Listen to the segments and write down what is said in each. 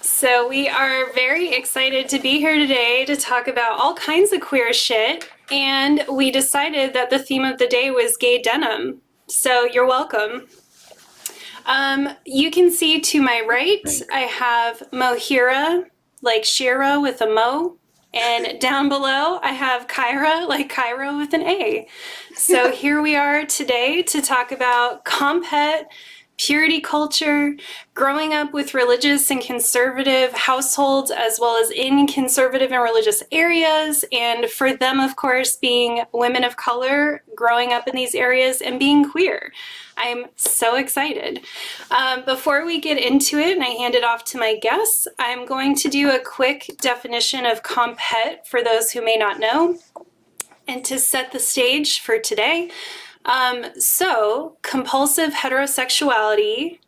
So we are very excited to be here today to talk about all kinds of queer shit, and we decided that the theme of the day was gay denim. So you're welcome. You can see to my right, I have Mohera, like Shira with a Mo, and down below I have Caira, like Cairo with an A. So here we are today to talk about CompHet, purity culture, growing up with religious and conservative households, as well as in conservative and religious areas, and for them, of course, being women of color, growing up in these areas and being queer. I'm so excited. Before we get into it and I hand it off to my guests, I'm going to do a quick definition of CompHet for those who may not know, and to set the stage for today. So compulsive heterosexuality,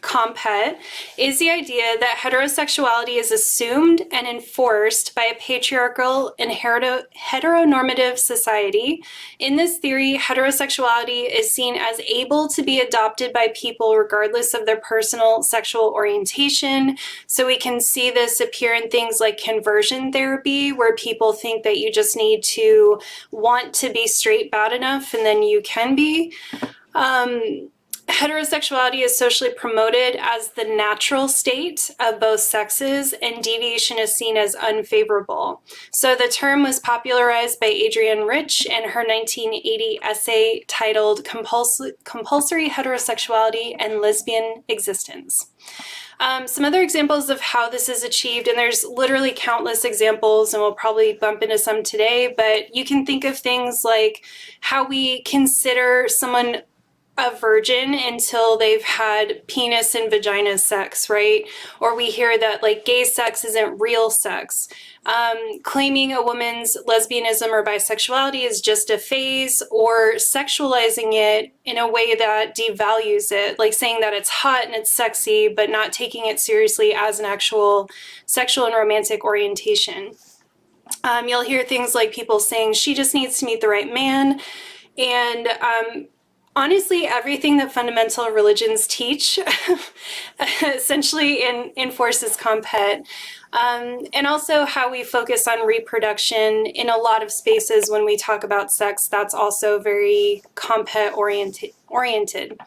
CompHet, is the idea that heterosexuality is assumed and enforced by a patriarchal and heteronormative society. In this theory, heterosexuality is seen as able to be adopted by people regardless of their personal sexual orientation. So we can see this appear in things like conversion therapy, where people think that you just need to want to be straight bad enough and then you can be. Heterosexuality is socially promoted as the natural state of both sexes, and deviation is seen as unfavorable. So the term was popularized by Adrienne Rich in her 1980 essay titled Compulsory Heterosexuality and Lesbian Existence. Some other examples of how this is achieved, and there's literally countless examples, and we'll probably bump into some today, but you can think of things like how we consider someone a virgin until they've had penis and vagina sex, right? Or we hear that like gay sex isn't real sex. Claiming a woman's lesbianism or bisexuality is just a phase, or sexualizing it in a way that devalues it, like saying that it's hot and it's sexy, but not taking it seriously as an actual sexual and romantic orientation. You'll hear things like people saying she just needs to meet the right man. And honestly, everything that fundamental religions teach essentially enforces CompHet. And also how we focus on reproduction in a lot of spaces when we talk about sex, that's also very CompHet oriented.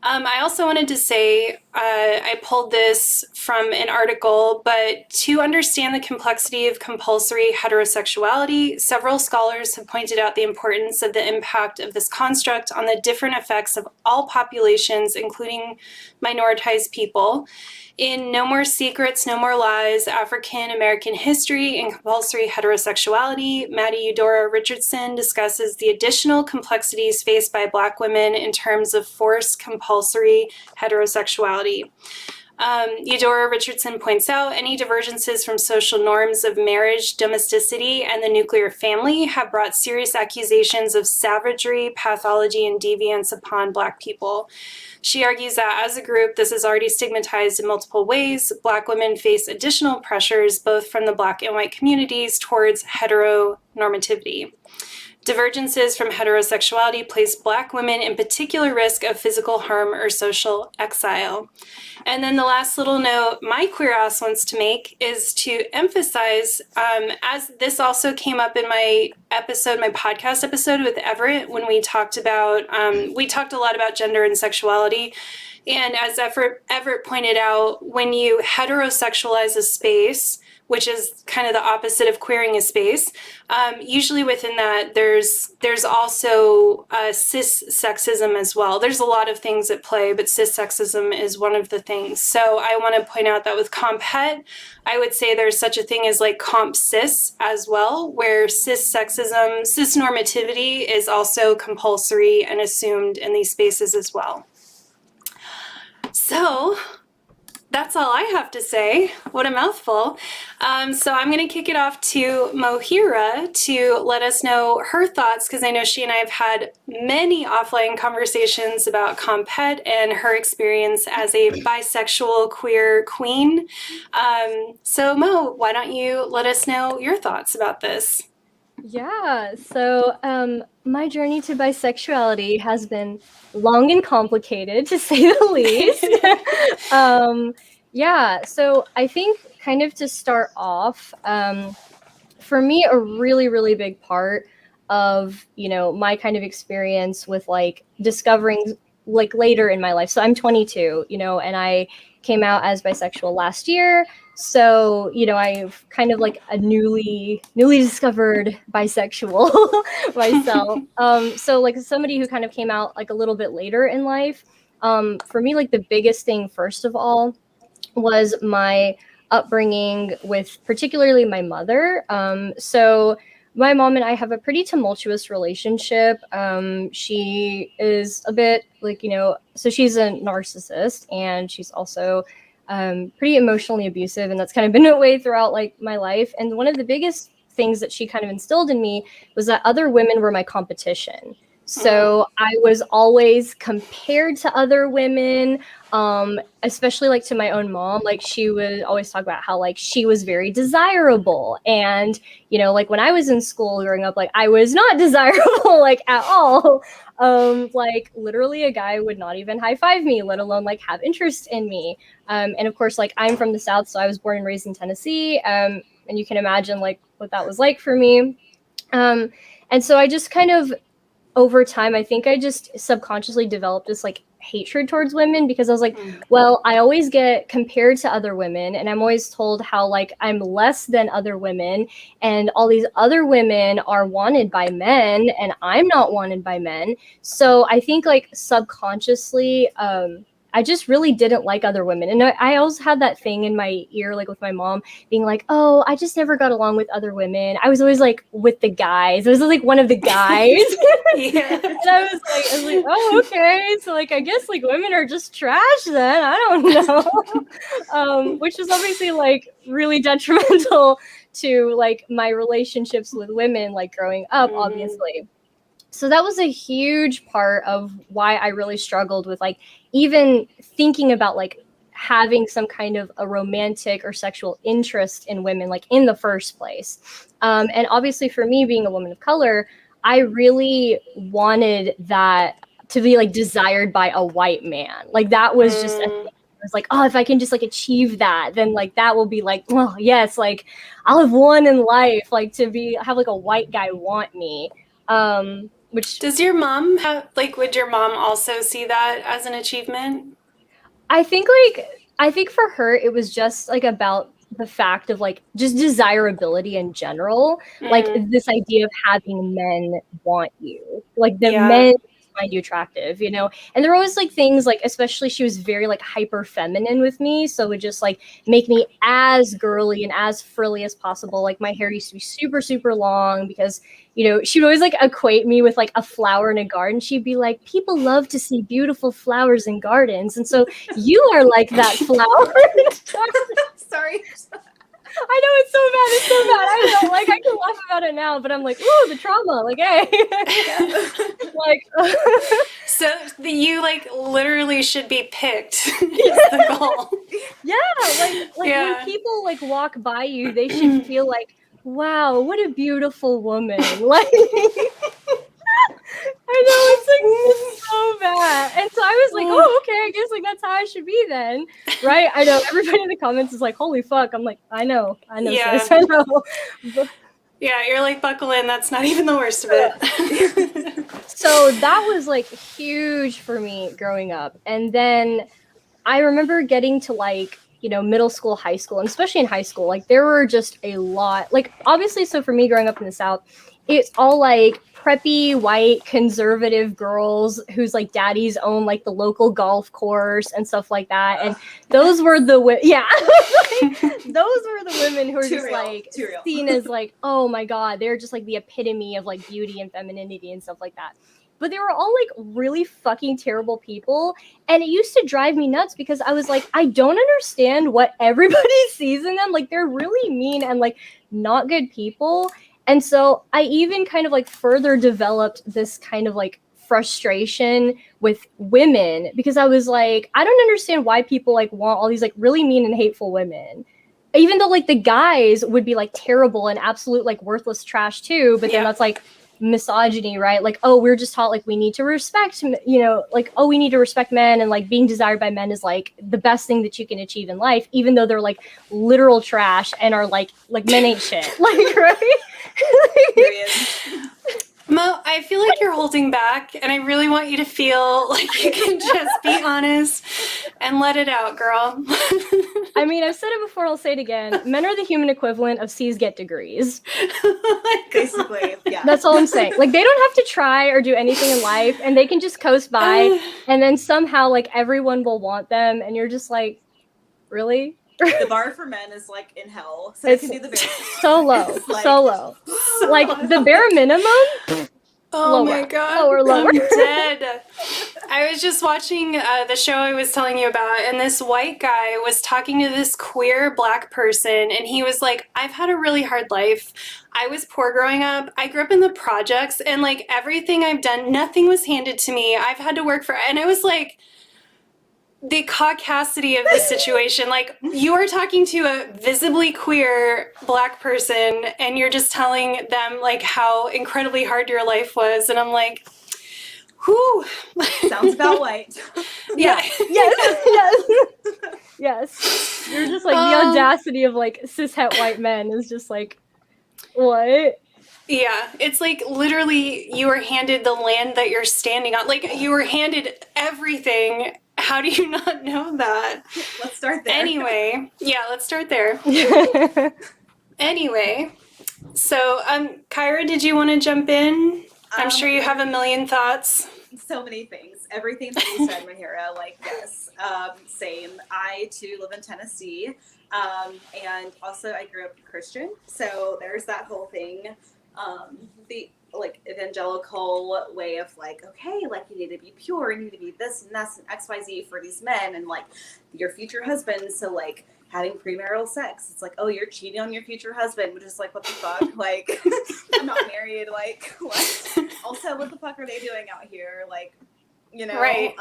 I also wanted to say, I pulled this from an article, but to understand the complexity of compulsory heterosexuality, several scholars have pointed out the importance of the impact of this construct on the different effects of all populations, including minoritized people. In No More Secrets, No More Lies, African American History and Compulsory Heterosexuality, Maddie Eudora Richardson discusses the additional complexities faced by Black women in terms of forced compulsory heterosexuality. Eudora Richardson points out any divergences from social norms of marriage, domesticity, and the nuclear family have brought serious accusations of savagery, pathology, and deviance upon Black people. She argues that as a group, this is already stigmatized in multiple ways. Black women face additional pressures, both from the Black and white communities, towards heteronormativity. Divergences from heterosexuality place Black women in particular risk of physical harm or social exile. And then the last little note my queer ass wants to make is to emphasize, as this also came up in my podcast episode with Everett, when we talked a lot about gender and sexuality. And as Everett pointed out, when you heterosexualize a space, which is kind of the opposite of queering a space, usually within that there's also cis sexism as well. There's a lot of things at play, but cis sexism is one of the things. So I want to point out that with CompHet, I would say there's such a thing as like comp cis as well, where cis sexism, cis normativity is also compulsory and assumed in these spaces as well. So that's all I have to say. What a mouthful. So I'm going to kick it off to Mohera to let us know her thoughts, because I know she and I have had many offline conversations about CompHet and her experience as a bisexual queer queen. So Mo, why don't you let us know your thoughts about this? Yeah, so my journey to bisexuality has been long and complicated, to say the least. Yeah, so I think kind of to start off, for me, a really, really big part of, my kind of experience with like discovering like later in my life. So I'm 22, and I came out as bisexual last year. So, I've kind of like a newly discovered bisexual myself. So like somebody who kind of came out like a little bit later in life, for me, like the biggest thing, first of all, was my upbringing with particularly my mother. So my mom and I have a pretty tumultuous relationship. She is a bit like, so she's a narcissist, and she's also pretty emotionally abusive, and that's kind of been a way throughout like my life. And one of the biggest things that she kind of instilled in me was that other women were my competition. So I was always compared to other women, especially like to my own mom. Like she would always talk about how like she was very desirable. And, like when I was in school growing up, like I was not desirable like at all. Like literally a guy would not even high five me, let alone like have interest in me. And of course, like I'm from the South, so I was born and raised in Tennessee. And you can imagine like what that was like for me. And so I just kind of, over time, I think I just subconsciously developed this like hatred towards women, because I was like, well, I always get compared to other women, and I'm always told how like I'm less than other women, and all these other women are wanted by men and I'm not wanted by men. So I think like subconsciously, I just really didn't like other women. And I also had that thing in my ear, like with my mom being like, oh, I just never got along with other women. I was always like with the guys. I was like one of the guys. Yeah. And I was like, oh, okay. So like, I guess like women are just trash then. I don't know. Which was obviously like really detrimental to like my relationships with women, like growing up, obviously. So that was a huge part of why I really struggled with like even thinking about like having some kind of a romantic or sexual interest in women like in the first place. And obviously for me being a woman of color, I really wanted that to be like desired by a white man. Like that was just a thing. I was like, oh, if I can just like achieve that, then like that will be like, well, yes, like I'll have won in life, like to be have like a white guy want me. Which does your mom have like, would your mom also see that as an achievement? I think for her it was just like about the fact of like just desirability in general, like this idea of having men want you, like the men find you attractive, you know. And there were always like things like, especially she was very like hyper feminine with me, so it would just like make me as girly and as frilly as possible. Like my hair used to be super super long because, you know, she would always like equate me with like a flower in a garden. She'd be like, people love to see beautiful flowers in gardens, and so you are like that flower. Sorry. I know it's so bad. It's so bad. I know, like I can laugh about it now, but I'm like, ooh, the trauma. Like, hey, like. So you like literally should be picked. Is the goal. Yeah, like when people like walk by you, they should feel like, wow, what a beautiful woman. Like. I know, it's so bad. And so I was like, oh, okay, I guess like that's how I should be then. Right? I know everybody in the comments is like, holy fuck. I'm like, I know, sis, I know. Yeah, you're like, buckle in, that's not even the worst of it. So that was like huge for me growing up. And then I remember getting to like, you know, middle school, high school, and especially in high school, like there were just a lot, like obviously, so for me growing up in the South, it's all like preppy white conservative girls whose like daddies own like the local golf course and stuff like that, and those were the like, those were the women who were just real, like seen as like, oh my god, they're just like the epitome of like beauty and femininity and stuff like that. But they were all like really fucking terrible people, and it used to drive me nuts because I was like, I don't understand what everybody sees in them. Like they're really mean and like not good people. And so I even kind of like further developed this kind of like frustration with women because I was like, I don't understand why people like want all these like really mean and hateful women, even though like the guys would be like terrible and absolute like worthless trash too. But then that's like misogyny, right? Like, oh, we're just taught like we need to respect, you know, like, oh, we need to respect men, and like being desired by men is like the best thing that you can achieve in life, even though they're like literal trash and are like men ain't shit. Like, right? Mo, I feel like you're holding back, and I really want you to feel like you can just be honest and let it out, girl. I mean, I've said it before, I'll say it again. Men are the human equivalent of C's get degrees. Basically, yeah. That's all I'm saying. Like, they don't have to try or do anything in life, and they can just coast by, and then somehow, like, everyone will want them, and you're just like, really? The bar for men is like in hell. So it can be the bare so low, like, so low. Like the bare minimum. Oh my god, lower. I'm dead. I was just watching the show I was telling you about, and this white guy was talking to this queer black person, and he was like, I've had a really hard life. I was poor growing up. I grew up in the projects, and like everything I've done, nothing was handed to me. I've had to work for, and I was like, the caucasity of this situation, like you are talking to a visibly queer black person and you're just telling them like how incredibly hard your life was, and I'm like, whew. Sounds about white. Yeah. Yes. You're just like the audacity of like cishet white men is just like, what? Yeah, it's like literally you were handed the land that you're standing on. Like you were handed everything. How do you not know that? Let's start there. Anyway, yeah, let's start there. Anyway, so Caira, did you want to jump in? I'm sure you have a million thoughts. So many things. everything that you said, Mohera. Like, yes, same. I too live in Tennessee, and also I grew up Christian, so there's that whole thing. The like evangelical way of like, okay, like you need to be pure, you need to be this and this and XYZ for these men and like your future husband. So like having premarital sex, it's like, oh, you're cheating on your future husband, which is like, what the fuck? Like, I'm not married. Like, what? Also, what the fuck are they doing out here? Like, you know? Right.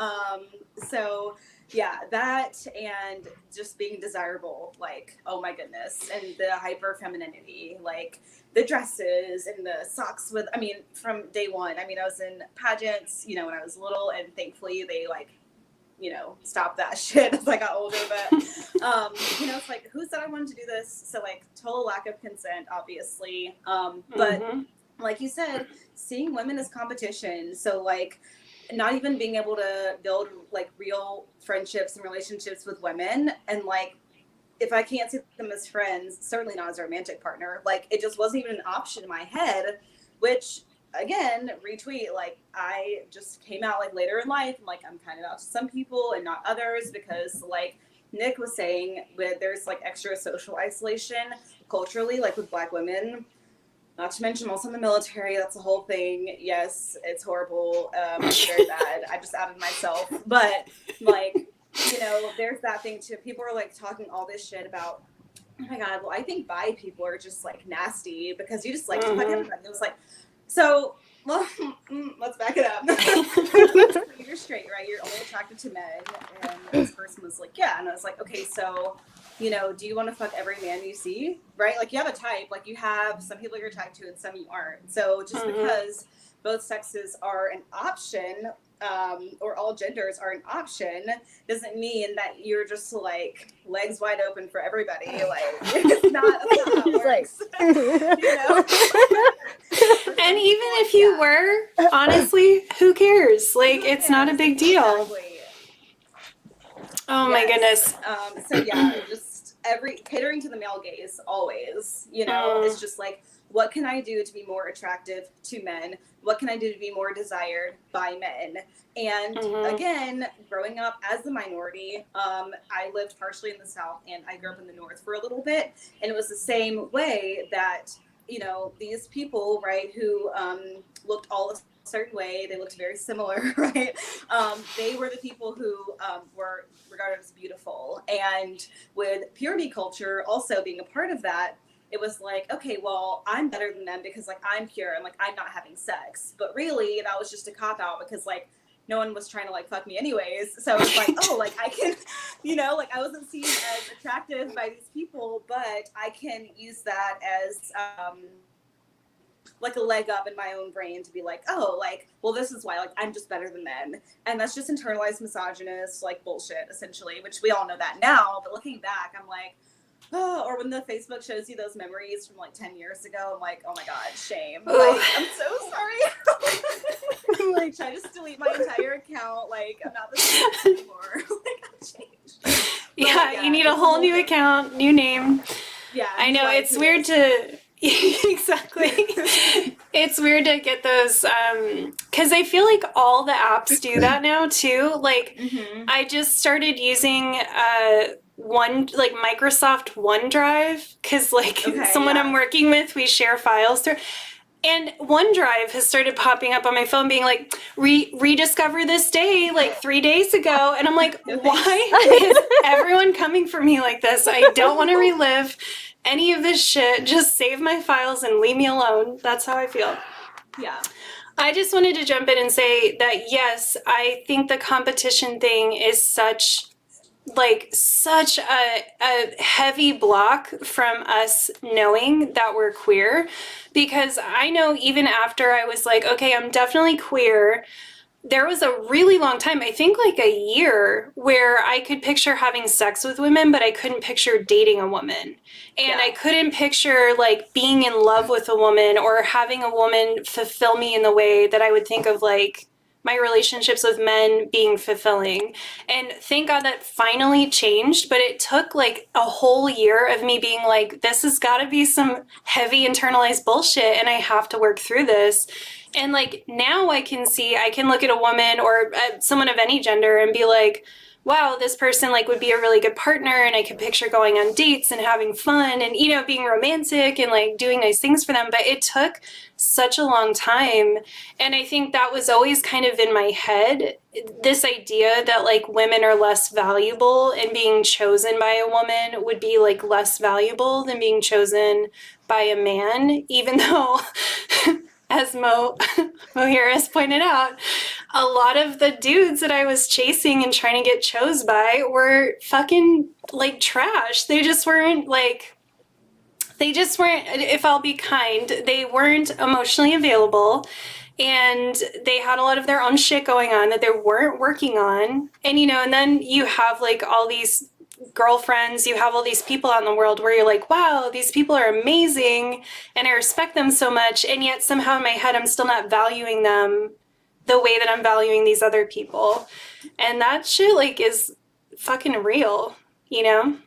So yeah, that and just being desirable, like, oh my goodness. And the hyper femininity, like the dresses and the socks with, I mean, from day one, I mean, I was in pageants, you know, when I was little, and thankfully they like, you know, stopped that shit as I got older. But, you know, it's like, who said I wanted to do this? So like total lack of consent, obviously. But like you said, seeing women as competition. So like, not even being able to build like real friendships and relationships with women, and like if I can't see them as friends, certainly not as a romantic partner, like it just wasn't even an option in my head, which again, retweet, like I just came out like later in life, and like I'm kind of out to some people and not others, because like Nick was saying, with there's like extra social isolation culturally, like with Black women. Not to mention also in the military, that's the whole thing. Yes, it's horrible. It's very bad. I just outed myself. But, like, you know, there's that thing too. People are, like, talking all this shit about, oh my God, well, I think bi people are just, like, nasty because you just, like, fuck everybody. It was like, so, well, let's back it up. You're straight, right? You're only attracted to men. And this person was like, yeah. And I was like, okay, so, you know, do you want to fuck every man you see, right? Like, you have a type, like you have some people you're attracted to and some you aren't. So just because both sexes are an option, or all genders are an option, doesn't mean that you're just like legs wide open for everybody. Like, it's not, that's not how it works. You know? And even if you were, honestly, who cares? Like, it's not a big deal. Exactly. Oh my goodness. So yeah, just catering to the male gaze always, you know, it's just like, what can I do to be more attractive to men? What can I do to be more desired by men? And again, growing up as a minority, I lived partially in the South and I grew up in the North for a little bit. And it was the same way that, you know, these people, right, who looked all a certain way, they looked very similar, right? They were the people who were regarded as beautiful. And with purity culture also being a part of that, it was like, okay, well, I'm better than them because like I'm pure and like I'm not having sex. But really that was just a cop out because like no one was trying to like fuck me anyways. So it's like, oh, like I can, you know, like I wasn't seen as attractive by these people, but I can use that as like a leg up in my own brain to be like, oh, like, well, this is why, like, I'm just better than men. And that's just internalized misogynist, like, bullshit, essentially, which we all know that now. But looking back, I'm like, oh, or when the Facebook shows you those memories from, like, 10 years ago, I'm like, oh, my God, shame. Like, I'm so sorry. Like, should I just delete my entire account? Like, I'm not the same anymore. Like, I've changed. Yeah, you need a whole new account, new name. Yeah. I know, it's weird to... Exactly. It's weird to get those, because I feel like all the apps do that now too. Like, I just started using like Microsoft OneDrive, because like someone I'm working with, we share files through. And OneDrive has started popping up on my phone being like, rediscover this day like 3 days ago. And I'm like, why is everyone coming for me like this? I don't want to relive any of this shit. Just save my files and leave me alone. That's how I feel. Yeah. I just wanted to jump in and say that, yes, I think the competition thing is such a heavy block from us knowing that we're queer, because I know even after I was like, okay, I'm definitely queer, there was a really long time, I think like a year, where I could picture having sex with women, but I couldn't picture dating a woman. And I couldn't picture like being in love with a woman or having a woman fulfill me in the way that I would think of like my relationships with men being fulfilling. And thank God that finally changed, but it took like a whole year of me being like, this has got to be some heavy internalized bullshit and I have to work through this. And like now I can look at a woman or someone of any gender and be like, wow, this person like would be a really good partner, and I could picture going on dates and having fun and, you know, being romantic and like doing nice things for them. But it took such a long time. And I think that was always kind of in my head, this idea that like women are less valuable, and being chosen by a woman would be like less valuable than being chosen by a man, even though as Mohera has pointed out, a lot of the dudes that I was chasing and trying to get chose by were fucking like trash. They just weren't, if I'll be kind, they weren't emotionally available. And they had a lot of their own shit going on that they weren't working on. And, you know, and then you have like all these girlfriends, you have all these people out in the world where you're like, wow, these people are amazing and I respect them so much. And yet somehow in my head, I'm still not valuing them the way that I'm valuing these other people. And that shit like is fucking real, you know?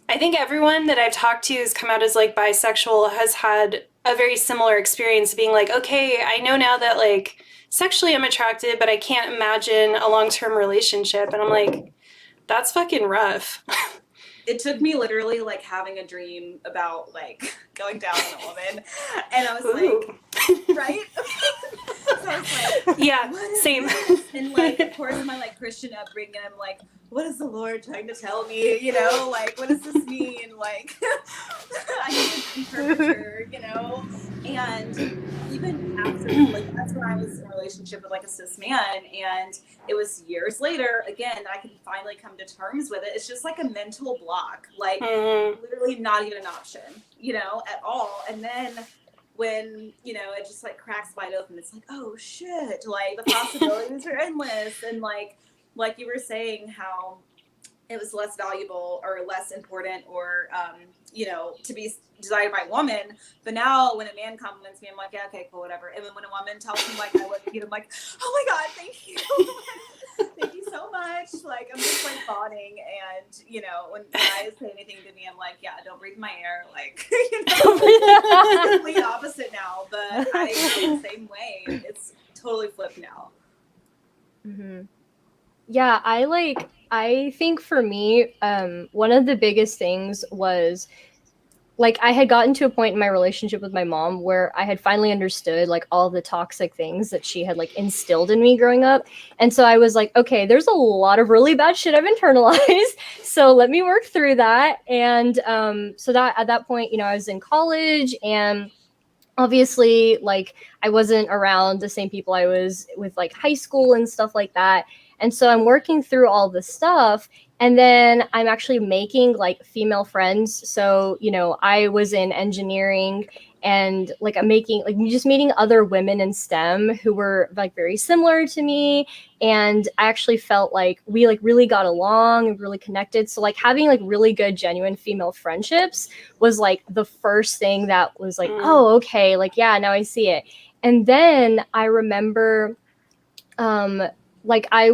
I think everyone that I've talked to who's come out as like bisexual has had a very similar experience, being like, okay, I know now that like sexually I'm attracted, but I can't imagine a long-term relationship. And I'm like, that's fucking rough. It took me literally like having a dream about like going down on a woman, and I was like, right? So I was like, yeah, same. This? And like, of course, my like Christian upbringing, I'm like, what is the Lord trying to tell me? You know, like, what does this mean? Like, I need an interpreter, you know? And even after, like, that's when I was in a relationship with like a cis man, and it was years later, again, that I can finally come to terms with it. It's just like a mental block, like literally not even an option, you know, at all. And then when, you know, it just like cracks wide open, it's like, oh shit, like the possibilities are endless. And like you were saying, how it was less valuable or less important or, you know, to be desired by a woman. But now when a man compliments me, I'm like, yeah, okay, cool, whatever. And then when a woman tells me like I look cute, I'm like, oh my God, thank you. Thank you so much. Like, I'm just like bawning. And, you know, when guys say anything to me, I'm like, yeah, don't breathe my air. Like, you know, complete opposite now. But I feel the same way. It's totally flipped now. Mm-hmm. Yeah, I think for me, one of the biggest things was like I had gotten to a point in my relationship with my mom where I had finally understood like all the toxic things that she had like instilled in me growing up. And so I was like, okay, there's a lot of really bad shit I've internalized. So let me work through that. And so that at that point, you know, I was in college, and obviously like I wasn't around the same people I was with like high school and stuff like that. And so I'm working through all this stuff, and then I'm actually making like female friends. So, you know, I was in engineering, and like I'm making like just meeting other women in STEM who were like very similar to me. And I actually felt like we like really got along and really connected. So like having like really good, genuine female friendships was like the first thing that was like, oh, okay, like, yeah, now I see it. And then I remember like I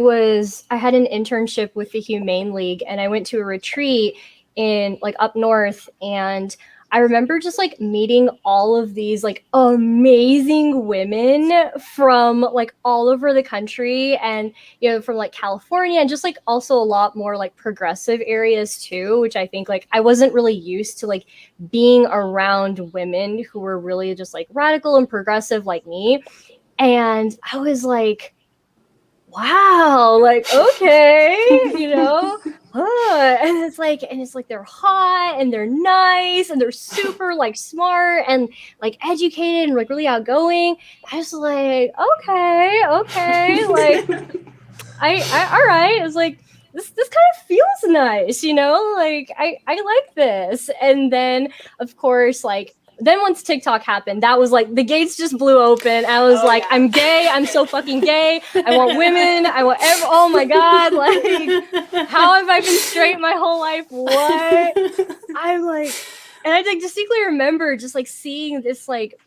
had an internship with the Humane League, and I went to a retreat in like up north, and I remember just like meeting all of these like amazing women from like all over the country, and you know, from like California, and just like also a lot more like progressive areas too, which I think like I wasn't really used to like being around women who were really just like radical and progressive like me. And I was like, wow, like, okay, you know, and it's like they're hot and they're nice and they're super like smart and like educated and like really outgoing. I was like, okay, like I all right. I was like, this kind of feels nice, you know, like I like this. And then of course, like then once TikTok happened, that was like the gates just blew open. I was like, yeah. I'm gay. I'm so fucking gay. I want women. I want oh my God. Like, how have I been straight my whole life? What? I'm like, and I like distinctly remember just like seeing this like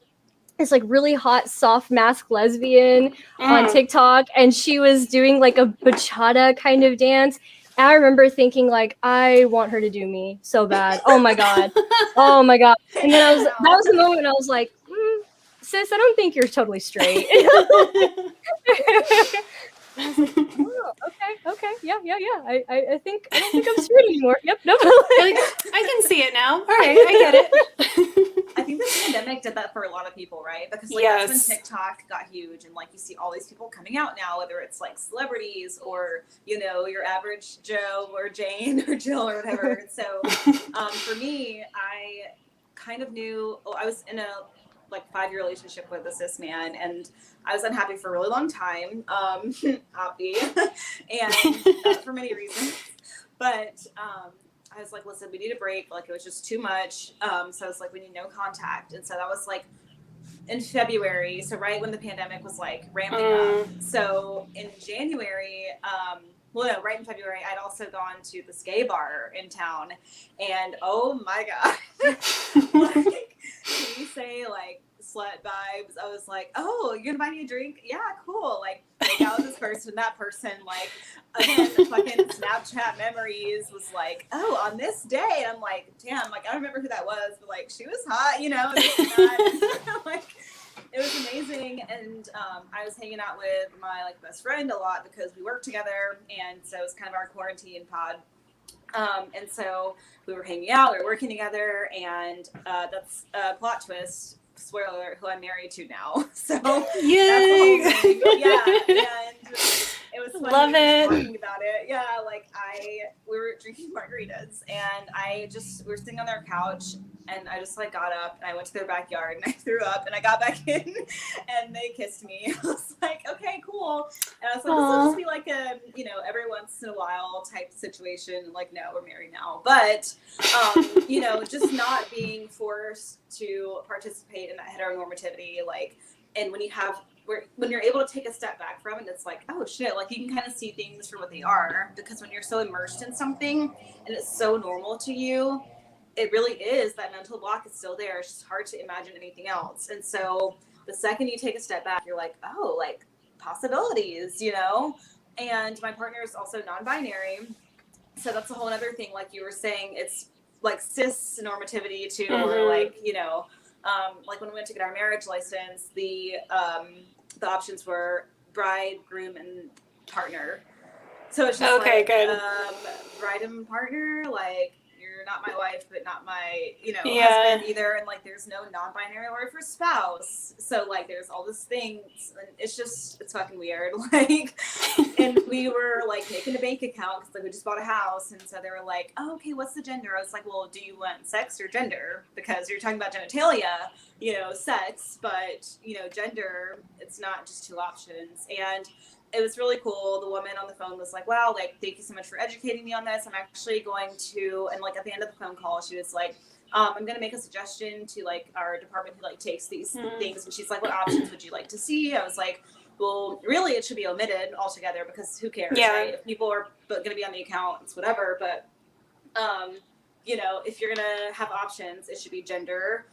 really hot soft mask lesbian on TikTok, and she was doing like a bachata kind of dance. And I remember thinking like, I want her to do me so bad. Oh my God. Oh my God. And then that was the moment I was like, sis, I don't think you're totally straight. I was like, oh, okay, yeah. I think I don't think I'm straight anymore. Yep, nope. Like, I can see it now. All right, I get it. I think the pandemic did that for a lot of people, right? Because like Yes. that's when TikTok got huge, and like you see all these people coming out now, whether it's like celebrities or your average Joe or Jane or Jill or whatever. And so for me, I kind of knew. Oh, I was in a 5-year relationship with a cis man, and I was unhappy for a really long time, happy, and for many reasons. But I was like, listen, we need a break. Like, it was just too much. So I was like, we need no contact. And so that was like in February. So right when the pandemic was like ramping up. So in January, right in February, I'd also gone to this gay bar in town, and oh my God, like, can you say like slut vibes? I was like, oh, you're gonna buy me a drink? Yeah, cool. Like, make out with this person, that person, like, again, the fucking Snapchat memories was like, oh, on this day, I'm like, damn, like, I don't remember who that was, but like, she was hot, like, it was amazing. And I was hanging out with my best friend a lot because we worked together, and so it was kind of our quarantine pod. And so we were hanging out, we were working together, and that's a plot twist. Spoiler alert, who I'm married to now. So Yay! that's the whole thing. Yeah, and it was funny Love it. talking about it. Yeah, we were drinking margaritas, and we were sitting on their couch, and I just got up and I went to their backyard and I threw up and I got back in and they kissed me. I was like, okay, cool. And I was like, this will just be like a, every once in a while type situation. Like, no, we're married now. But, just not being forced to participate in that heteronormativity. And when you're able to take a step back from it, it's like, oh shit, like you can kind of see things for what they are, because when you're so immersed in something and it's so normal to you, it really is, that mental block is still there. It's just hard to imagine anything else. And so the second you take a step back, you're like, oh, like possibilities, and my partner is also non-binary. So that's a whole other thing. Like you were saying, it's like cis normativity too, or like when we went to get our marriage license, the options were bride, groom, and partner. So it's just good. Bride and partner, like you're not my wife, but not my, husband either. And there's no non-binary word for spouse. So there's all these things, and it's fucking weird. And we were making a bank account because we just bought a house, and so they were like, oh, okay, what's the gender? I was like, well, do you want sex or gender? Because you're talking about genitalia, sex, but gender, it's not just two options. And it was really cool. The woman on the phone was like, wow, thank you so much for educating me on this. I'm actually going to, and at the end of the phone call, she was like, I'm going to make a suggestion to our department who takes these things. And she's like, what options would you like to see? I was like, well, really it should be omitted altogether, because who cares, right? If people are going to be on the account, it's whatever. But, if you're going to have options, it should be gender.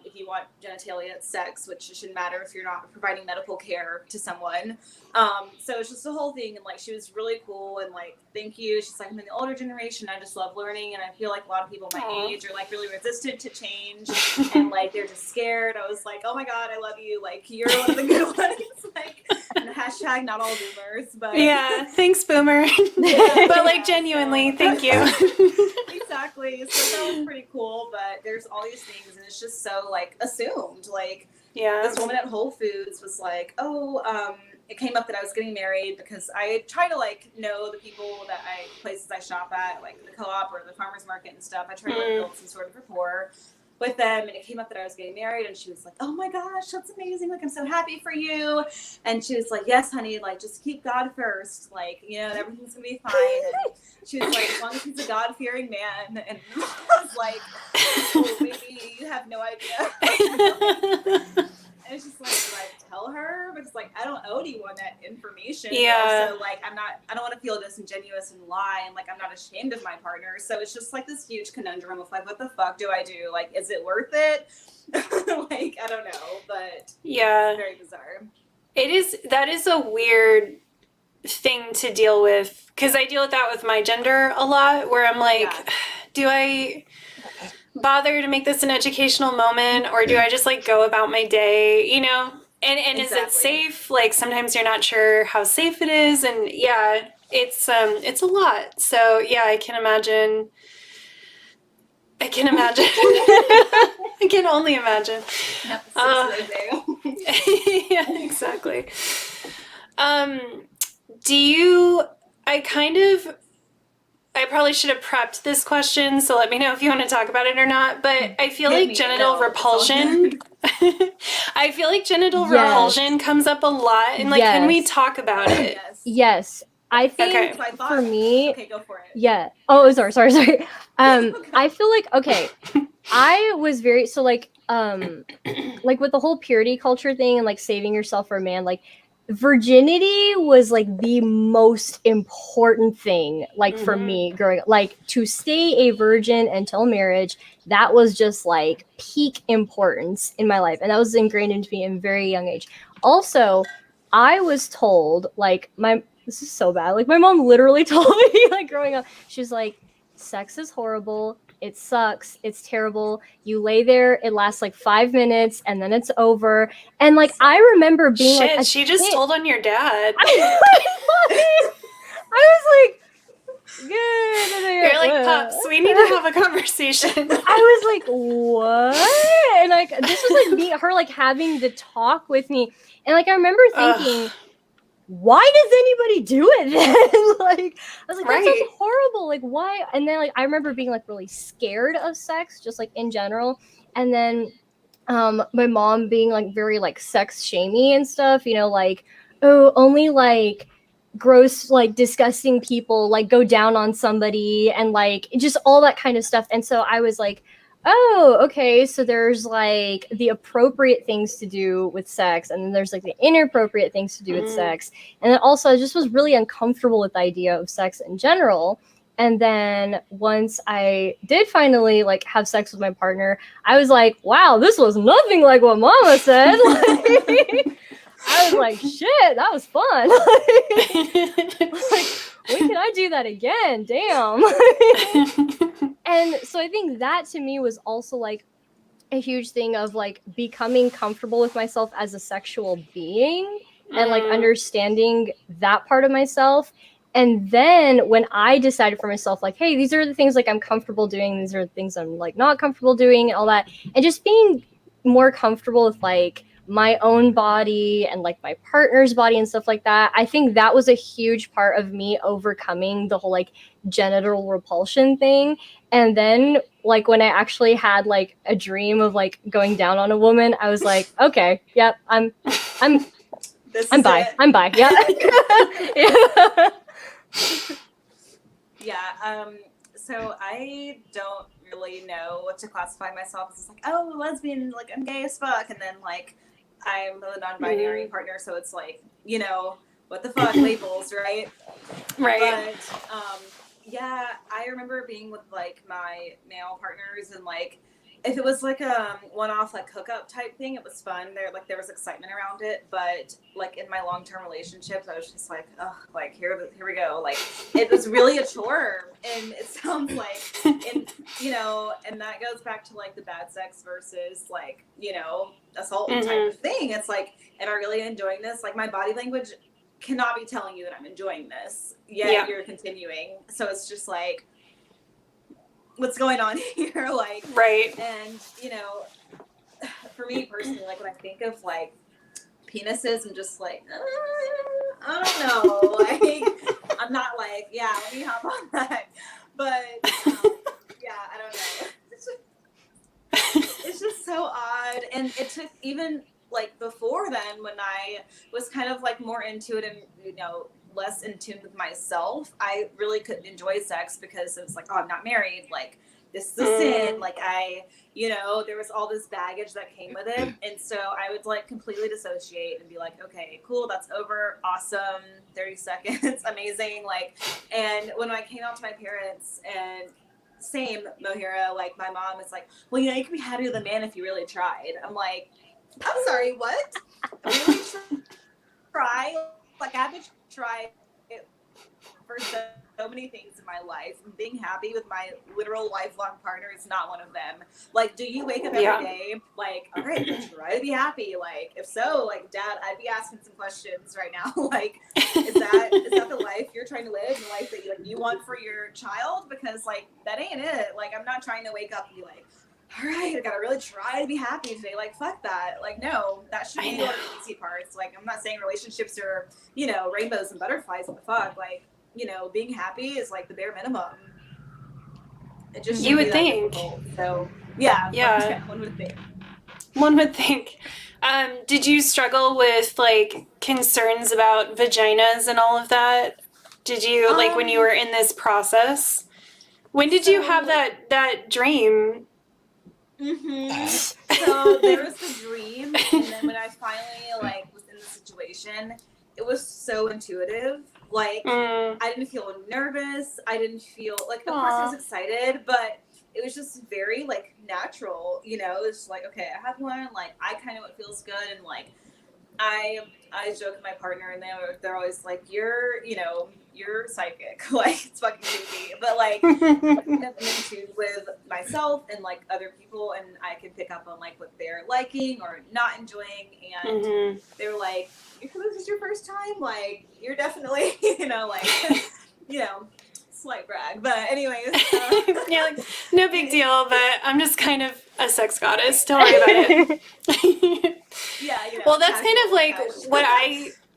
If you want genitalia, it's sex, which shouldn't matter if you're not providing medical care to someone. So it's just the whole thing. And she was really cool, and thank you. She's like, I'm in the older generation. I just love learning. And I feel like a lot of people my age are really resistant to change, and they're just scared. I was like, oh my God, I love you. You're one of the good ones. And hashtag not all boomers, but yeah, thanks boomer. But genuinely, thank you. Exactly. So that was pretty cool, but there's all these things, and it's just so assumed. This woman at Whole Foods was like, oh, it came up that I was getting married, because I try to know the people that places I shop at, the co-op or the farmer's market and stuff. I try to build some sort of rapport with them, and it came up that I was getting married, and she was like, oh my gosh, that's amazing, I'm so happy for you. And she was like, yes honey, just keep God first, everything's gonna be fine. And she was like, as long as he's a God-fearing man. And I was like, oh baby, you have no idea. And it's just do I tell her? Because I don't owe anyone that information. Yeah. So I don't want to feel disingenuous and lie, and I'm not ashamed of my partner. So it's just this huge conundrum of what the fuck do I do? Is it worth it? I don't know, but yeah, it's very bizarre. That is a weird thing to deal with, because I deal with that with my gender a lot, where I'm like, do I bother to make this an educational moment, or do I just like go about my day, you know? And is it Exactly. safe? Like sometimes you're not sure how safe it is, and yeah, it's a lot. So yeah, I can imagine. I can imagine. I can only imagine. Yep, Uh, 6 days yeah, exactly. Do you? I kind of. I probably should have prepped this question, so let me know if you want to talk about it or not. But I feel Hit like me. genital No, it's all repulsion. I feel like genital Yes. repulsion comes up a lot, and like, can we Yes. talk about it? Yes. Yes. I think Okay. So I thought, for me, okay, go for it. yeah. Oh, Yes. sorry. Okay. I feel like, okay, I was very, so like with the whole purity culture thing and like saving yourself for a man, like virginity was like the most important thing, like for Mhm. me growing up, like to stay a virgin until marriage. That was just like peak importance in my life, and that was ingrained into me in a very young age. Also, I was told, like, this is so bad, like my mom literally told me, like growing up, she's like, sex is horrible, it sucks, it's terrible, you lay there, it lasts like 5 minutes and then it's over. And like I remember being Shit, like a she just kid. told on your dad. I was like, good. And You're like, Pops, we need to have a conversation. I was like, what? And like this was like me, her like having the talk with me. And like I remember thinking, Ugh. why does anybody do it then? Like I was like, that Right. sounds horrible. Like why? And then like I remember being like really scared of sex, just like in general. And then my mom being like very like sex shamey and stuff, you know, like, oh, only like gross, like disgusting people like go down on somebody, and like just all that kind of stuff. And so I was like, oh, okay, so there's like the appropriate things to do with sex, and then there's like the inappropriate things to do with sex. And then also I just was really uncomfortable with the idea of sex in general. And then once I did finally like have sex with my partner, I was like, wow, this was nothing like what mama said. Like, I was like, shit, that was fun. Like, when can I do that again? Damn. And so I think that to me was also like a huge thing of like becoming comfortable with myself as a sexual being and like understanding that part of myself. And then when I decided for myself, like, hey, these are the things like I'm comfortable doing, these are the things I'm like not comfortable doing, and all that, and just being more comfortable with like my own body and like my partner's body and stuff like that. I think that was a huge part of me overcoming the whole like genital repulsion thing. And then like when I actually had like a dream of like going down on a woman, I was like, okay, yep, I'm bi. I'm bi. Yeah. Yeah. Yeah. So I don't really know what to classify myself as. It's like, oh, lesbian, like I'm gay as fuck, and then like I'm a non-binary partner, so it's like, you know, what the fuck, labels, right? Right. But yeah, I remember being with like my male partners, and like if it was like a one-off like hookup type thing, it was fun. There was excitement around it. But like in my long-term relationships, I was just like, oh, like here we go. Like it was really a chore, and it sounds like, and you know, and that goes back to like the bad sex versus like, you know, assault type of thing. It's like, am I really enjoying this? Like my body language cannot be telling you that I'm enjoying this, yet you're continuing. So it's just like, what's going on here? Like, right. And you know, for me personally, like when I think of like penises, I'm just like, I don't know. Like, I'm not like, yeah, let me hop on that. But yeah, I don't know. It's just so odd, and it took even like before then when I was kind of like more into it and, you know, less in tune with myself, I really couldn't enjoy sex because it was like, oh, I'm not married, like this is a sin, like I, you know, there was all this baggage that came with it. And so I would like completely dissociate and be like, okay, cool, that's over, awesome, 30 seconds, amazing. Like, and when I came out to my parents, and same, Mohera, like my mom is like, well, you know, you could be happy with a man if you really tried. I'm like, I'm sorry, what? Really try? Like I have to try for so many things in my life. And being happy with my literal lifelong partner is not one of them. Like, do you wake up every day like, all right, let's try to be happy? Like, if so, like, Dad, I'd be asking some questions right now. Like, is that the life you're trying to live, the life that you want for your child? Because like that ain't it. Like, I'm not trying to wake up and be like, all right, I gotta really try to be happy today. Like, fuck that. Like, no, that should be one of the easy parts. Like, I'm not saying relationships are, rainbows and butterflies. What the fuck? Like, being happy is like the bare minimum. It just you would think. Difficult. So yeah, one would think. One would think. Did you struggle with like concerns about vaginas and all of that? Did you like when you were in this process? When did you have that dream? So there was the dream, and then when I finally like was in the situation, it was so intuitive. Like, I didn't feel nervous. I didn't feel like, of course I was excited, but it was just very like natural, it's like, okay, I have one, like, I kind of what feels good. And like, I joke with my partner and they're always like, you're psychic. Like, it's fucking creepy. But like, I'm in tune with myself and like other people, and I can pick up on like what they're liking or not enjoying. And they were like, this is your first time? Like, you're definitely, slight brag. But anyways. Yeah, like, no big deal, but I'm just kind of a sex goddess. Don't worry about it. Yeah, well, that's kind of like what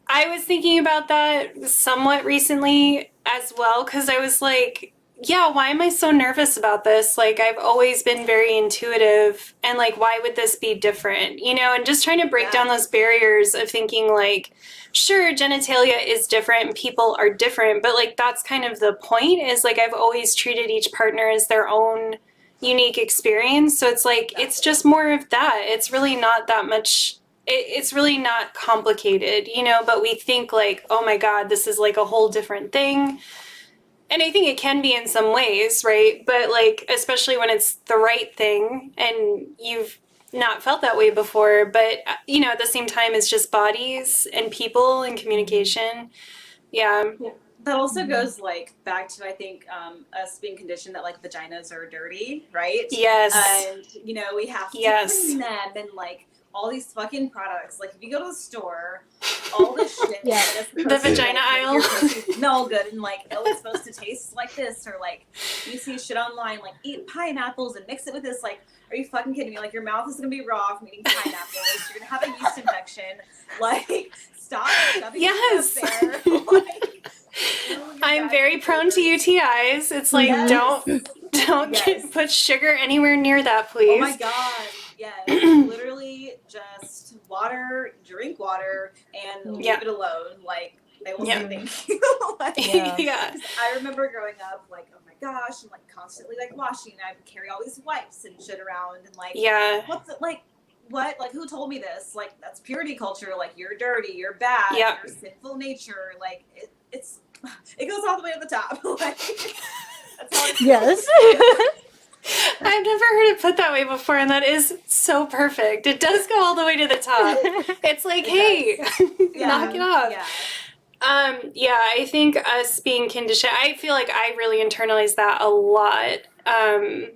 I was thinking about that somewhat recently as well, because I was like, yeah, why am I so nervous about this? Like, I've always been very intuitive, and like, why would this be different? And just trying to break down those barriers of thinking like, sure, genitalia is different, people are different, but like, that's kind of the point, is like, I've always treated each partner as their own unique experience. So it's like, it's just more of that. It's really not that much. It's really not complicated, but we think like, oh my God, this is like a whole different thing. And I think it can be in some ways, right? But like, especially when it's the right thing and you've not felt that way before. But, at the same time, it's just bodies and people and communication. Yeah. That also goes like back to, I think, us being conditioned that like vaginas are dirty, right? Yes. And, we have to clean them, and like all these fucking products. Like, if you go to the store, all this shit. The vagina aisle. Smell good, and like, it's supposed to taste like this, or like, you see shit online, like, eat pineapples and mix it with this. Like, are you fucking kidding me? Like, your mouth is gonna be raw from eating pineapples. You're gonna have a yeast infection. Like, stop shoving it up there. Like, I'm very prone to UTIs. It's like, don't put sugar anywhere near that, please. Oh my God. Yes, literally just drink water, and leave it alone. Like, they will say thank you. Like, I remember growing up, like, oh my gosh, I'm like constantly like washing, and I would carry all these wipes and shit around, and like, what's it like? What? Like, who told me this? Like, that's purity culture. Like, you're dirty, you're bad, you're sinful nature. Like, it goes all the way to the top. Like, that's how yes. I've never heard it put that way before, and that is so perfect. It does go all the way to the top. It's like, hey, knock it off. I think us being conditioned, I feel like I really internalized that a lot. And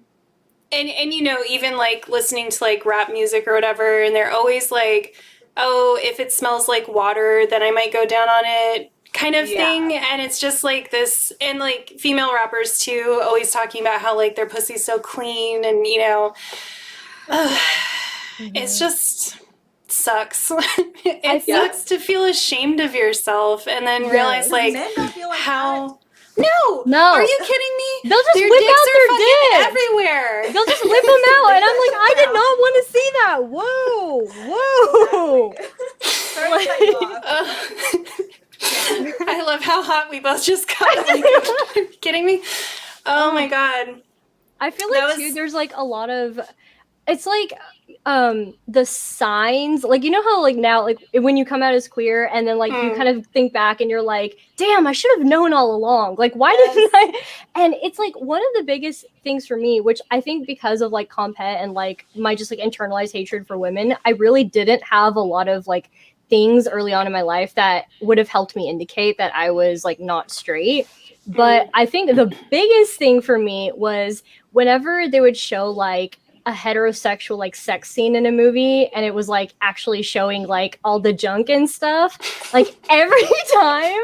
even like listening to like rap music or whatever, and they're always like, oh, if it smells like water, then I might go down on it, kind of thing. And it's just like this, and like female rappers too, always talking about how like their pussy's so clean, and it's just sucks. It sucks to feel ashamed of yourself and then realize like men don't feel like how No. Are you kidding me? They'll just their whip dicks out are their fucking dicks. everywhere. They'll just whip them out, and I'm like, I did not want to see that. Whoa. Sorry to cut you off. I love how hot we both just got. Like, are you kidding me? Oh my God. I feel like too, there's like a lot of, it's like the signs, like, you know how like now, like when you come out as queer and then like you kind of think back and you're like, damn, I should have known all along. Like, why didn't I? And it's like one of the biggest things for me, which I think because of like CompHet and like my just like internalized hatred for women, I really didn't have a lot of like things early on in my life that would have helped me indicate that I was like not straight. But I think the biggest thing for me was whenever they would show like a heterosexual like sex scene in a movie and it was like actually showing like all the junk and stuff, like every time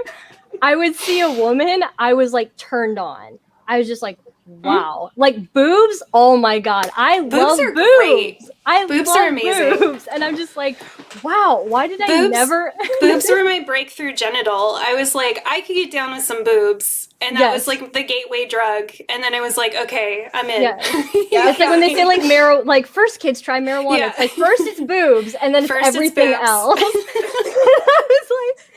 I would see a woman, I was like turned on. I was just like, wow. Like boobs, oh my god. I love are boobs. great. I Boobs love are amazing. boobs. And I'm just like, wow, why did I never Boobs were my breakthrough genital. I was like, I could get down with some boobs. And that was like the gateway drug. And then I was like, okay, I'm in. Yeah. It's like when they say like like first kids try marijuana. Yeah. It's like first it's boobs and then First it's everything boobs. else. I was like,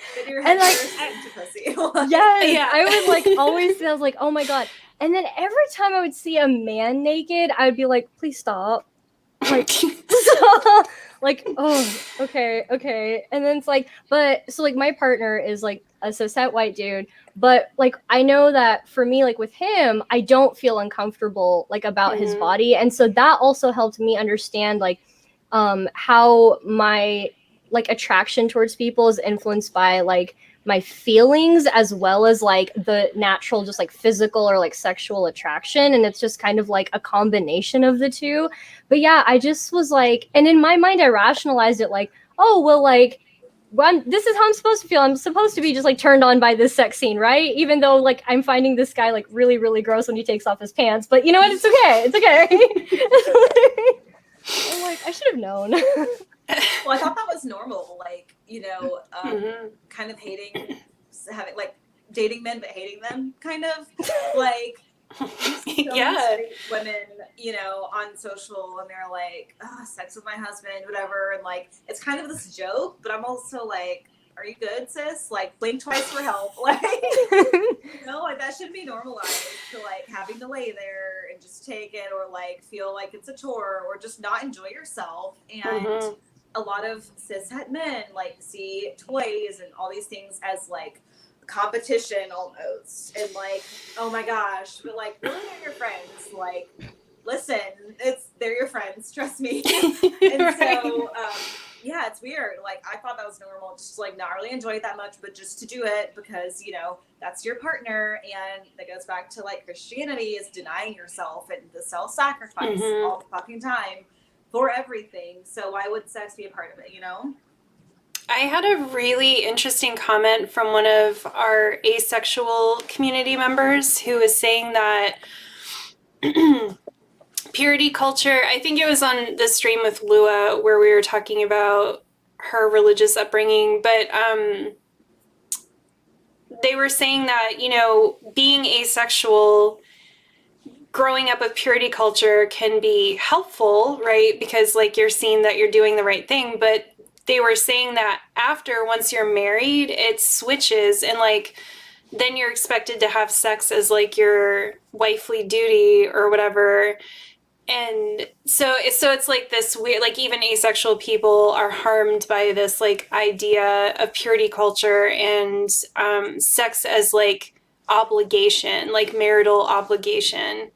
and like, yes, I would like always, I was like, oh my god. And then every time I would see a man naked, I would be like, please stop. Like, stop. Like, oh, okay. And then it's like, but so like my partner is like a cishet white dude, but like I know that for me, like with him, I don't feel uncomfortable like about his body. And so that also helped me understand like how my like attraction towards people is influenced by like my feelings as well as like the natural just like physical or like sexual attraction, and it's just kind of like a combination of the two. But yeah, I just was like, and in my mind I rationalized it like, oh well, like this is how I'm supposed to feel. I'm supposed to be just like turned on by this sex scene, right? Even though like I'm finding this guy like really, really gross when he takes off his pants. But you know what? It's okay. It's okay. I'm like, I should have known. Well, I thought that was normal. Like, you know, kind of having like dating men but hating them, kind of like Yeah. women, you know, on social, and they're like, oh, sex with my husband, whatever, and like it's kind of this joke, but I'm also like, are you good, sis? Like, blink twice for help. Like, you know, like that should be normalized to like having to lay there and just take it, or like feel like it's a chore, or just not enjoy yourself. And a lot of cishet men like see toys and all these things as like competition almost, and like, oh my gosh, but like, really, they're your friends. Like, listen, they're your friends, trust me. And right. So yeah, it's weird. Like, I thought that was normal, just like not really enjoy it that much, but just to do it because, you know, that's your partner. And that goes back to like Christianity is denying yourself and the self-sacrifice all the fucking time for everything. So why would sex be a part of it, you know? I had a really interesting comment from one of our asexual community members who was saying that purity culture, I think it was on the stream with Lua where we were talking about her religious upbringing, but they were saying that, you know, being asexual, growing up with purity culture can be helpful, right? Because like you're seeing that you're doing the right thing, but they were saying that after, once you're married, it switches, and like then you're expected to have sex as like your wifely duty or whatever. And so it's like this weird, like even asexual people are harmed by this like idea of purity culture and sex as like obligation, like marital obligation.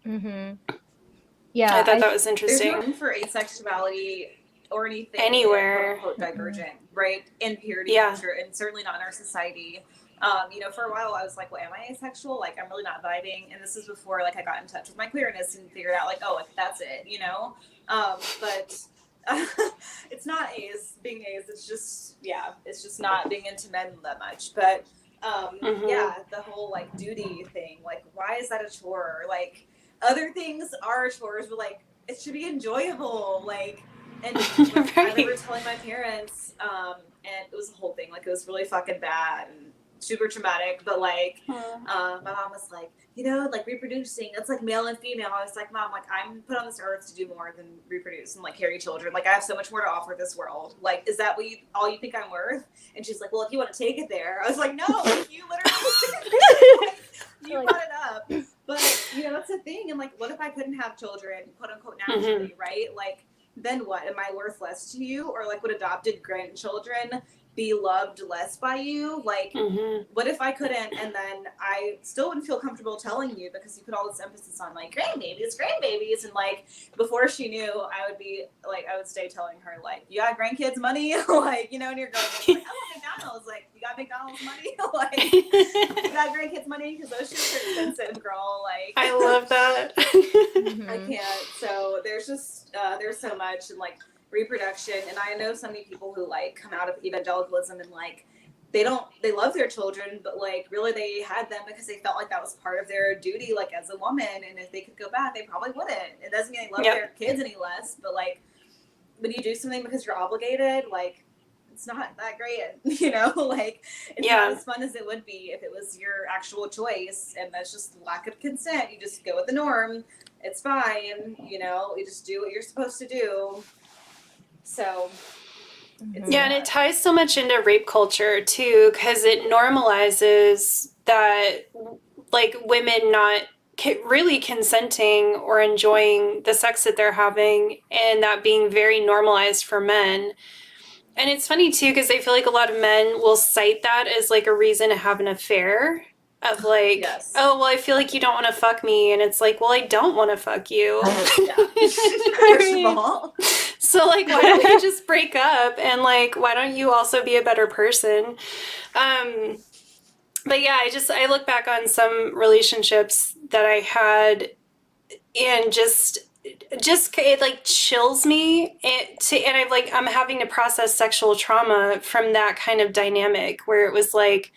Yeah, I thought that was interesting. There's room for asexuality or anything anywhere, quote, divergent, right? In purity culture, and certainly not in our society. You know, for a while I was like, well, am I asexual? Like, I'm really not vibing. And this is before like I got in touch with my queerness and figured out like, oh, like, that's it, you know? But it's not being ace. It's just, yeah, it's just not being into men that much. But yeah, the whole like duty thing, like, why is that a chore? Like, other things are chores, but like, it should be enjoyable. Like, and right. I remember telling my parents, and it was a whole thing. Like, it was really fucking bad and super traumatic. But like, my mom was like, you know, like reproducing, it's like male and female. I was like, Mom, like I'm put on this earth to do more than reproduce and like carry children. Like, I have so much more to offer this world. Like, is that what all you think I'm worth? And she's like, well, if you want to take it there. I was like, no, like, you literally, like, you brought it up. But you know, that's the thing. And like, what if I couldn't have children, quote unquote, naturally, right? Like, then what? Am I worth less to you? Or like, would adopted grandchildren be loved less by you? Like, Mm-hmm. what if I couldn't, and then I still wouldn't feel comfortable telling you because you put all this emphasis on like grandbabies, and like before she knew, I would stay telling her like, you got grandkids money, like, you know, and you're going like, I want McDonald's, like, you got McDonald's money, like, you got grandkids money, because those shits are expensive, girl. Like, I love that. I can't. So there's just there's so much, and like reproduction, and I know so many people who like come out of evangelicalism and like they love their children, but like really they had them because they felt like that was part of their duty, like as a woman, and if they could go back they probably wouldn't. It doesn't mean they love their kids any less, but like when you do something because you're obligated, like it's not that great, you know, like it's not as fun as it would be if it was your actual choice, and that's just lack of consent. You just go with the norm, it's fine, you know, you just do what you're supposed to do. So it's and it ties so much into rape culture too, because it normalizes that, like, women not really consenting or enjoying the sex that they're having, and that being very normalized for men. And it's funny too, because I feel like a lot of men will cite that as like a reason to have an affair. Of like, oh, well, I feel like you don't want to fuck me. And it's like, well, I don't want to fuck you. First of all. So, like, why don't we just break up? And, like, why don't you also be a better person? But, yeah, I look back on some relationships that I had and just it, like, chills me. And I'm having to process sexual trauma from that kind of dynamic where it was like,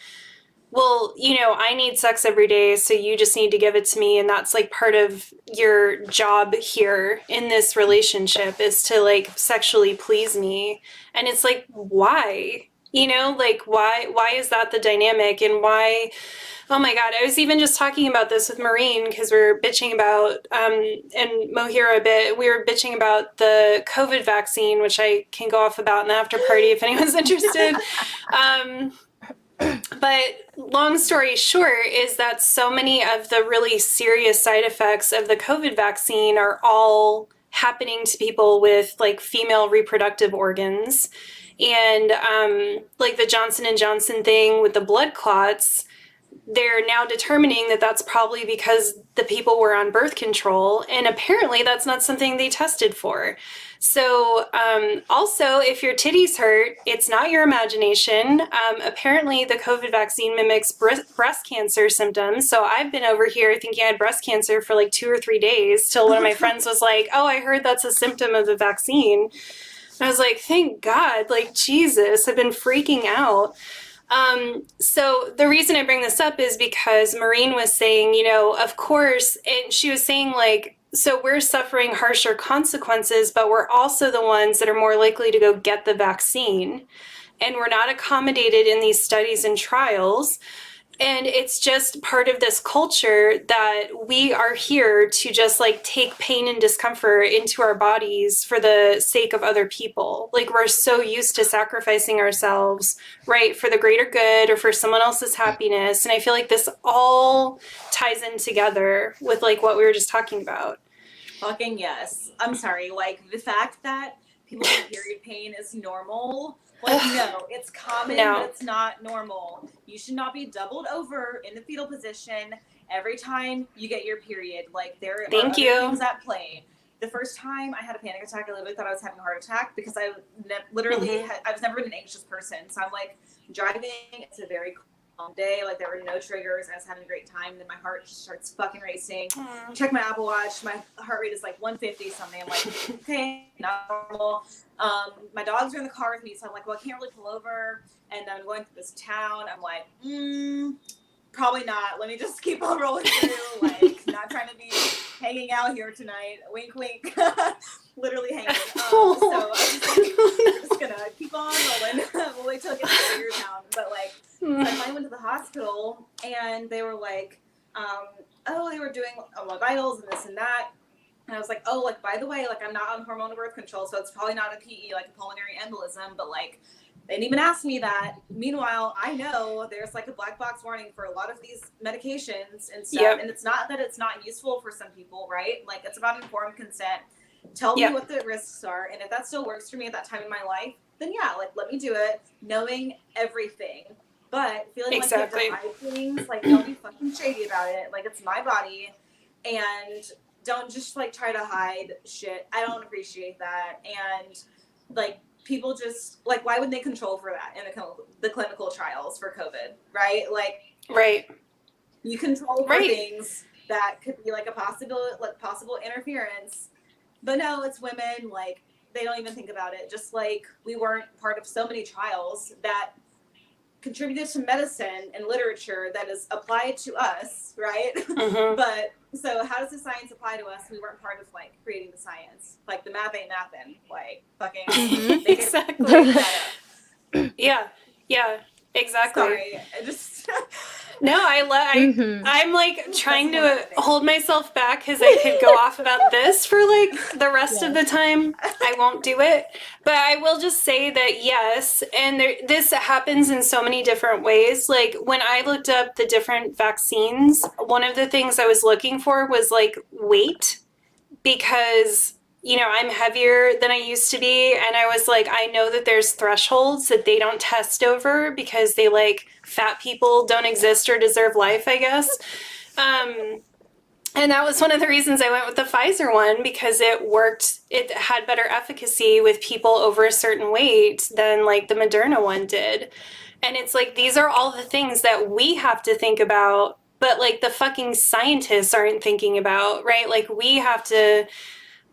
well, you know, I need sex every day, so you just need to give it to me. And that's like part of your job here in this relationship is to like sexually please me. And it's like, why? You know, like, why is that the dynamic? And why? Oh my God, I was even just talking about this with Maureen because we were bitching about, and Mohera a bit, we were bitching about the COVID vaccine, which I can go off about in the after party if anyone's interested. But long story short is that so many of the really serious side effects of the COVID vaccine are all happening to people with like female reproductive organs. And like the Johnson & Johnson thing with the blood clots, they're now determining that that's probably because the people were on birth control. And apparently that's not something they tested for. So also, if your titties hurt, it's not your imagination. Apparently, the COVID vaccine mimics breast cancer symptoms. So I've been over here thinking I had breast cancer for like 2 or 3 days till one of my friends was like, oh, I heard that's a symptom of the vaccine. And I was like, thank God, like, Jesus, I've been freaking out. So the reason I bring this up is because Maureen was saying, you know, of course, and she was saying like, so we're suffering harsher consequences, but we're also the ones that are more likely to go get the vaccine. And we're not accommodated in these studies and trials. And it's just part of this culture that we are here to just like take pain and discomfort into our bodies for the sake of other people. Like we're so used to sacrificing ourselves, right, for the greater good or for someone else's happiness. And I feel like this all ties in together with like what we were just talking about. Fucking yes. I'm sorry. Like the fact that people with period pain is normal. Like, no, it's common, but it's not normal. You should not be doubled over in the fetal position every time you get your period. Like, there are other things at play. The first time I had a panic attack, I literally thought I was having a heart attack because I literally I've never been an anxious person. So I'm like driving. It's a very calm day. Like, there were no triggers. I was having a great time. Then my heart just starts fucking racing. Check my Apple Watch. My heart rate is like 150 something. I'm like, okay, not normal. My dogs are in the car with me, so I'm like, well, I can't really pull over, and I'm going through this town. I'm like, probably not. Let me just keep on rolling through, like, not trying to be hanging out here tonight. Wink, wink. Literally hanging. So I'm just gonna keep on rolling. We'll wait till I get to the bigger town. But like, I finally went to the hospital, and they were like, they were doing my vitals and this and that. And I was like, oh, like, by the way, like, I'm not on hormonal birth control, so it's probably not a PE, like a pulmonary embolism, but, like, they didn't even ask me that. Meanwhile, I know there's, like, a black box warning for a lot of these medications and stuff, and it's not that it's not useful for some people, right? Like, it's about informed consent. Tell Yeah. me what the risks are, and if that still works for me at that time in my life, then yeah, like let me do it, knowing everything. But feeling Exactly. like you have to hide things, like don't be fucking shady about it. Like it's my body, and don't just like try to hide shit. I don't appreciate that. And like people just like, why would they control for that in the clinical trials for COVID, right? Like Right. you control for Right. things that could be like a possible interference, but no, it's women. Like they don't even think about it. Just like we weren't part of so many trials that contributed to medicine and literature that is applied to us, right? Mhm. But so how does the science apply to us? We weren't part of like creating the science. Like the math ain't mathin'. Like fucking they didn't Exactly. make that up. Yeah. Yeah. Exactly. Sorry, I just No, Mhm. I'm like trying That's to one thing. hold myself back because I could go off about this for like the rest of the Yes. time. I won't do it, but I will just say that yes, and this happens in so many different ways. Like when I looked up the different vaccines, one of the things I was looking for was like weight, because I'm heavier than I used to be, and I was like, I know that there's thresholds that they don't test over because they like fat people don't exist or deserve life, I guess. And that was one of the reasons I went with the Pfizer one, because it worked. It had better efficacy with people over a certain weight than like the Moderna one did. And it's like, these are all the things that we have to think about, but like the fucking scientists aren't thinking about, right? Like we have to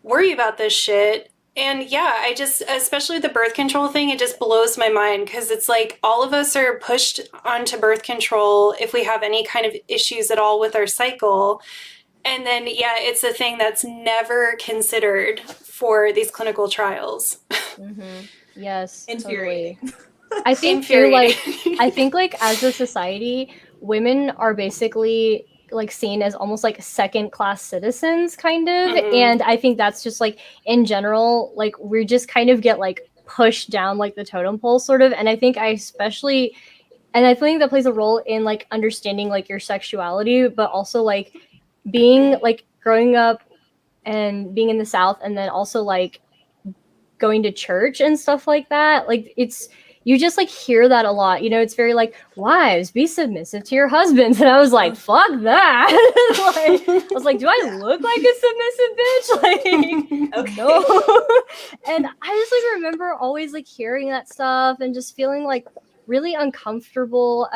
worry about this shit. And yeah, I just, especially the birth control thing, it just blows my mind because it's like all of us are pushed onto birth control if we have any kind of issues at all with our cycle. And then, yeah, it's a thing that's never considered for these clinical trials. Yes, totally. Infuriating. I think too, like, Infuriating. I think like as a society, women are basically like seen as almost like second class citizens kind of. Mhm. And I think that's just like in general, like we just kind of get like pushed down like the totem pole sort of. And I think I think that plays a role in like understanding like your sexuality, but also like being like growing up and being in the South, and then also like going to church and stuff like that. Like you just like hear that a lot. It's very like, wives, be submissive to your husbands. And I was like, fuck that. Like, I was like, do I look like a submissive bitch? Like, Okay. no. And I just like remember always like hearing that stuff and just feeling like really uncomfortable,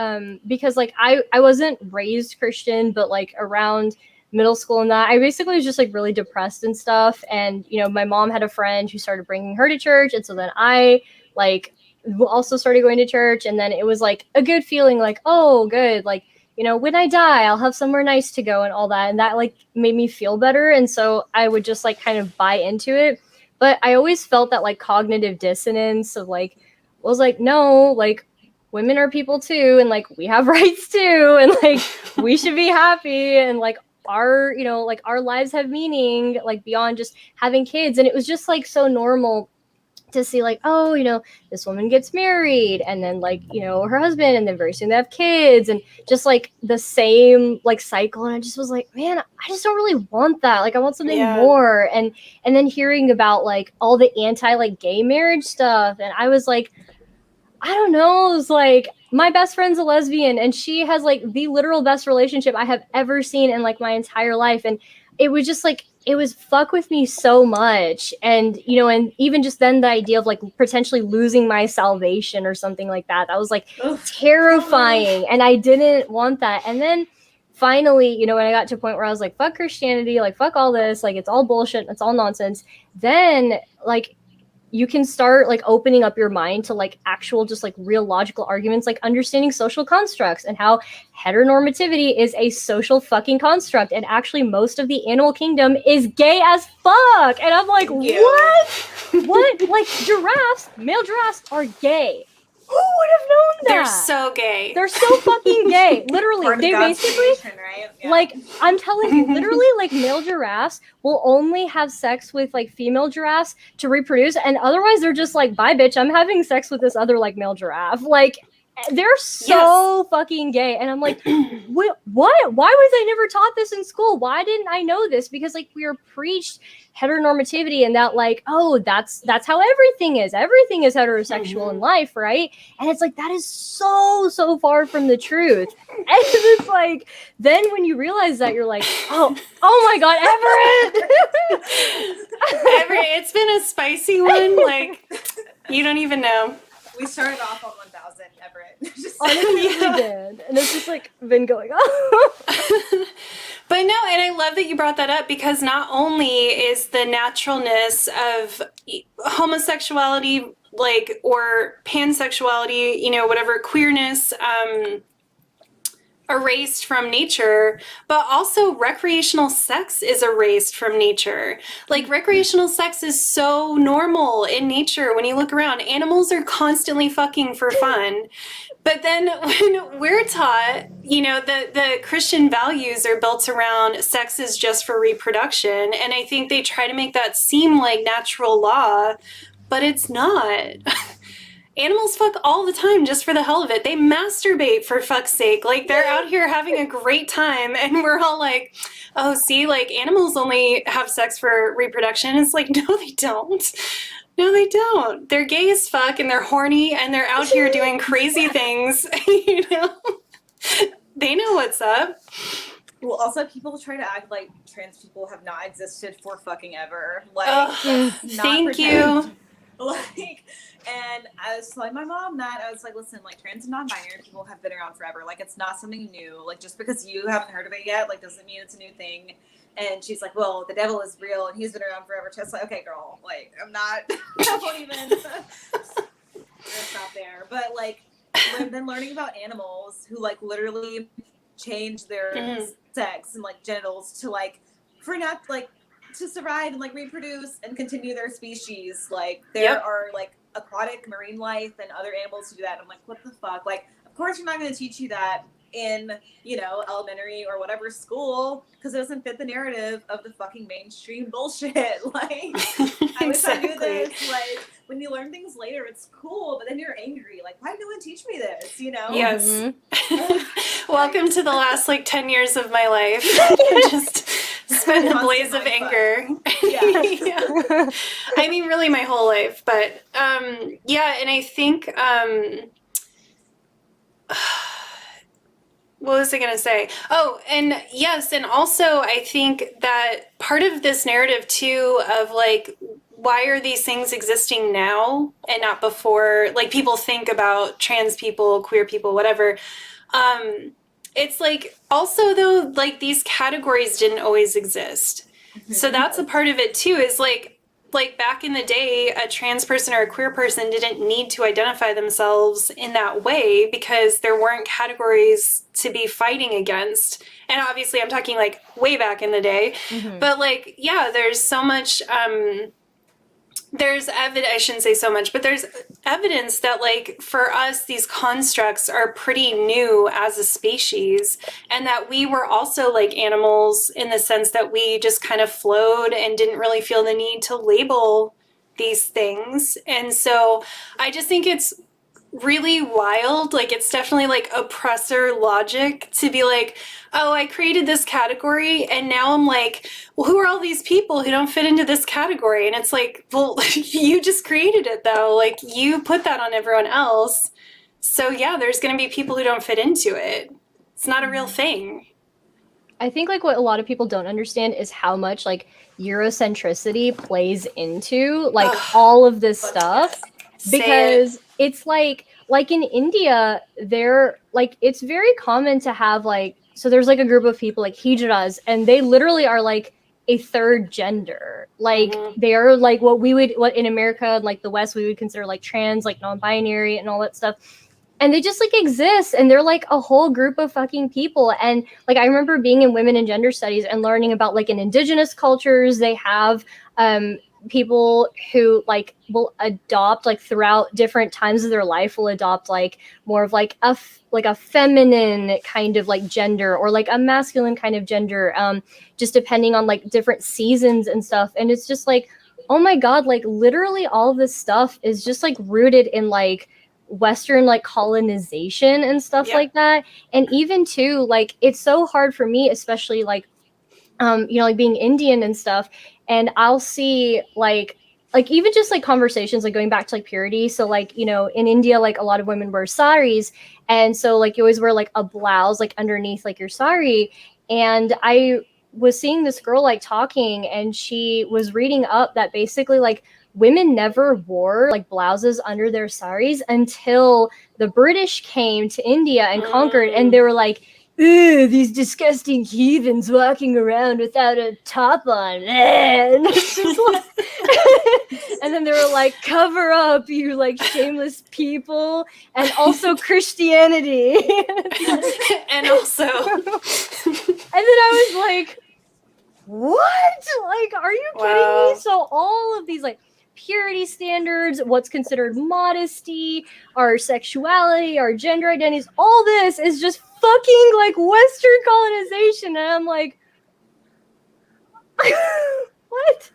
because like I wasn't raised Christian, but like around middle school and that I basically was just like really depressed and stuff. And my mom had a friend who started bringing her to church, and so then I like also started going to church, and then it was like a good feeling, like, oh good, like when I die I'll have somewhere nice to go and all that, and that like made me feel better. And so I would just like kind of buy into it. But I always felt that like cognitive dissonance of like, was like, no, like women are people too, and like we have rights too, and like we should be happy, and like our like our lives have meaning like beyond just having kids. And it was just like so normal to see like, oh, this woman gets married, and then like her husband, and then very soon they have kids, and just like the same like cycle. And I just was like, man, I just don't really want that. Like I want something more. And then hearing about like all the anti like gay marriage stuff, and I was like, I don't know. It was like my best friend's a lesbian, and she has like the literal best relationship I have ever seen in like my entire life. And it was just like, it was fuck with me so much. And, and even just then the idea of like potentially losing my salvation or something like that, that was like terrifying. And I didn't want that. And then finally, when I got to a point where I was like, fuck Christianity, like fuck all this, like it's all bullshit, it's all nonsense. Then like, you can start like opening up your mind to like actual just like real logical arguments, like understanding social constructs and how heteronormativity is a social fucking construct, and actually most of the animal kingdom is gay as fuck. And I'm like, what? Like giraffes, male giraffes are gay. Who would have known that? They're so gay. They're so fucking gay. Literally, they basically, right? like, I'm telling you, literally, like, male giraffes will only have sex with, like, female giraffes to reproduce, and otherwise they're just like, bye, bitch, I'm having sex with this other, like, male giraffe. Like, They're so fucking gay, and I'm like, what? Why was I never taught this in school? Why didn't I know this? Because like we were preached heteronormativity, and that like, oh, that's how everything is. Everything is heterosexual in life, right? And it's like that is so far from the truth. And it's like then when you realize that, you're like, oh my god, Everett. Everett, it's been a spicy one. Like you don't even know. We started off on 1,000, Everett. Just Honestly, we did, and it's just like been going on. But no, and I love that you brought that up because not only is the naturalness of homosexuality, like, or pansexuality, you know, whatever, queerness, erased from nature, but also recreational sex is erased from nature. Like recreational sex is so normal in nature when you look around. Animals are constantly fucking for fun. But then when we're taught, you know, the Christian values are built around sex is just for reproduction. And I think they try to make that seem like natural law, but it's not. Animals fuck all the time just for the hell of it. They masturbate for fuck's sake. Like they're out here having a great time and we're all like, oh, see, like animals only have sex for reproduction. It's like, no, they don't. No, they don't. They're gay as fuck and they're horny and they're out here doing crazy things. You know, they know what's up. Well, also people try to act like trans people have not existed for fucking ever. Like, thank you. Like, and I was telling my mom that I was like, listen, like trans and non-binary people have been around forever. Like, it's not something new. Like, just because you haven't heard of it yet, like, doesn't mean it's a new thing. And she's like, well, the devil is real and he's been around forever. So I was like, okay, girl, like, I'm not, I won't even stop there. But like, I've been learning about animals who like literally change their sex and like genitals to like, for not like, to survive and like reproduce and continue their species. Like there are like aquatic marine life and other animals who do that. I'm like, what the fuck? Like, of course you're not going to teach you that in, you know, elementary or whatever school because it doesn't fit the narrative of the fucking mainstream bullshit. Like, I wish I knew this. Like, when you learn things later, it's cool, but then you're angry. Like, why did no one teach me this? You know? Yes. Welcome to the last like 10 years of my life. Just spent in a blaze of anger. Yeah. I mean, really my whole life, but yeah, and I think what was I going to say? Oh, and yes, and also I think that part of this narrative too of like, why are these things existing now and not before? Like people think about trans people, queer people, whatever. It's like also though, like these categories didn't always exist. Mm-hmm. So that's a part of it too, is like back in the day, a trans person or a queer person didn't need to identify themselves in that way because there weren't categories to be fighting against. And obviously I'm talking like way back in the day, but like, yeah, there's so much, there's I shouldn't say so much, but there's evidence that like for us, these constructs are pretty new as a species and that we were also like animals in the sense that we just kind of flowed and didn't really feel the need to label these things. And so I just think it's really wild. Like it's definitely like oppressor logic to be like, oh, I created this category and now I'm like, well, who are all these people who don't fit into this category? And it's like, well, you just created it though. Like you put that on everyone else. So yeah, there's going to be people who don't fit into it. It's not a real thing. I think like what a lot of people don't understand is how much like Eurocentricity plays into like all of this stuff. Because it's like in India, they're like, it's very common to have like, so there's like a group of people like hijiras, and they literally are like a third gender. Like they are like what in America, like the West, we would consider like trans, like non-binary and all that stuff. And they just like exist, and they're like a whole group of fucking people. And like I remember being in women and gender studies and learning about like in indigenous cultures, they have people who like will adopt like throughout different times of their life will adopt like more of like a feminine kind of like gender or like a masculine kind of gender, just depending on like different seasons and stuff. And it's just like, oh my god, like literally all of this stuff is just like rooted in like Western like colonization and stuff like that. And even too, like it's so hard for me, especially like you know, like being Indian and stuff, and I'll see like even just like conversations like going back to like purity. So like, you know, in India, like a lot of women wear saris, and so like you always wear like a blouse like underneath like your sari. And I was seeing this girl like talking, and she was reading up that basically like women never wore like blouses under their saris until the British came to India and conquered, and they were like, "Ew, these disgusting heathens walking around without a top on." And it's just like, and then they were like, "Cover up, you like shameless people," and also Christianity. And also, and then I was like, "What? Like, are you kidding me?" So all of these like purity standards, what's considered modesty, our sexuality, our gender identities, all this is just fucking like Western colonization. And I'm like, what?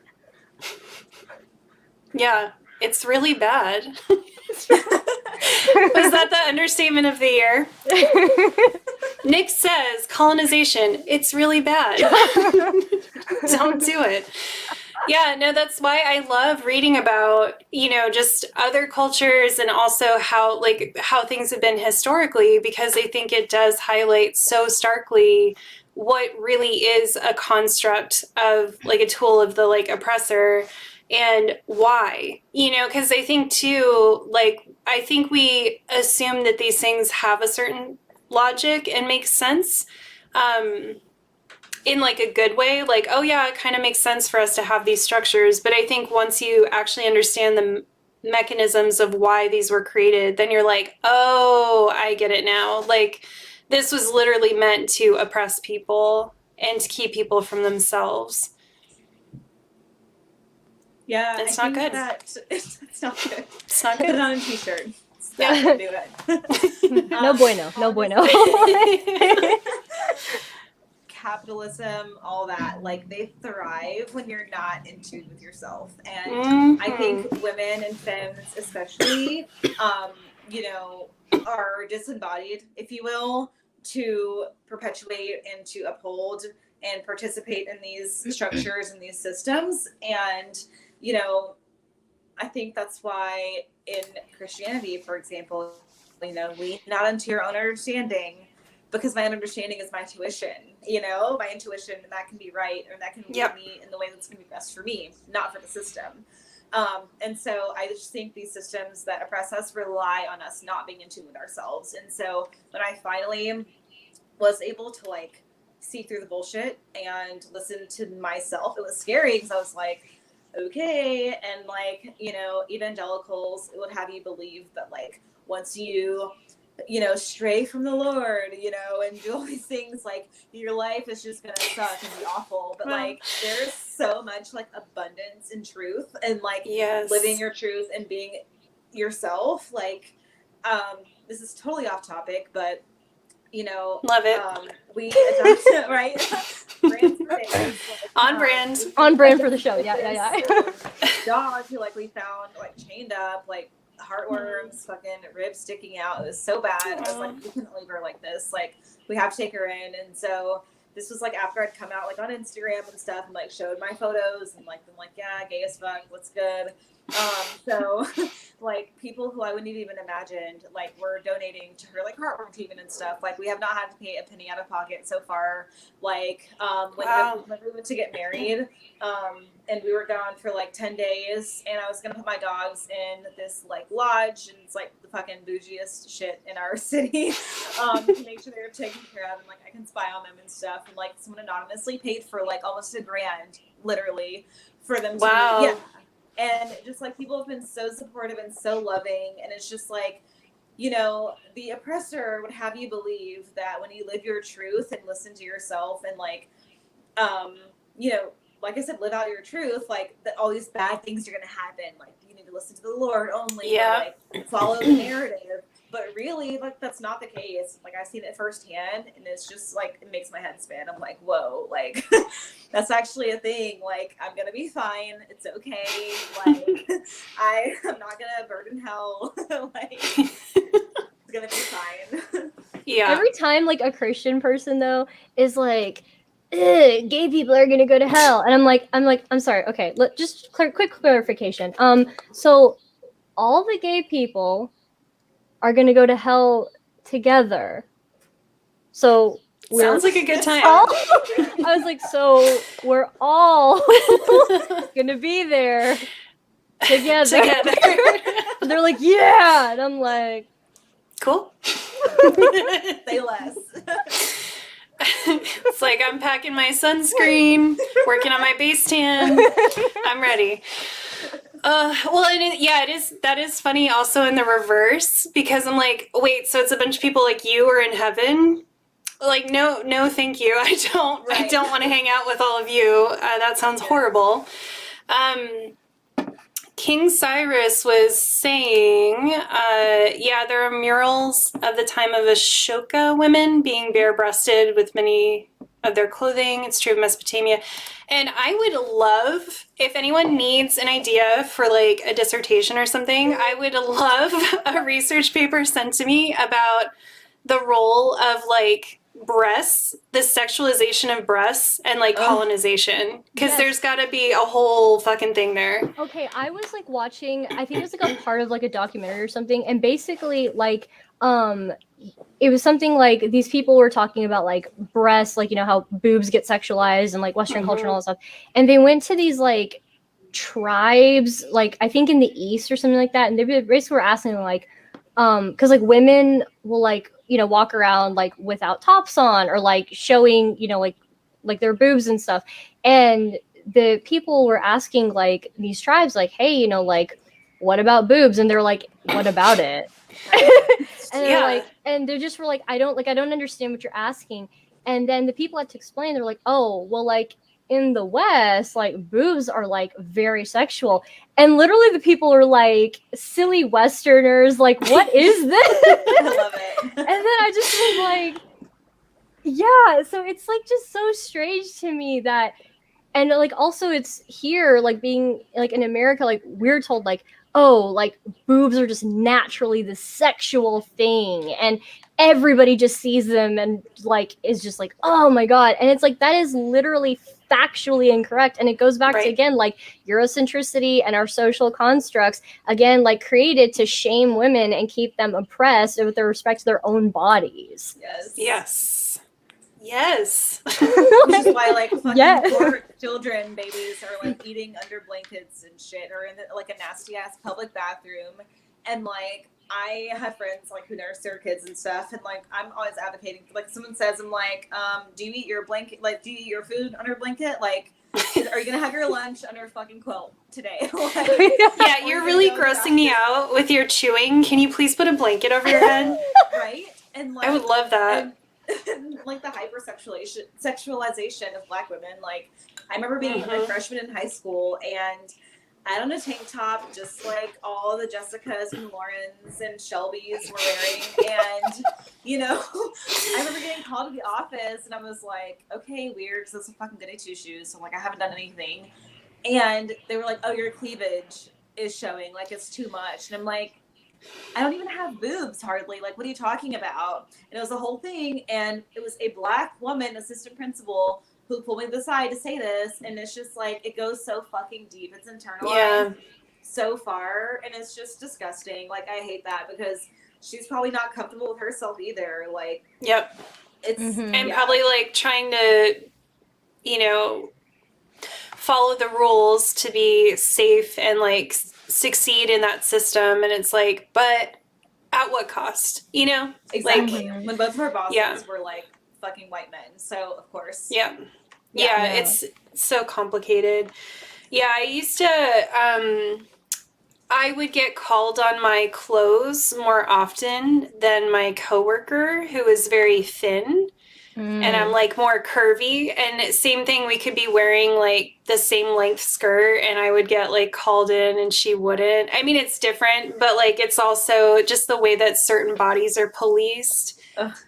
Yeah, it's really bad. Was that the understatement of the year? Nick says colonization, it's really bad. Don't do it. Yeah, no, that's why I love reading about, you know, just other cultures and also how things have been historically, because I think it does highlight so starkly what really is a construct of like a tool of the like oppressor and why, you know, because I think too, like, I think we assume that these things have a certain logic and make sense. In like a good way, like, oh yeah, it kind of makes sense for us to have these structures. But I think once you actually understand the mechanisms of why these were created, then you're like, oh, I get it now. Like, this was literally meant to oppress people and to keep people from themselves. Yeah, it's not good. It's not good. It's not Put good. it on a t-shirt. That would do it. No bueno, no bueno. Capitalism, all that, like they thrive when you're not in tune with yourself. And I think women and femmes especially, you know, are disembodied, if you will, to perpetuate and to uphold and participate in these structures and these systems. And, you know, I think that's why in Christianity, for example, you know, lean not unto your own understanding, because my own understanding is my tuition, you know, my intuition, and that can be right, or that can lead me in the way that's going to be best for me, not for the system. And so I just think these systems that oppress us rely on us not being in tune with ourselves. And so when I finally was able to like see through the bullshit and listen to myself, it was scary because I was like, okay. And like, you know, evangelicals would have you believe that like once you know, stray from the Lord, you know, and do all these things, like your life is just gonna suck and be awful. But like there's so much like abundance in truth and like living your truth and being yourself. Like this is totally off topic, but you know, love it. We adopted, right? Brand for days, like, on brand. On brand for the show. Yeah. Dog who like we found like chained up, like heartworms, fucking ribs sticking out. It was so bad. I was like, we couldn't leave her like this. Like, we have to take her in. And so this was like after I'd come out like on Instagram and stuff and like showed my photos and like been like, yeah, gay as fuck, what's good. So like people who I wouldn't have even imagined like were donating to her like heartworm treatment and stuff. Like we have not had to pay a penny out of pocket so far. Like when we went to get married, and we were gone for like 10 days, and I was gonna put my dogs in this like lodge, and it's like the fucking bougiest shit in our city, to make sure they were taken care of, and like I can spy on them and stuff. And like someone anonymously paid for like almost $1,000, literally, for them to and just like people have been so supportive and so loving, and it's just like, you know, the oppressor would have you believe that when you live your truth and listen to yourself and like, you know, like I said, live out your truth, like that all these bad things are going to happen. Like you need to listen to the Lord only, or, like follow the narrative. But really, like, that's not the case. Like, I've seen it firsthand, and it's just like, it makes my head spin. I'm like, whoa, like, that's actually a thing. Like, I'm gonna be fine. It's okay. Like, I'm not gonna burn in hell. Like, it's gonna be fine. Yeah. Every time like a Christian person though is like, "Ugh, gay people are gonna go to hell," and I'm sorry. Okay, just quick clarification. So all the gay people are gonna go to hell together. So Sounds like a good time. I was like, so we're all gonna be there together. And they're like, yeah, and I'm like, cool. Say less. It's like I'm packing my sunscreen, working on my base tan. I'm ready. Well, that is funny also in the reverse, because I'm like, wait, so it's a bunch of people like you are in heaven? Like, no, thank you. I don't want to hang out with all of you. That sounds horrible. King Cyrus was saying, there are murals of the time of Ashoka women being bare-breasted with many of their clothing. It's true of Mesopotamia. And I would love, if anyone needs an idea for like a dissertation or something, I would love a research paper sent to me about the role of like breasts, the sexualization of breasts, and like colonization, because there's got to be a whole fucking thing there. Okay, I was like watching, I think it was like a part of like a documentary or something, and basically like it was something like these people were talking about like breasts, like, you know, how boobs get sexualized and like Western culture and all that stuff, and they went to these like tribes, like I think in the East or something like that, and they basically were asking like because like women will like, you know, walk around like without tops on or like showing, you know, like their boobs and stuff, and the people were asking like these tribes like, hey, you know, like what about boobs? And they're like, what about it? And they're like, and they just were like, I don't understand what you're asking. And then the people had to explain, they're like, oh, well, like in the West, like boobs are like very sexual. And literally the people are like, silly Westerners, like, what is this? I love it. And then I just was like, yeah, so it's like just so strange to me that, and like also it's here, like being like in America, like we're told like, oh, like boobs are just naturally the sexual thing, and everybody just sees them and like is just like, oh my god. And it's like that is literally factually incorrect, and it goes back to again like Eurocentricity and our social constructs, again like created to shame women and keep them oppressed with respect to their own bodies. Yes. Which is why like fucking poor children, babies are like eating under blankets and shit, or in like a nasty ass public bathroom. And like I have friends like who nurse their kids and stuff, and like I'm always advocating for, like, someone says, I'm like, do you eat your blanket, like do you eat your food under a blanket? Like are you gonna have your lunch under a fucking quilt today? Like, yeah, you're really grossing me out with your chewing. Can you please put a blanket over your head? Right? And like I would love that. and like the sexualization of Black women. Like I remember being a freshman in high school, and I had on a tank top just like all the Jessicas and Laurens and Shelbys were wearing. And you know, I remember getting called to the office, and I was like, okay, weird, because it's a fucking goody two shoes, so like I haven't done anything. And they were like, oh, your cleavage is showing, like it's too much. And I'm like, I don't even have boobs hardly. Like, what are you talking about? And it was a whole thing. And it was a Black woman, assistant principal, who pulled me to the side to say this. And it's just like, it goes so fucking deep. It's internalized so far. And it's just disgusting. Like, I hate that because she's probably not comfortable with herself either. Like, it's, and probably like trying to, you know, follow the rules to be safe and like succeed in that system. And it's like, but at what cost, you know? Exactly. Like, when both of her bosses were like fucking white men, so of course. It's so complicated. I used to I would get called on my clothes more often than my coworker, who was very thin. and I'm like more curvy, and same thing, we could be wearing like the same length skirt and I would get like called in and she wouldn't. I mean, it's different, but like it's also just the way that certain bodies are policed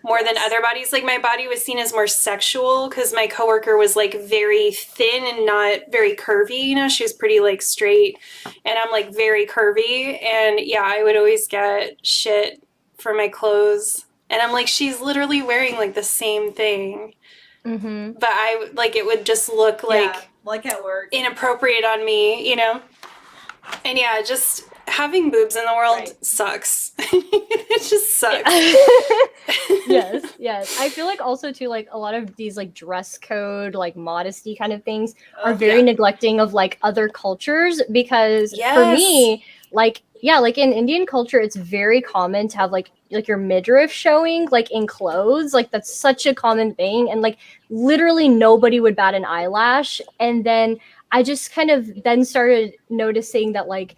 more than other bodies. Like my body was seen as more sexual because my coworker was like very thin and not very curvy, you know, she was pretty like straight, and I'm like very curvy, and yeah, I would always get shit for my clothes. And I'm like, she's literally wearing like the same thing. But I like it would just look like at work, inappropriate on me, you know? And yeah, just having boobs in the world sucks. It just sucks. Yes. I feel like also too, like a lot of these like dress code, like modesty kind of things are very neglecting of like other cultures, because for me, like like in Indian culture, it's very common to have like your midriff showing like in clothes. Like that's such a common thing, and like literally nobody would bat an eyelash. And then I just kind of then started noticing that like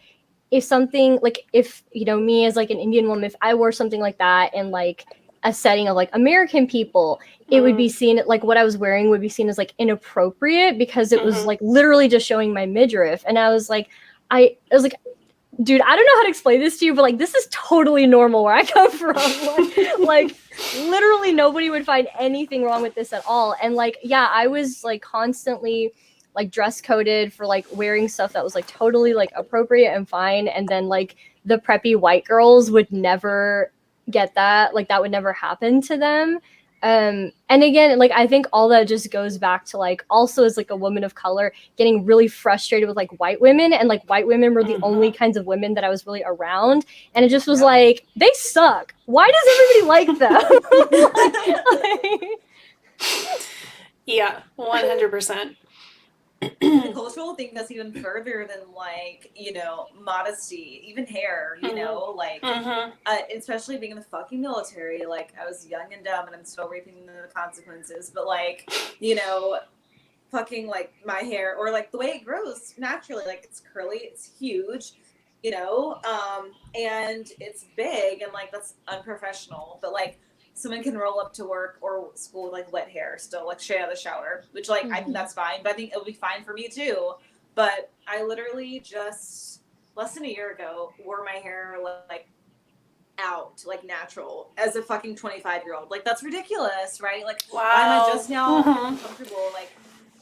if something like, if you know, me as like an Indian woman, if I wore something like that in like a setting of like American people, it would be seen like what I was wearing would be seen as like inappropriate because it was like literally just showing my midriff. And I was like, dude, I don't know how to explain this to you, but like this is totally normal where I come from. like literally nobody would find anything wrong with this at all. And like, yeah, I was like constantly like dress coded for like wearing stuff that was like totally like appropriate and fine. And then like the preppy white girls would never get that. Like that would never happen to them. And again, like I think all that just goes back to like also as like a woman of color getting really frustrated with like white women, and like white women were the only kinds of women that I was really around, and it just was like, they suck. Why does everybody like them? Yeah, 100%. The cultural thing goes even further than like, you know, modesty, even hair, you know, like especially being in the fucking military. Like I was young and dumb and I'm still reaping the consequences, but like, you know, fucking like my hair, or like the way it grows naturally, like it's curly, it's huge, you know, and it's big, and like that's unprofessional. But like someone can roll up to work or school with like wet hair still, like straight out of the shower, which like I think that's fine, but I think it'll be fine for me too. But I literally just less than a year ago wore my hair like out, like natural, as a fucking 25-year-old. Like that's ridiculous, right? Like why am I just now comfortable? Like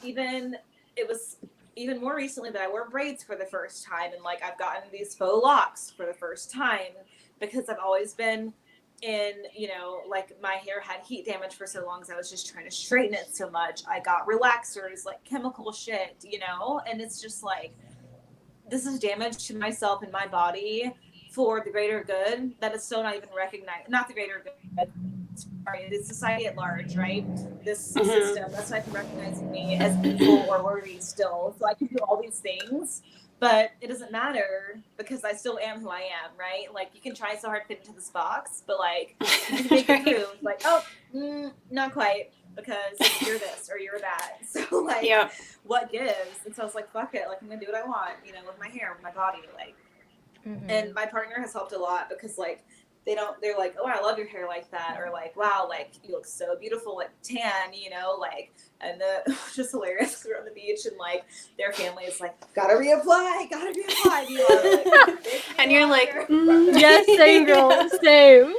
even it was even more recently that I wore braids for the first time, and like I've gotten these faux locks for the first time because I've always been in, you know, like my hair had heat damage for so long because I was just trying to straighten it so much. I got relaxers, like chemical shit, you know, and it's just like, this is damage to myself and my body for the greater good that is still not even recognized. Not the greater good, sorry, the society at large, right? This system that's not even recognizing me as equal or worthy still. So I can do all these things, but it doesn't matter because I still am who I am, right? Like you can try so hard to fit into this box, but like you can make it through. Like, oh, not quite, because you're this or you're that. So like, what gives? And so I was like, fuck it. Like I'm gonna do what I want, you know, with my hair, with my body, like. And my partner has helped a lot because like they're like, oh, I love your hair like that, or like, wow, like you look so beautiful, like tan, you know, like, and just hilarious. We're on the beach and like their family is like, gotta reapply, you know, like, and you're like, yes, same girl, same.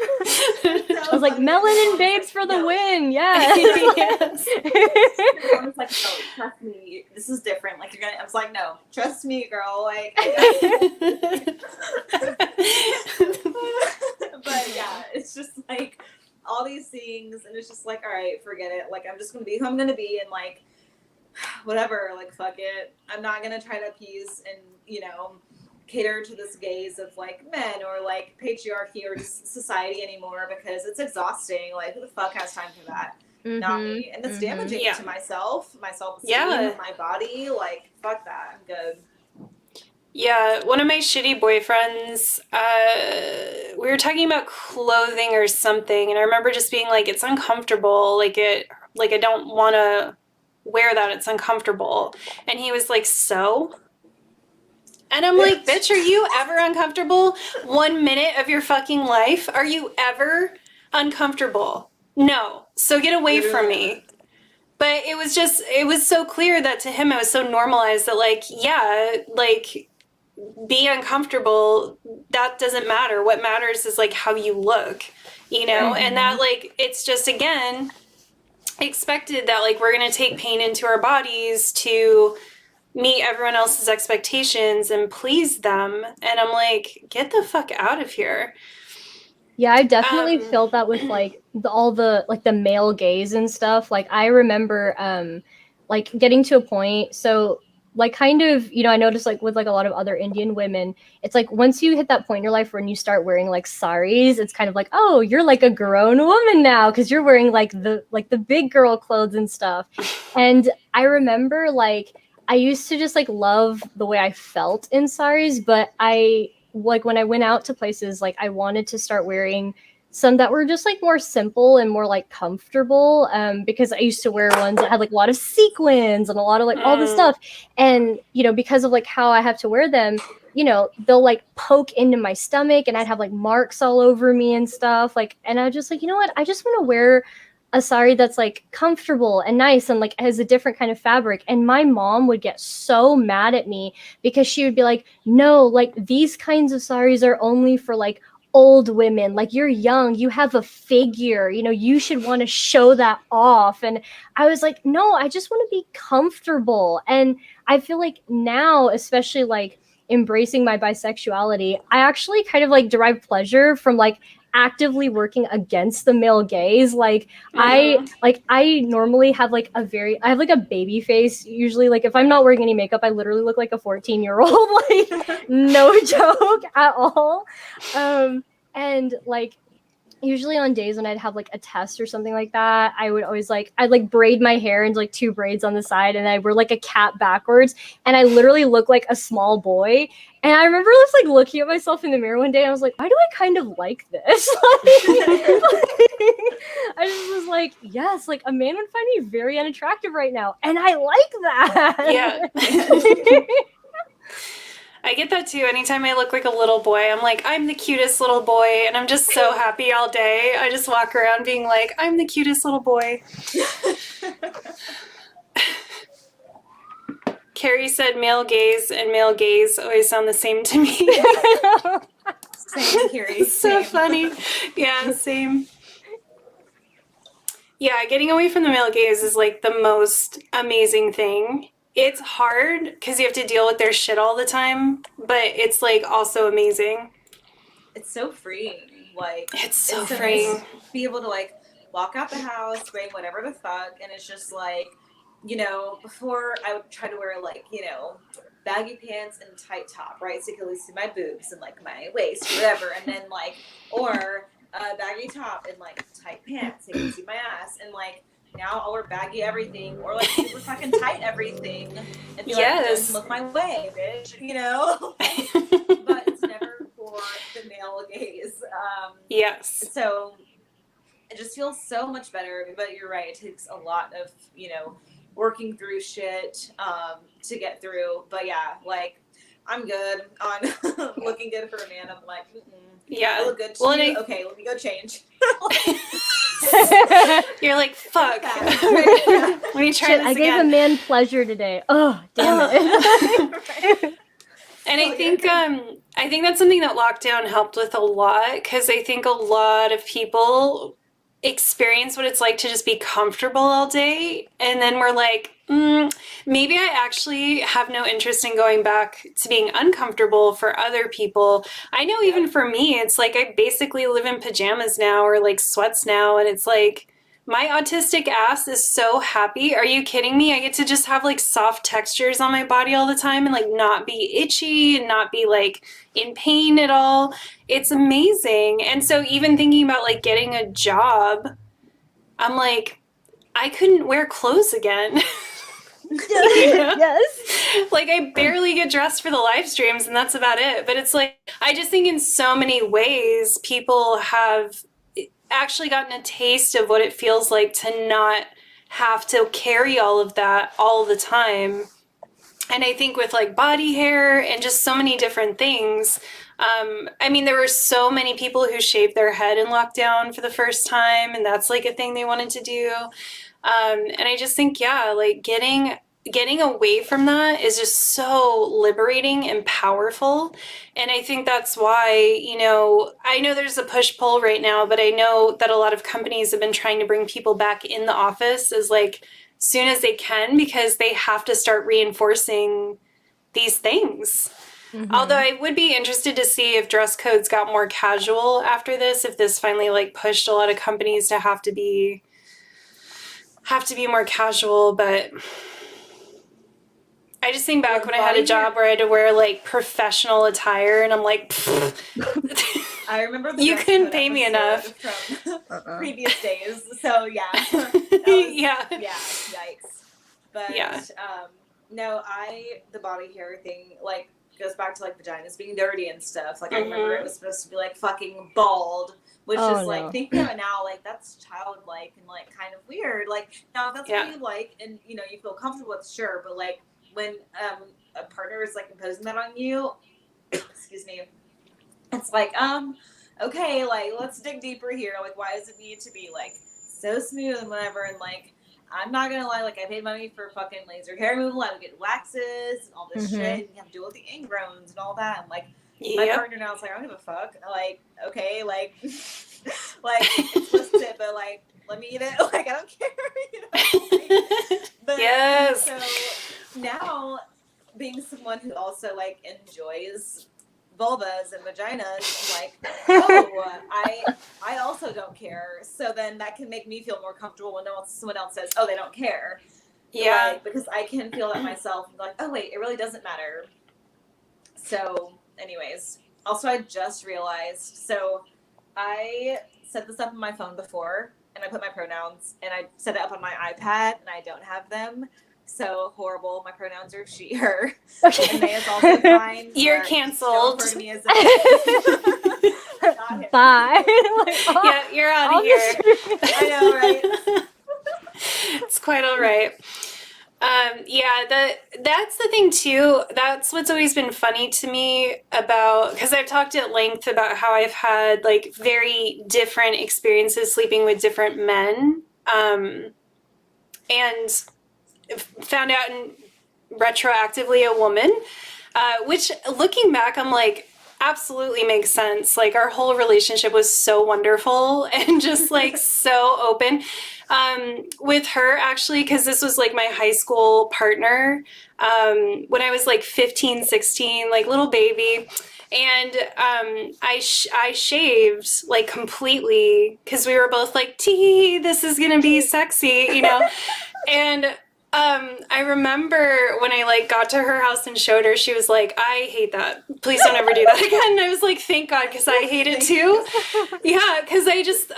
I was like, melanin babes for the win, yeah. Yes. I was like, no, trust me, this is different. Like you're gonna. I was like, no, trust me, girl. Like. But yeah, it's just like all these things, and it's just like, all right, forget it. Like I'm just gonna be who I'm gonna be, and like whatever, like fuck it. I'm not gonna try to appease and, you know, cater to this gaze of like men or like patriarchy or just society anymore, because it's exhausting. Like who the fuck has time for that? Not me. And it's damaging to myself, my self-esteem, my body. Like fuck that. I'm good. Yeah, one of my shitty boyfriends, we were talking about clothing or something, and I remember just being like, it's uncomfortable, like I don't want to wear that, it's uncomfortable. And he was like, so? And I'm like, bitch, are you ever uncomfortable 1 minute of your fucking life? Are you ever uncomfortable? no. So get away from Literally. me. But it was so clear that to him it was so normalized that, like, yeah, like, be uncomfortable, that doesn't matter. What matters is, like, how you look, you know? Right. And that, like, it's just, again, expected that, like, we're going to take pain into our bodies to meet everyone else's expectations and please them. And I'm like, get the fuck out of here. Yeah, I definitely felt that with like all the like the male gaze and stuff. Like I remember like getting to a point, so like kind of, you know, I noticed like with like a lot of other Indian women, it's like once you hit that point in your life when you start wearing like saris, it's kind of like, oh, you're like a grown woman now because you're wearing like the big girl clothes and stuff. And I remember like I used to just like love the way I felt in saris, but I like when I went out to places, like I wanted to start wearing some that were just like more simple and more like comfortable, because I used to wear ones that had like a lot of sequins and a lot of like all this stuff. And, you know, because of like how I have to wear them, you know, they'll like poke into my stomach and I'd have like marks all over me and stuff. Like, and I just like, you know what? I just want to wear a sari that's like comfortable and nice and like has a different kind of fabric. And my mom would get so mad at me because she would be like, no, like these kinds of saris are only for like old women. Like you're young, you have a figure, you know, you should want to show that off. And I was like, no, I just want to be comfortable. And I feel like now, especially like embracing my bisexuality, I actually kind of like derive pleasure from like actively working against the male gaze. Like I normally have like I have like a baby face usually. Like if I'm not wearing any makeup, I literally look like a 14-year-old. Like no joke at all. And like usually on days when I'd have like a test or something like that, I would always like I'd like braid my hair into like two braids on the side and I wear like a cap backwards and I literally look like a small boy. And I remember just like looking at myself in the mirror one day and I was like, why do I kind of like this? I just was like, yes, like a man would find me very unattractive right now. And I like that. Yeah. I get that too. Anytime I look like a little boy, I'm like, I'm the cutest little boy, and I'm just so happy all day. I just walk around being like, I'm the cutest little boy. Carrie said male gaze and male gaze always sound the same to me. Same, Carrie. So Same. funny. Yeah, same. Yeah, getting away from the male gaze is like the most amazing thing. It's hard because you have to deal with their shit all the time, but it's like also amazing. It's so freeing. Like It's so freeing. Nice to be able to like walk out the house wearing whatever the fuck, and it's just like, you know, before I would try to wear like, you know, baggy pants and tight top, right? So you can at least see my boobs and like my waist or whatever, and then like, or a baggy top and like tight pants so you can see my ass, and like now I'll wear baggy everything or like super fucking tight everything and be like, just look my way, bitch, you know? But it's never for the male gaze. Yes. So it just feels so much better. But you're right, it takes a lot of, you know, working through shit to get through. But yeah, like I'm good on looking good for a man. I'm like, yeah, I look good too. Well, okay, let me go change. You're like, fuck. Let me try this I gave again. a man pleasure today. Oh, damn it. And I think that's something that lockdown helped with a lot, because I think a lot of people experience what it's like to just be comfortable all day, and then we're like, maybe I actually have no interest in going back to being uncomfortable for other people. I know even for me, it's like I basically live in pajamas now or like sweats now, and it's like my autistic ass is so happy. Are you kidding me? I get to just have like soft textures on my body all the time and like not be itchy and not be like in pain at all. It's amazing. And so even thinking about like getting a job, I'm like, I couldn't wear clothes again. You know? Yes. Like I barely get dressed for the live streams and that's about it. But it's like, I just think in so many ways people have actually gotten a taste of what it feels like to not have to carry all of that all the time. And I think with like body hair and just so many different things, I mean, there were so many people who shaved their head in lockdown for the first time, and that's like a thing they wanted to do. And I just think, yeah, like getting away from that is just so liberating and powerful. And I think that's why, you know, I know there's a push-pull right now, but I know that a lot of companies have been trying to bring people back in the office as like soon as they can, because they have to start reinforcing these things. Mhm. Although I would be interested to see if dress codes got more casual after this, if this finally like pushed a lot of companies to have to be more casual. But I just think back when I had a job where I had to wear like professional attire, and I'm like, I remember the you dress couldn't code pay me episode enough. from previous days. So yeah, that was, Yeah. yikes. But Yeah. no, the body hair thing like goes back to like vaginas being dirty and stuff. Like I remember it was supposed to be like fucking bald, which is like thinking of it now, like that's childlike and like kind of weird. Like now if that's what you like and you know you feel comfortable with, sure, but like when a partner is like imposing that on you, excuse me, it's like okay, like let's dig deeper here. Like why does it need to be like so smooth and whatever? And like I'm not gonna lie, like I paid money for fucking laser hair removal. I would get waxes and all this shit, and you have to deal with the ingrowns and all that. And like my partner now is like, I don't give a fuck. Like okay, like like it's listed, but like let me eat it. Like I don't care, you know. Like, but Yes. so now being someone who also like enjoys vulvas and vaginas, I'm like, oh, I also don't care. So then that can make me feel more comfortable when someone else says, oh, they don't care. Yeah. Like, because I can feel that myself. And like, oh wait, it really doesn't matter. So, anyways, also I just realized. So I set this up on my phone before, and I put my pronouns, and I set it up on my iPad, and I don't have them. So horrible. My pronouns are she, her. Okay. And they is also fine. You're canceled. Don't refer to me as Bye. Yeah, you're out of here. I know, right? It's quite all right. Yeah, that's the thing too. That's what's always been funny to me about, because I've talked at length about how I've had like very different experiences sleeping with different men, and found out retroactively a woman, which looking back, I'm like, absolutely makes sense. Like our whole relationship was so wonderful and just like so open. With her actually, because this was like my high school partner, when I was like 15, 16, like little baby. And I shaved like completely because we were both like, tee, this is gonna be sexy, you know. And I remember when I like got to her house and showed her, she was like, I hate that. Please don't ever do that again. And I was like, thank God, because I hate it too. Yeah, because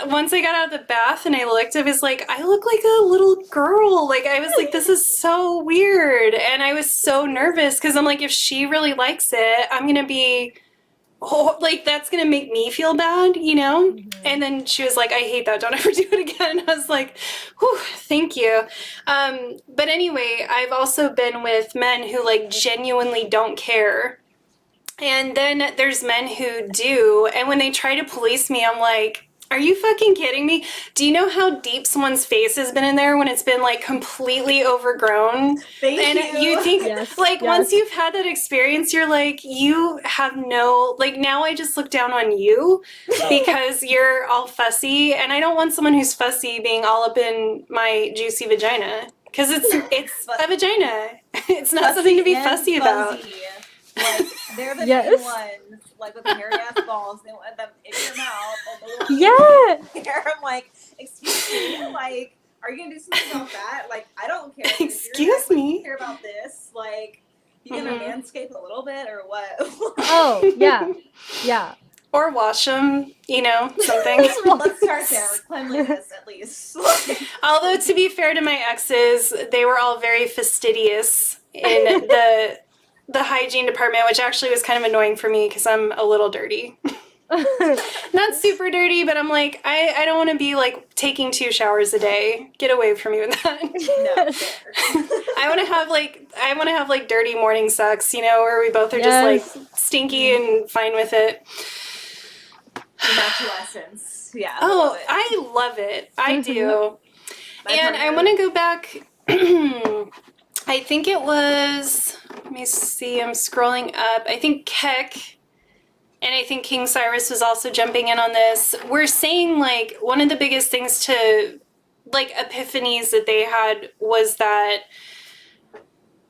once I got out of the bath and I looked, I was like, I look like a little girl. Like, I was like, this is so weird. And I was so nervous because I'm like, if she really likes it, I'm going to be, like, that's going to make me feel bad, you know? Mm-hmm. And then she was like, I hate that. Don't ever do it again. And I was like, whew, thank you. But anyway, I've also been with men who, like, genuinely don't care. And then there's men who do. And when they try to police me, I'm like, are you fucking kidding me? Do you know how deep someone's face has been in there when it's been like completely overgrown? Thank you. You think once you've had that experience, you're like, you have no, like now I just look down on you because you're all fussy. And I don't want someone who's fussy being all up in my juicy vagina. Because it's a vagina. It's not something to be fussy about. Like, they're the main ones, like, with the hairy ass balls, they want them in your mouth, and hair. I'm like, excuse me, like, are you gonna do something about that? Like, I don't care. Excuse me. You care about this? Like, you gonna manscape a little bit, or what? Oh, yeah. Or wash them, you know, something. Let's start there, with cleanliness, at least. Although, to be fair to my exes, they were all very fastidious in the hygiene department, which actually was kind of annoying for me because I'm a little dirty. Not super dirty, but I'm like, I don't want to be like taking 2 showers a day. Get away from me with that. No, fair. I want to have like dirty morning sex, you know, where we both are Yes. just like stinky and fine with it. Immaculescence. Yeah. Oh, Love it. I love it. I do. My And I partner- want to go back. I think it was, let me see, I'm scrolling up. I think Keck and I think King Cyrus was also jumping in on this. We're saying like one of the biggest things to like epiphanies that they had was that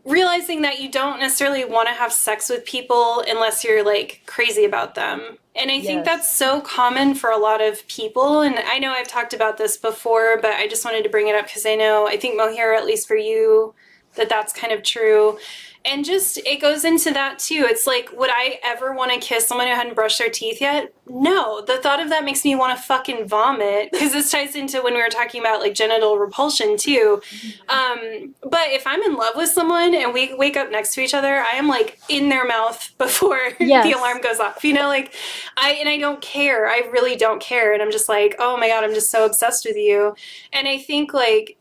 realizing that you don't necessarily want to have sex with people unless you're like crazy about them. And I think Yes. that's so common for a lot of people. And I know I've talked about this before, but I just wanted to bring it up because I think Mohera, at least for you, that's kind of true. And just, it goes into that too. It's like, would I ever want to kiss someone who hadn't brushed their teeth yet? No. The thought of that makes me want to fucking vomit, because this ties into when we were talking about like genital repulsion too. But if I'm in love with someone and we wake up next to each other, I am like in their mouth before Yes. the alarm goes off, you know, like I don't care. I really don't care. And I'm just like, oh my God, I'm just so obsessed with you. And I think like,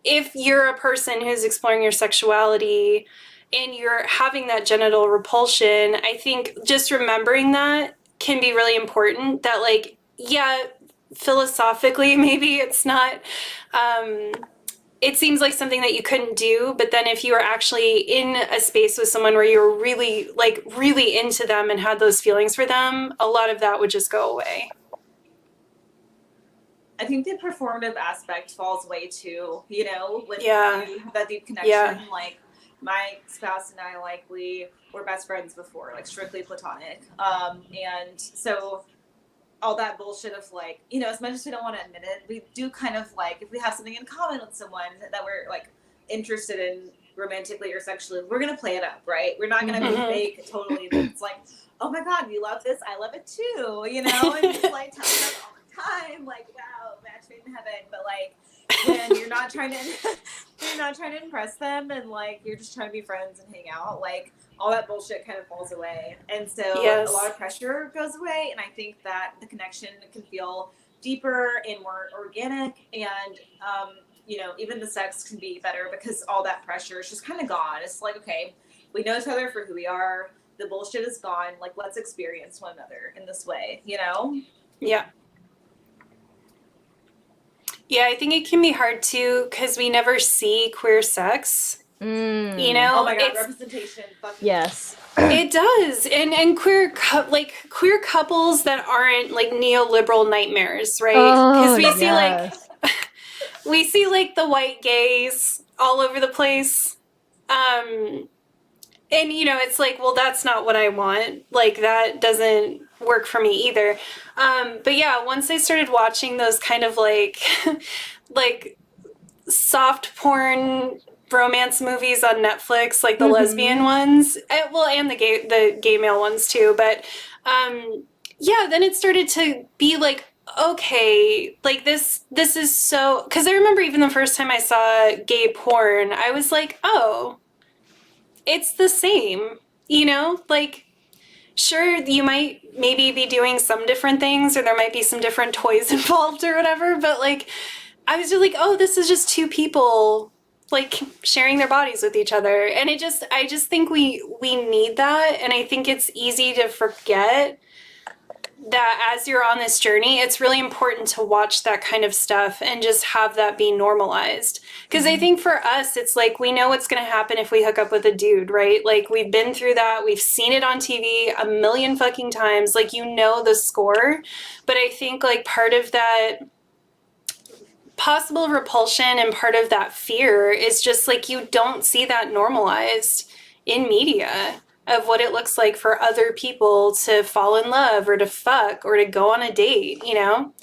if you're a person who's exploring your sexuality and you're having that genital repulsion, I think just remembering that can be really important. That like, yeah, philosophically, maybe it's not, it seems like something that you couldn't do, but then if you were actually in a space with someone where you were really, like, really into them and had those feelings for them, a lot of that would just go away. I think the performative aspect falls away too, you know, when Yeah. you have that deep connection. Yeah. Like my spouse and I, like we were best friends before, like strictly platonic. And so all that bullshit of like, you know, as much as we don't want to admit it, we do kind of like, if we have something in common with someone that we're like interested in romantically or sexually, we're going to play it up, right? We're not going to be Mhm. fake totally. But it's like, oh my God, you love this. I love it too, you know? And just like tell me that all the time, like, wow, match made in heaven. But like, when you're not trying to impress them and like, you're just trying to be friends and hang out, like, all that bullshit kind of falls away. And so Yes. a lot of pressure goes away. And I think that the connection can feel deeper and more organic. And, you know, even the sex can be better because all that pressure is just kind of gone. It's like, okay, we know each other for who we are. The bullshit is gone. Like, let's experience one another in this way, you know? Yeah. Yeah, I think it can be hard too because we never see queer sex. You know, Oh my God, it's, representation. Fucking Yes. it does, and queer couples that aren't like neoliberal nightmares, right? Because Oh, yes. we see like the white gays all over the place, and you know it's like, well, that's not what I want. Like that doesn't work for me either. But yeah, once I started watching those kind of like like soft porn romance movies on Netflix, like the Mhm. lesbian ones, and the gay male ones too. But yeah, then it started to be like, okay, like this is so, because I remember even the first time I saw gay porn, I was like, oh, it's the same, you know, like. Sure, you might maybe be doing some different things, or there might be some different toys involved or whatever, but like, I was just like, oh, this is just two people like sharing their bodies with each other. And I just think we need that. And I think it's easy to forget that as you're on this journey, it's really important to watch that kind of stuff and just have that be normalized. Because I think for us, it's like, we know what's going to happen if we hook up with a dude, right? Like, we've been through that. We've seen it on TV a million fucking times. Like, you know the score. But I think like part of that possible repulsion and part of that fear is just like, you don't see that normalized in media of what it looks like for other people to fall in love or to fuck or to go on a date, you know?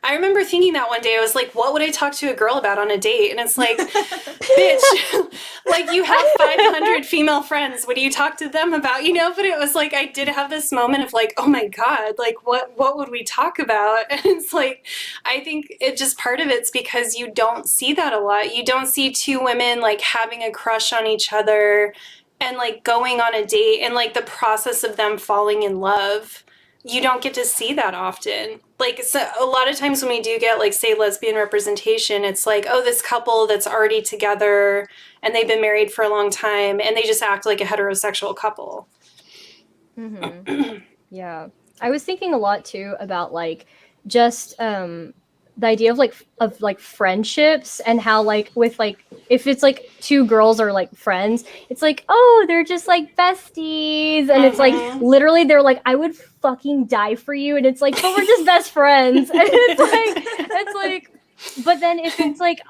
I remember thinking that one day, I was like, what would I talk to a girl about on a date? And it's like, bitch, like you have 500 female friends. What do you talk to them about? You know, but it was like, I did have this moment of like, oh my God, like what would we talk about? And it's like, I think it just part of it's because you don't see that a lot. You don't see two women like having a crush on each other and like going on a date and like the process of them falling in love you don't get to see that often. Like, so a lot of times when we do get, like, say, lesbian representation, it's like, oh, this couple that's already together and they've been married for a long time and they just act like a heterosexual couple. Yeah. I was thinking a lot too about like just the idea of like friendships and how like with like if it's like two girls or like friends, it's like, oh, they're just like besties, and it's like literally they're like, I would fucking die for you, and it's like, but we're just best friends. And it's like but then if it's like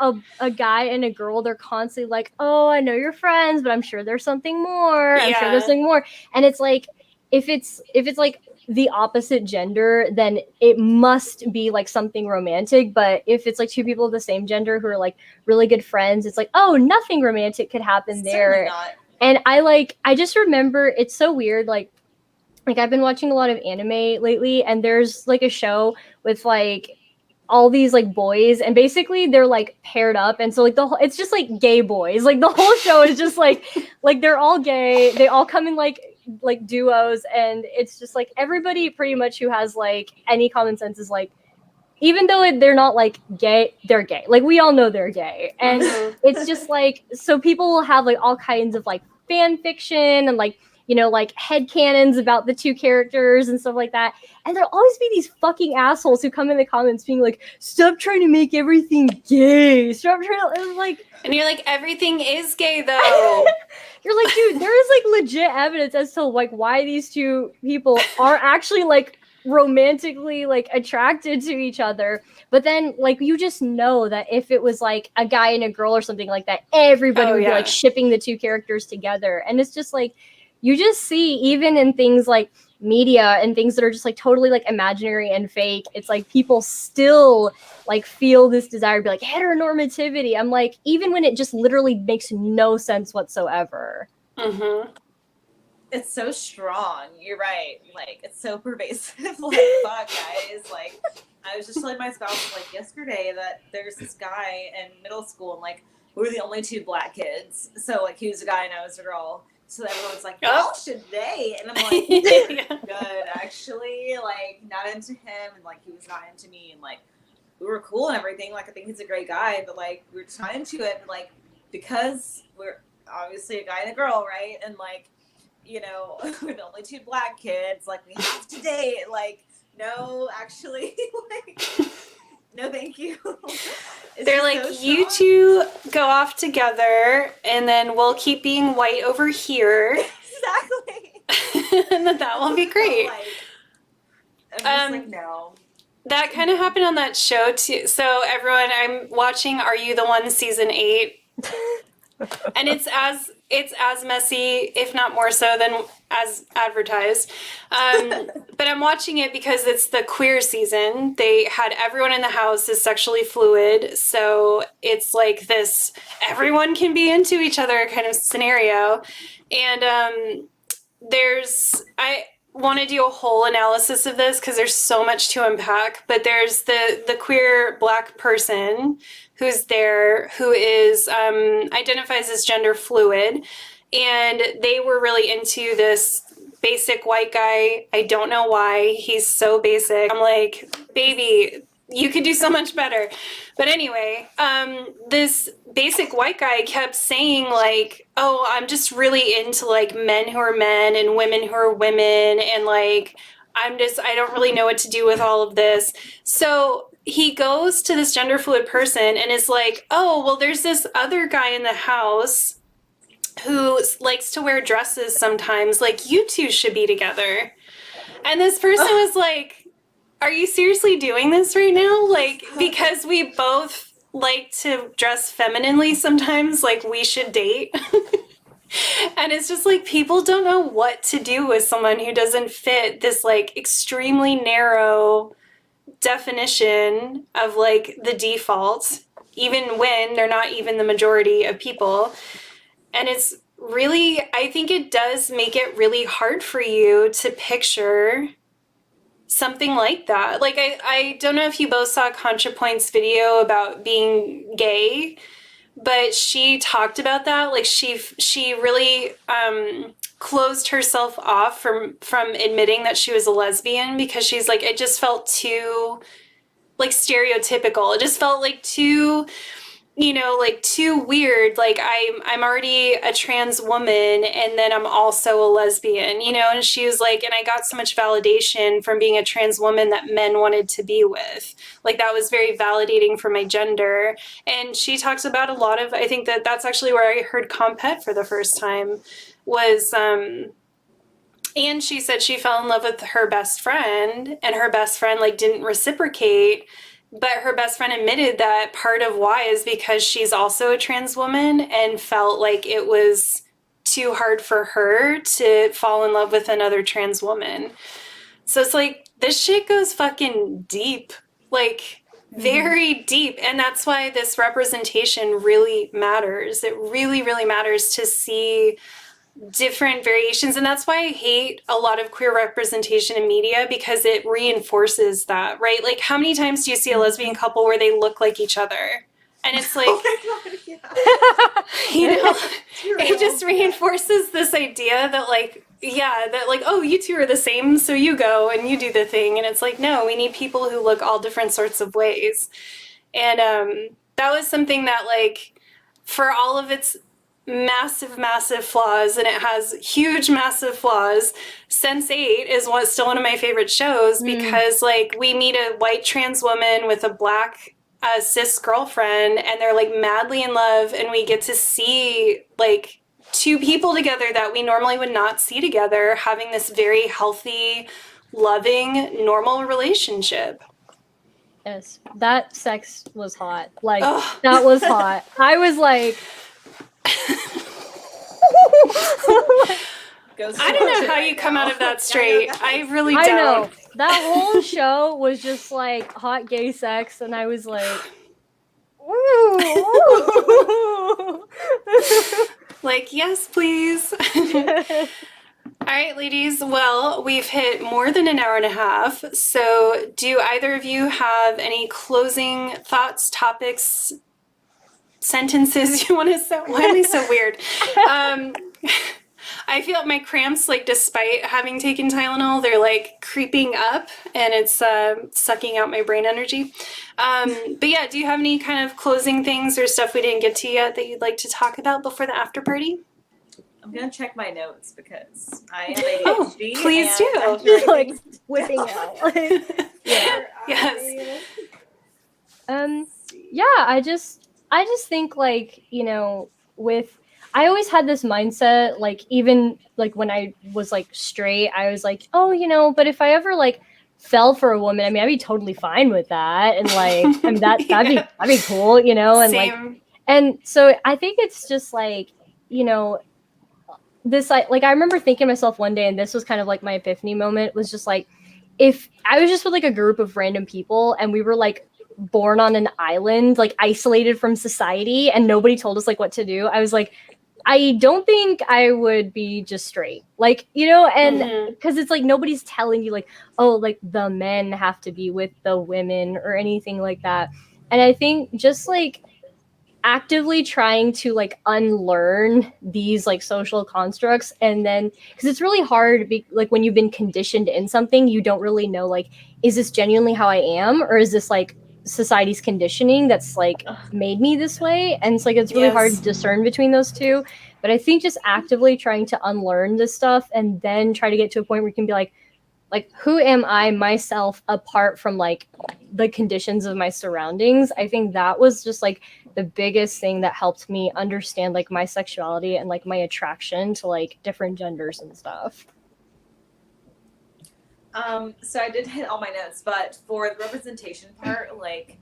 a guy and a girl, they're constantly like, oh, I know you're friends, but I'm sure there's something more. I'm sure there's something more. And it's like if it's like the opposite gender, then it must be like something romantic. But if it's like two people of the same gender who are like really good friends, it's like, oh, nothing romantic could happen there. Not. And I just remember, it's so weird, like I've been watching a lot of anime lately, and there's like a show with like all these like boys, and basically they're like paired up, and so like it's just like gay boys, like the whole show is just like they're all gay, they all come in like duos, and it's just like everybody pretty much who has like any common sense is like, even though they're not like gay, they're gay, like we all know they're gay. And it's just like, so people will have like all kinds of like fan fiction and like, you know, like headcanons about the two characters and stuff like that. And there'll always be these fucking assholes who come in the comments being like, stop trying to make everything gay. Stop trying to, like... And you're like, everything is gay, though. You're like, dude, there is like legit evidence as to like why these two people are actually like romantically like attracted to each other. But then like you just know that if it was like a guy and a girl or something like that, everybody would be like shipping the two characters together. And it's just like, you just see, even in things like media and things that are just like totally like imaginary and fake, it's like people still like feel this desire to be like heteronormativity. I'm like, even when it just literally makes no sense whatsoever. It's so strong. You're right. Like, it's so pervasive. Like, fuck, guys. Like, I was just telling my spouse like yesterday that there's this guy in middle school, and like we were the only two black kids. So like he was a guy and I was a girl. So everyone's like, y'all should date. And I'm like, good, actually. Like, not into him, and like he was not into me, and like we were cool and everything. Like, I think he's a great guy, but like we're just not into it. And, like, because we're obviously a guy and a girl, right? And like, you know, we're the only two black kids. Like, we have to date. Like, no, actually, like, no, thank you. They're like, so you two go off together, and then we'll keep being white over here. Exactly. And that will be great. I'm just like, no. That kind of happened on that show too. So everyone, I'm watching Are You the One season 8. And it's as messy, if not more so, than as advertised. But I'm watching it because it's the queer season. They had everyone in the house is sexually fluid, so it's like this everyone can be into each other kind of scenario. And I want to do a whole analysis of this because there's so much to unpack. But there's the queer black person who's there, who is identifies as gender fluid, and they were really into this basic white guy. I don't know why he's so basic. I'm like, baby, you could do so much better. But anyway, this basic white guy kept saying like, oh, I'm just really into like men who are men and women who are women, and like I don't really know what to do with all of this. So he goes to this gender fluid person and is like, oh, well, there's this other guy in the house who likes to wear dresses sometimes. Like, you two should be together. And this person was like, are you seriously doing this right now? Like, because we both like to dress femininely sometimes, like, we should date. And it's just like, people don't know what to do with someone who doesn't fit this like extremely narrow definition of like the default, even when they're not even the majority of people. And it's really, I think it does make it really hard for you to picture something like that. Like, I don't know if you both saw ContraPoint's video about being gay, but she talked about that. Like, she really closed herself off from admitting that she was a lesbian because she's like, it just felt too like stereotypical. It just felt like too, you know, like too weird. Like I'm already a trans woman and then I'm also a lesbian, you know? And she was like, and I got so much validation from being a trans woman that men wanted to be with. Like that was very validating for my gender. And she talks about a lot of, I think that's actually where I heard CompHet for the first time was, and she said she fell in love with her best friend and her best friend like didn't reciprocate. But her best friend admitted that part of why is because she's also a trans woman and felt like it was too hard for her to fall in love with another trans woman. So it's like, this shit goes fucking deep, like very deep. And that's why this representation really matters. It really, really matters to see different variations, and that's why I hate a lot of queer representation in media, because it reinforces that, right? Like how many times do you see a lesbian couple where they look like each other and it's like, Oh my God, yeah. you know, it just reinforces this idea that like, yeah, that like, oh, you two are the same, so you go and you do the thing. And it's like, no, we need people who look all different sorts of ways. And that was something that like, for all of its massive flaws, and it has huge massive flaws, Sense8 is still one of my favorite shows because like we meet a white trans woman with a black cis girlfriend and they're like madly in love, and we get to see like two people together that we normally would not see together having this very healthy, loving, normal relationship. Yes, that sex was hot. Like, Ugh. that was hot. I was like... I don't know how you come out of that straight. I really don't. I know. That whole show was just like hot gay sex, and I was like... Ooh. Like, yes, please. All right, ladies. Well, we've hit more than an hour and a half. So do either of you have any closing thoughts, topics, sentences you want to say? Why are they so weird? I feel my cramps, like, despite having taken Tylenol, they're like creeping up and it's sucking out my brain energy. But yeah, do you have any kind of closing things or stuff we didn't get to yet that you'd like to talk about before the after party? I'm gonna check my notes because I have ADHD. Oh, please do. Just like whipping out. Yeah. Yes. Yeah, I just think like, you know, I always had this mindset, like even like when I was like straight, I was like, oh, you know, but if I ever like fell for a woman, I mean, I'd be totally fine with that. And like, I mean, that'd be cool, you know? And Same. like, and so I think it's just like, you know, this, like, I remember thinking to myself one day, and this was kind of like my epiphany moment, was just like, if I was just with like a group of random people and we were like born on an island, like isolated from society, and nobody told us like what to do, I was like, I don't think I would be just straight, like, you know, and because it's like nobody's telling you like, oh, like the men have to be with the women or anything like that. And I think just like actively trying to like unlearn these like social constructs, and then because it's really hard like when you've been conditioned in something, you don't really know like, is this genuinely how I am, or is this like society's conditioning that's like made me this way? And it's like it's really hard to discern between those two. But I think just actively trying to unlearn this stuff and then try to get to a point where you can be like who am I myself apart from like the conditions of my surroundings. I think that was just like the biggest thing that helped me understand like my sexuality and like my attraction to like different genders and stuff. So I did hit all my notes, but for the representation part, like,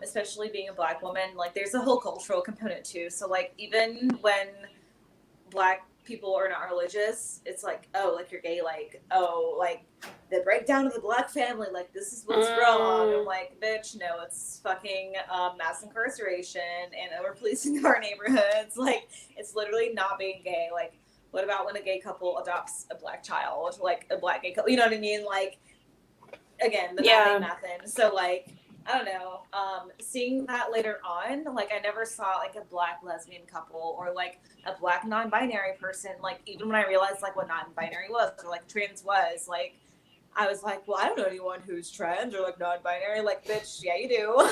especially being a Black woman, like there's a whole cultural component too. So like, even when Black people are not religious, it's like, oh, like you're gay, like, oh, like the breakdown of the Black family, like this is what's wrong. I'm like, bitch, no, it's fucking mass incarceration and over policing of our neighborhoods. Like, it's literally not being gay. Like, what about when a gay couple adopts a Black child, like a Black gay couple? You know what I mean? Like, again, the nothing. So like, I don't know. Seeing that later on, like I never saw like a Black lesbian couple or like a Black non-binary person. Like even when I realized like what non-binary was or like trans was, like I was like, well, I don't know anyone who's trans or like non-binary. Like, bitch, yeah, you do.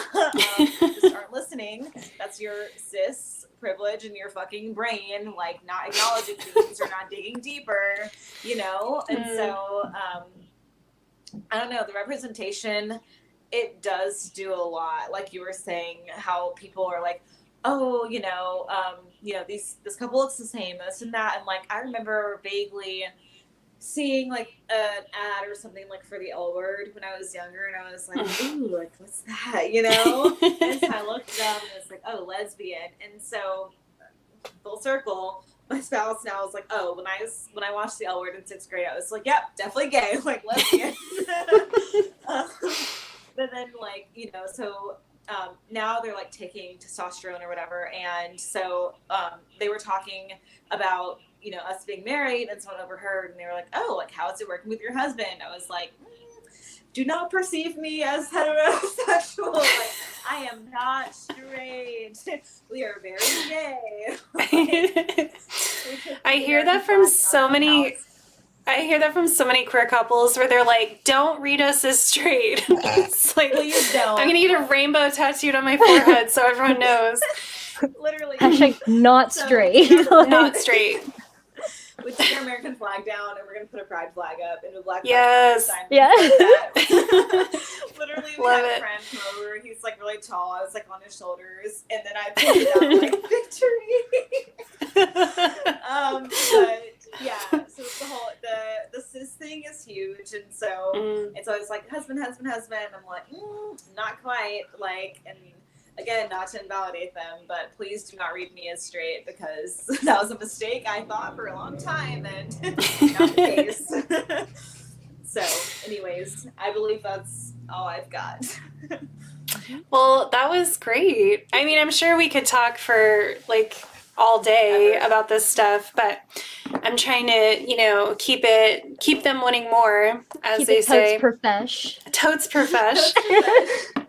You just aren't listening. That's your cis privilege in your fucking brain, like not acknowledging things or not digging deeper, you know? And so, I don't know, the representation, it does do a lot. Like you were saying, how people are like, oh, this couple looks the same, this and that. And like, I remember vaguely seeing like an ad or something like for the L Word when I was younger, and I was like, ooh, like what's that, you know? And so I looked it up and it's like, oh, lesbian. And so full circle, my spouse now is like, oh, when I watched the L Word in 6th grade, I was like, yep, definitely gay, like lesbian. But then like, so now they're like taking testosterone or whatever, and so they were talking about us being married, and someone overheard, and they were like, oh, like how is it working with your husband? I was like, do not perceive me as heterosexual. Like, I am not straight. We are very gay. I hear that from so many queer couples where they're like, don't read us as straight. It's like, please don't. I'm gonna get a rainbow tattooed on my forehead so everyone knows. Literally. Hashtag not straight. Not straight. We took our American flag down, and we're gonna put a pride flag up and a black yes, yeah. Literally, we had a friend come over. He's like really tall. I was like on his shoulders, and then I pointed out like victory. But yeah, so it's the whole the cis thing is huge, and so it's always like husband. I'm like, not quite. Like, and again, not to invalidate them, but please do not read me as straight, because that was a mistake I thought for a long time, and not the case. So, anyways, I believe that's all I've got. Well, that was great. I mean, I'm sure we could talk for like all day about this stuff, but I'm trying to, keep them wanting more, as Keep they say. Totes profesh.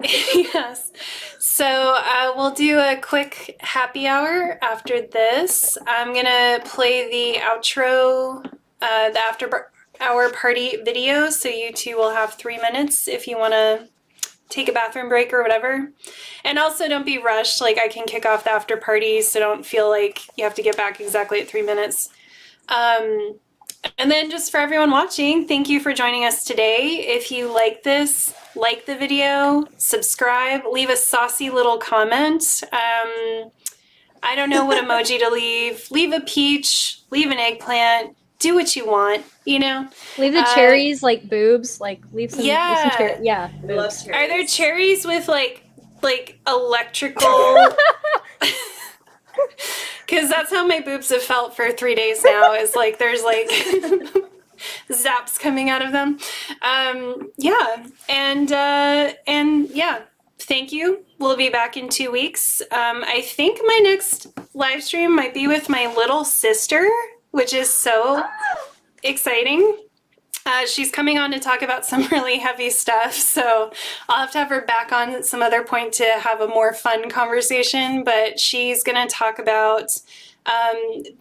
Yes. So we'll do a quick happy hour after this. I'm gonna play the outro, the after hour party video, so you two will have 3 minutes if you want to take a bathroom break or whatever. And also don't be rushed. Like, I can kick off the after party, so don't feel like you have to get back exactly at 3 minutes. And then just for everyone watching, thank you for joining us today. If you like this, like the video, subscribe, leave a saucy little comment. I don't know what emoji to leave. Leave a peach, leave an eggplant, do what you want, Leave the cherries like boobs, like leave some cherries. Yeah. Boobs. Are there cherries with like electrical? Because that's how my boobs have felt for 3 days now, is like there's like zaps coming out of them. Yeah. And yeah, thank you. We'll be back in 2 weeks. I think my next live stream might be with my little sister, which is so exciting. She's coming on to talk about some really heavy stuff, so I'll have to have her back on at some other point to have a more fun conversation, but she's going to talk about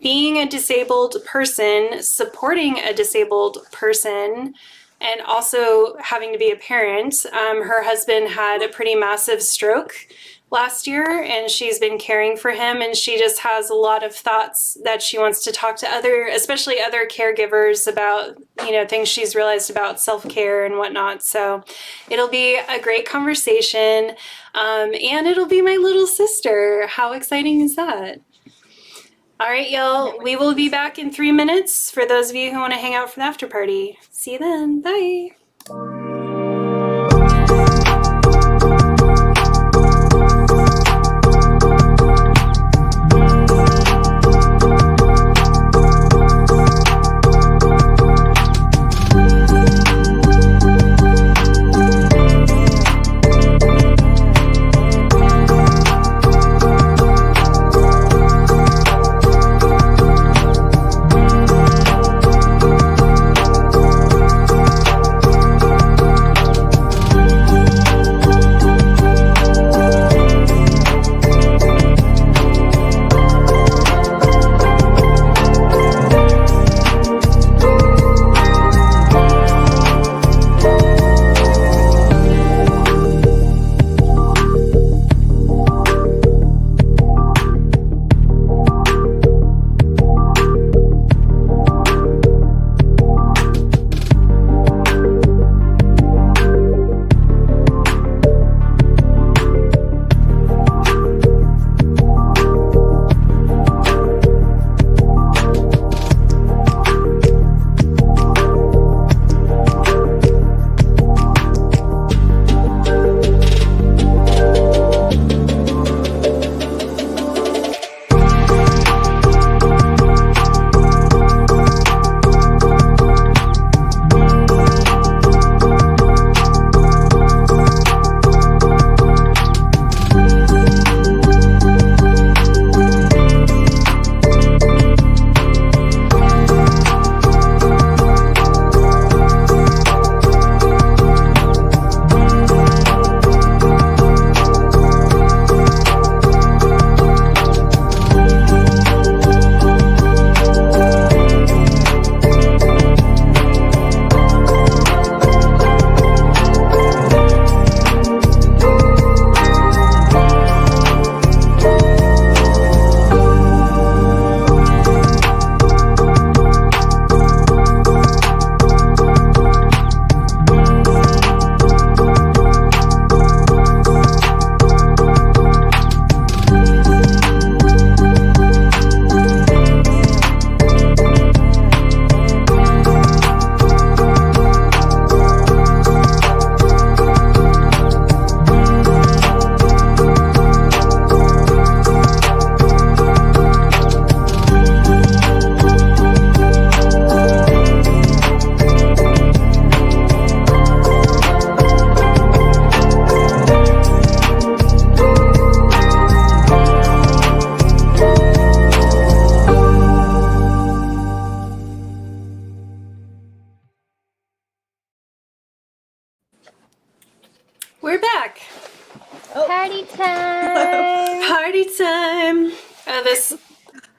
being a disabled person, supporting a disabled person, and also having to be a parent. Her husband had a pretty massive stroke last year, and she's been caring for him, and she just has a lot of thoughts that she wants to talk to especially other caregivers about, things she's realized about self-care and whatnot. So it'll be a great conversation, and it'll be my little sister. How exciting is that? All right, y'all, we will be back in 3 minutes for those of you who want to hang out for the after party. See you then. Bye.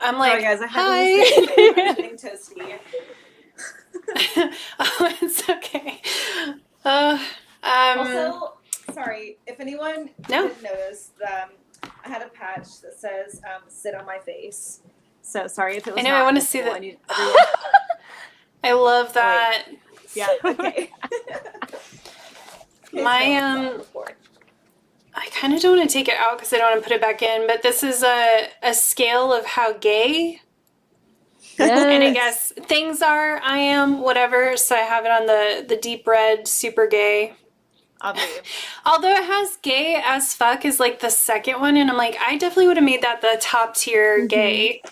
I'm Sorry, like, guys, I had hi. to lose I'm getting toasty. Oh, it's okay. Also, sorry, if anyone No. didn't notice, I had a patch that says "sit on my face." So sorry if it was. I know, not I want to see visible. that. I need everyone. I love that. Yeah. Okay. My I kind of don't want to take it out because I don't want to put it back in, but this is a scale of how gay. And I guess things are, I am, whatever. So I have it on the deep red, super gay. Although it has gay as fuck is like the second one, and I'm like, I definitely would have made that the top tier gay.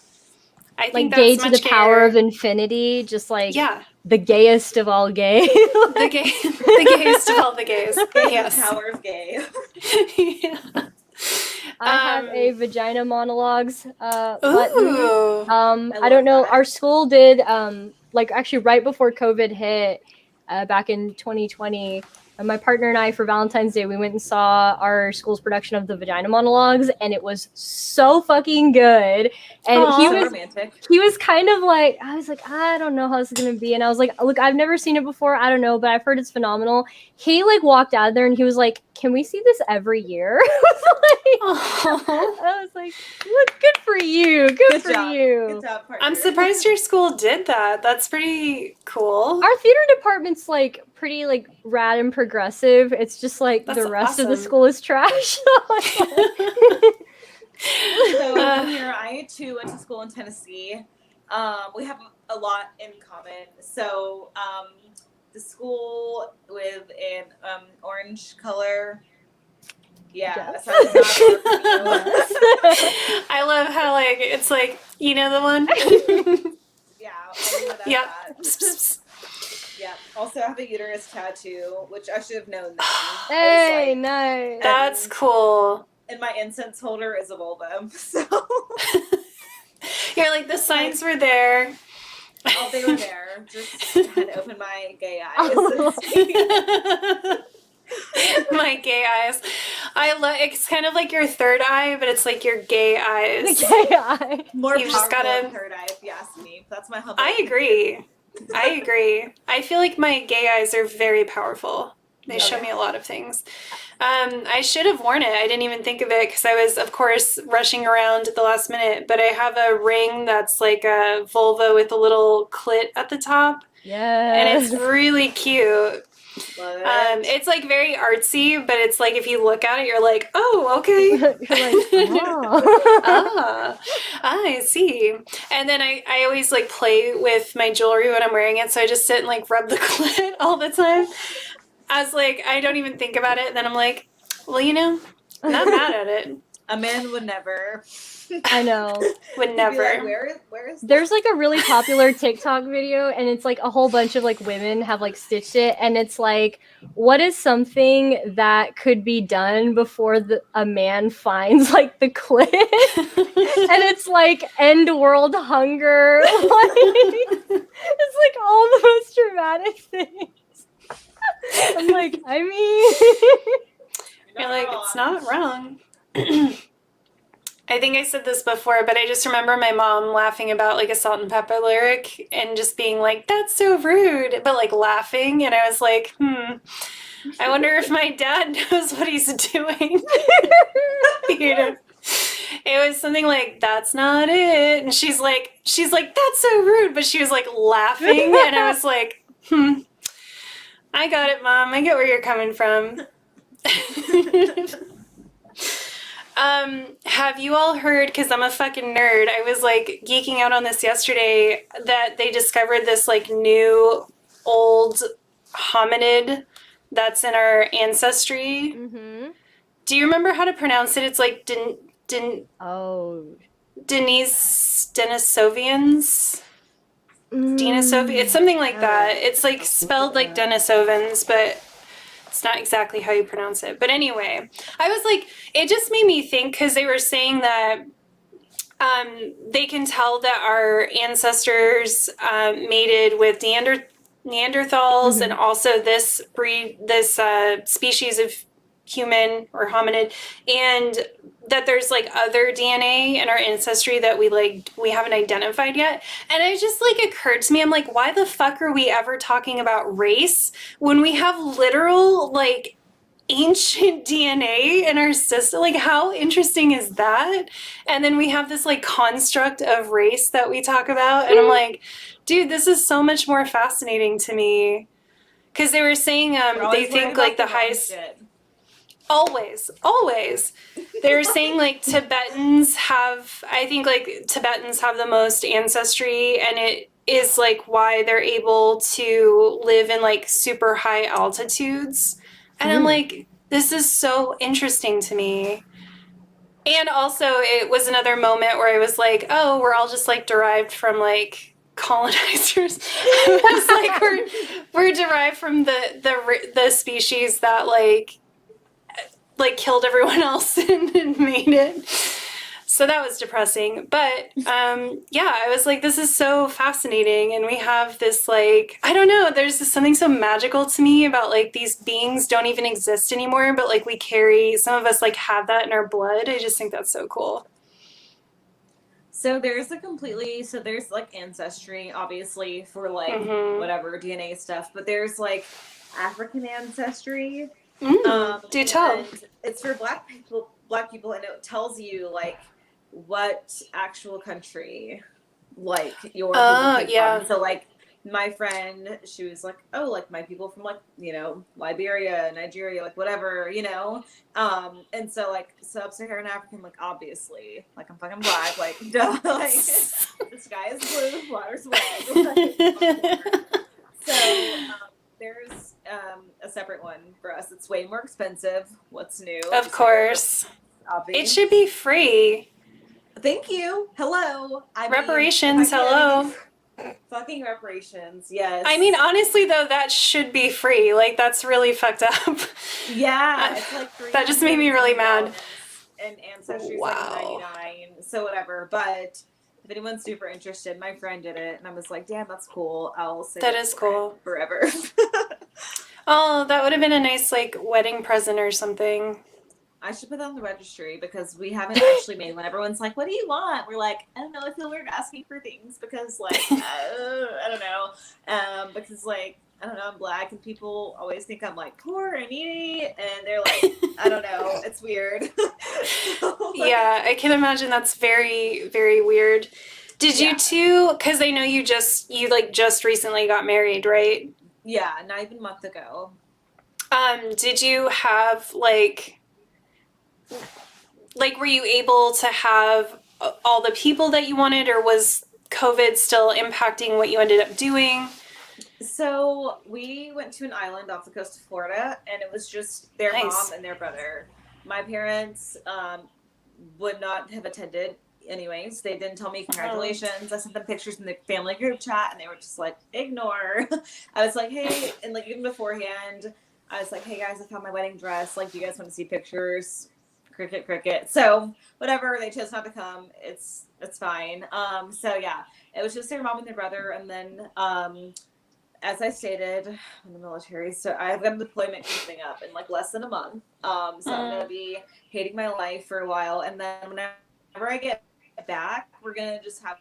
I think like gay that's to much the power gayer. of infinity, just like Yeah. the gayest of all gay. The gayest of all the gays. Gay Yes. power of gay. Yeah. I have a vagina monologues button. Ooh. I don't know. Our school did like actually right before COVID hit, back in 2020. My partner and I, for Valentine's Day, we went and saw our school's production of the Vagina Monologues, and it was so fucking good. And Aw. he So was romantic. he was kind of like, I was like, I don't know how this is gonna be, and I was like, look, I've never seen it before, I don't know, but I've heard it's phenomenal. He like walked out of there and he was like, can we see this every year? I was like, look, good for you, good for job. you. Good job, partner. I'm surprised your school did that. That's pretty cool. Our theater department's like pretty like rad and progressive. It's just like That's the rest of the awesome. school is trash. So here, I too went to school in Tennessee. We have a lot in common. So the school with an orange color. Yeah, Yes. so it's not far from you. I love how like it's like, you know the one? Yeah, I'll leave it at Yep. that. Yeah. Also, I have a uterus tattoo, which I should have known then. Hey, Like, nice. That's cool. and my incense holder is a vulva. So You're like, the signs were there. oh, they were there. Just had to open my gay eyes. And see. My gay eyes. I love. It's kind of like your third eye, but it's like your gay eyes. Okay, More You've just powerful gotta- than third eye, if you ask me. That's my hubby. I agree. I feel like my gay eyes are very powerful. They show me a lot of things. I should have worn it. I didn't even think of it because I was, of course, rushing around at the last minute. But I have a ring that's like a vulva with a little clit at the top. yeah. And it's really cute. Love it. It's like very artsy, but it's like if you look at it, you're like, oh, okay. You're like, oh. I see. And then I always like play with my jewelry when I'm wearing it, so I just sit and like rub the clit all the time. I was like, I don't even think about it. And then I'm like, well, you know, I'm not mad at it. A man would never. I know. Would He'd be never. like, where is There's like a really popular TikTok video, and it's like a whole bunch of like women have like stitched it, and it's like, what is something that could be done before a man finds like the clit? And it's like end world hunger. Like, it's like all the most dramatic things. I'm like, I mean, You're like, it's not wrong. I think I said this before, but I just remember my mom laughing about like a Salt and Pepper lyric and just being like, that's so rude, but like laughing. And I was like, I wonder if my dad knows what he's doing. You know? It was something like, that's not it. And she's like, that's so rude. But she was like laughing. And I was like, I got it, Mom. I get where you're coming from. Have you all heard, because I'm a fucking nerd, I was like geeking out on this yesterday, that they discovered this like new old hominid that's in our ancestry. mm-hmm. Do you remember how to pronounce it? It's like Oh. Denisovians? Denisovians? It's something like that. It's like spelled like Denisovans, but it's not exactly how you pronounce it. But anyway, I was like, it just made me think, because they were saying that they can tell that our ancestors mated with Neanderthals, and also this species of human or hominid, and that there's like other DNA in our ancestry that we haven't identified yet. And it just like occurred to me, I'm like, why the fuck are we ever talking about race when we have literal like ancient DNA in our system? Like, how interesting is that? And then we have this like construct of race that we talk about, and I'm like, dude, this is so much more fascinating to me. Because they were saying they think like the highest shit. always they were saying like I think like Tibetans have the most ancestry, and it is like why they're able to live in like super high altitudes. And I'm like, this is so interesting to me. And also it was another moment where I was like, oh, we're all just like derived from like colonizers. It's like we're derived from the species that like killed everyone else and made it. So that was depressing. But yeah, I was like, this is so fascinating. And we have this like, I don't know, there's just something so magical to me about like these beings don't even exist anymore, but like we carry, some of us like have that in our blood. I just think that's so cool. So there's like ancestry, obviously, for like whatever DNA stuff, but there's like African ancestry. Do tell. And it's for black people, and it tells you like what actual country like your people came from. So like my friend, she was like, oh, like my people from like, you know, Liberia, Nigeria, like whatever, you know. And so like sub-Saharan African, like obviously, like I'm fucking black, like duh, like the sky is blue, the water's red. So there's a separate one for us. It's way more expensive. What's new? Of course. It should be free. Thank you. Hello. Reparations, hello. Fucking reparations, yes. I mean, honestly, though, that should be free. Like, that's really fucked up. Yeah, it's like that just made me really mad. And Ancestry's like $99, so whatever. But if anyone's super interested, my friend did it, and I was like, damn, that's cool. I'll say that is cool forever. Oh, that would have been a nice like wedding present or something. I should put that on the registry because we haven't actually made one. Everyone's like, what do you want? We're like, I don't know. I feel weird asking for things because like, I don't know. Because like, I don't know, I'm black and people always think I'm like poor and needy. And they're like, I don't know. It's weird. Yeah, I can imagine that's very, very weird. Did you too? Because I know you just recently got married, right? Yeah, not even a month ago. Did you have like were you able to have all the people that you wanted, or was COVID still impacting what you ended up doing? So we went to an island off the coast of Florida, and it was just their mom and their brother. My parents would not have attended anyways. They didn't tell me congratulations. I sent them pictures in the family group chat, and they were just like, ignore. I was like, hey, and like even beforehand, I was like, hey guys, I found my wedding dress. Like, do you guys want to see pictures? Cricket. So whatever, they chose not to come. It's fine. So yeah, it was just their mom and their brother, and then as I stated, in the military, so I have got a deployment coming up in like less than a month. So I'm gonna be hating my life for a while, and then whenever I get back, we're gonna just have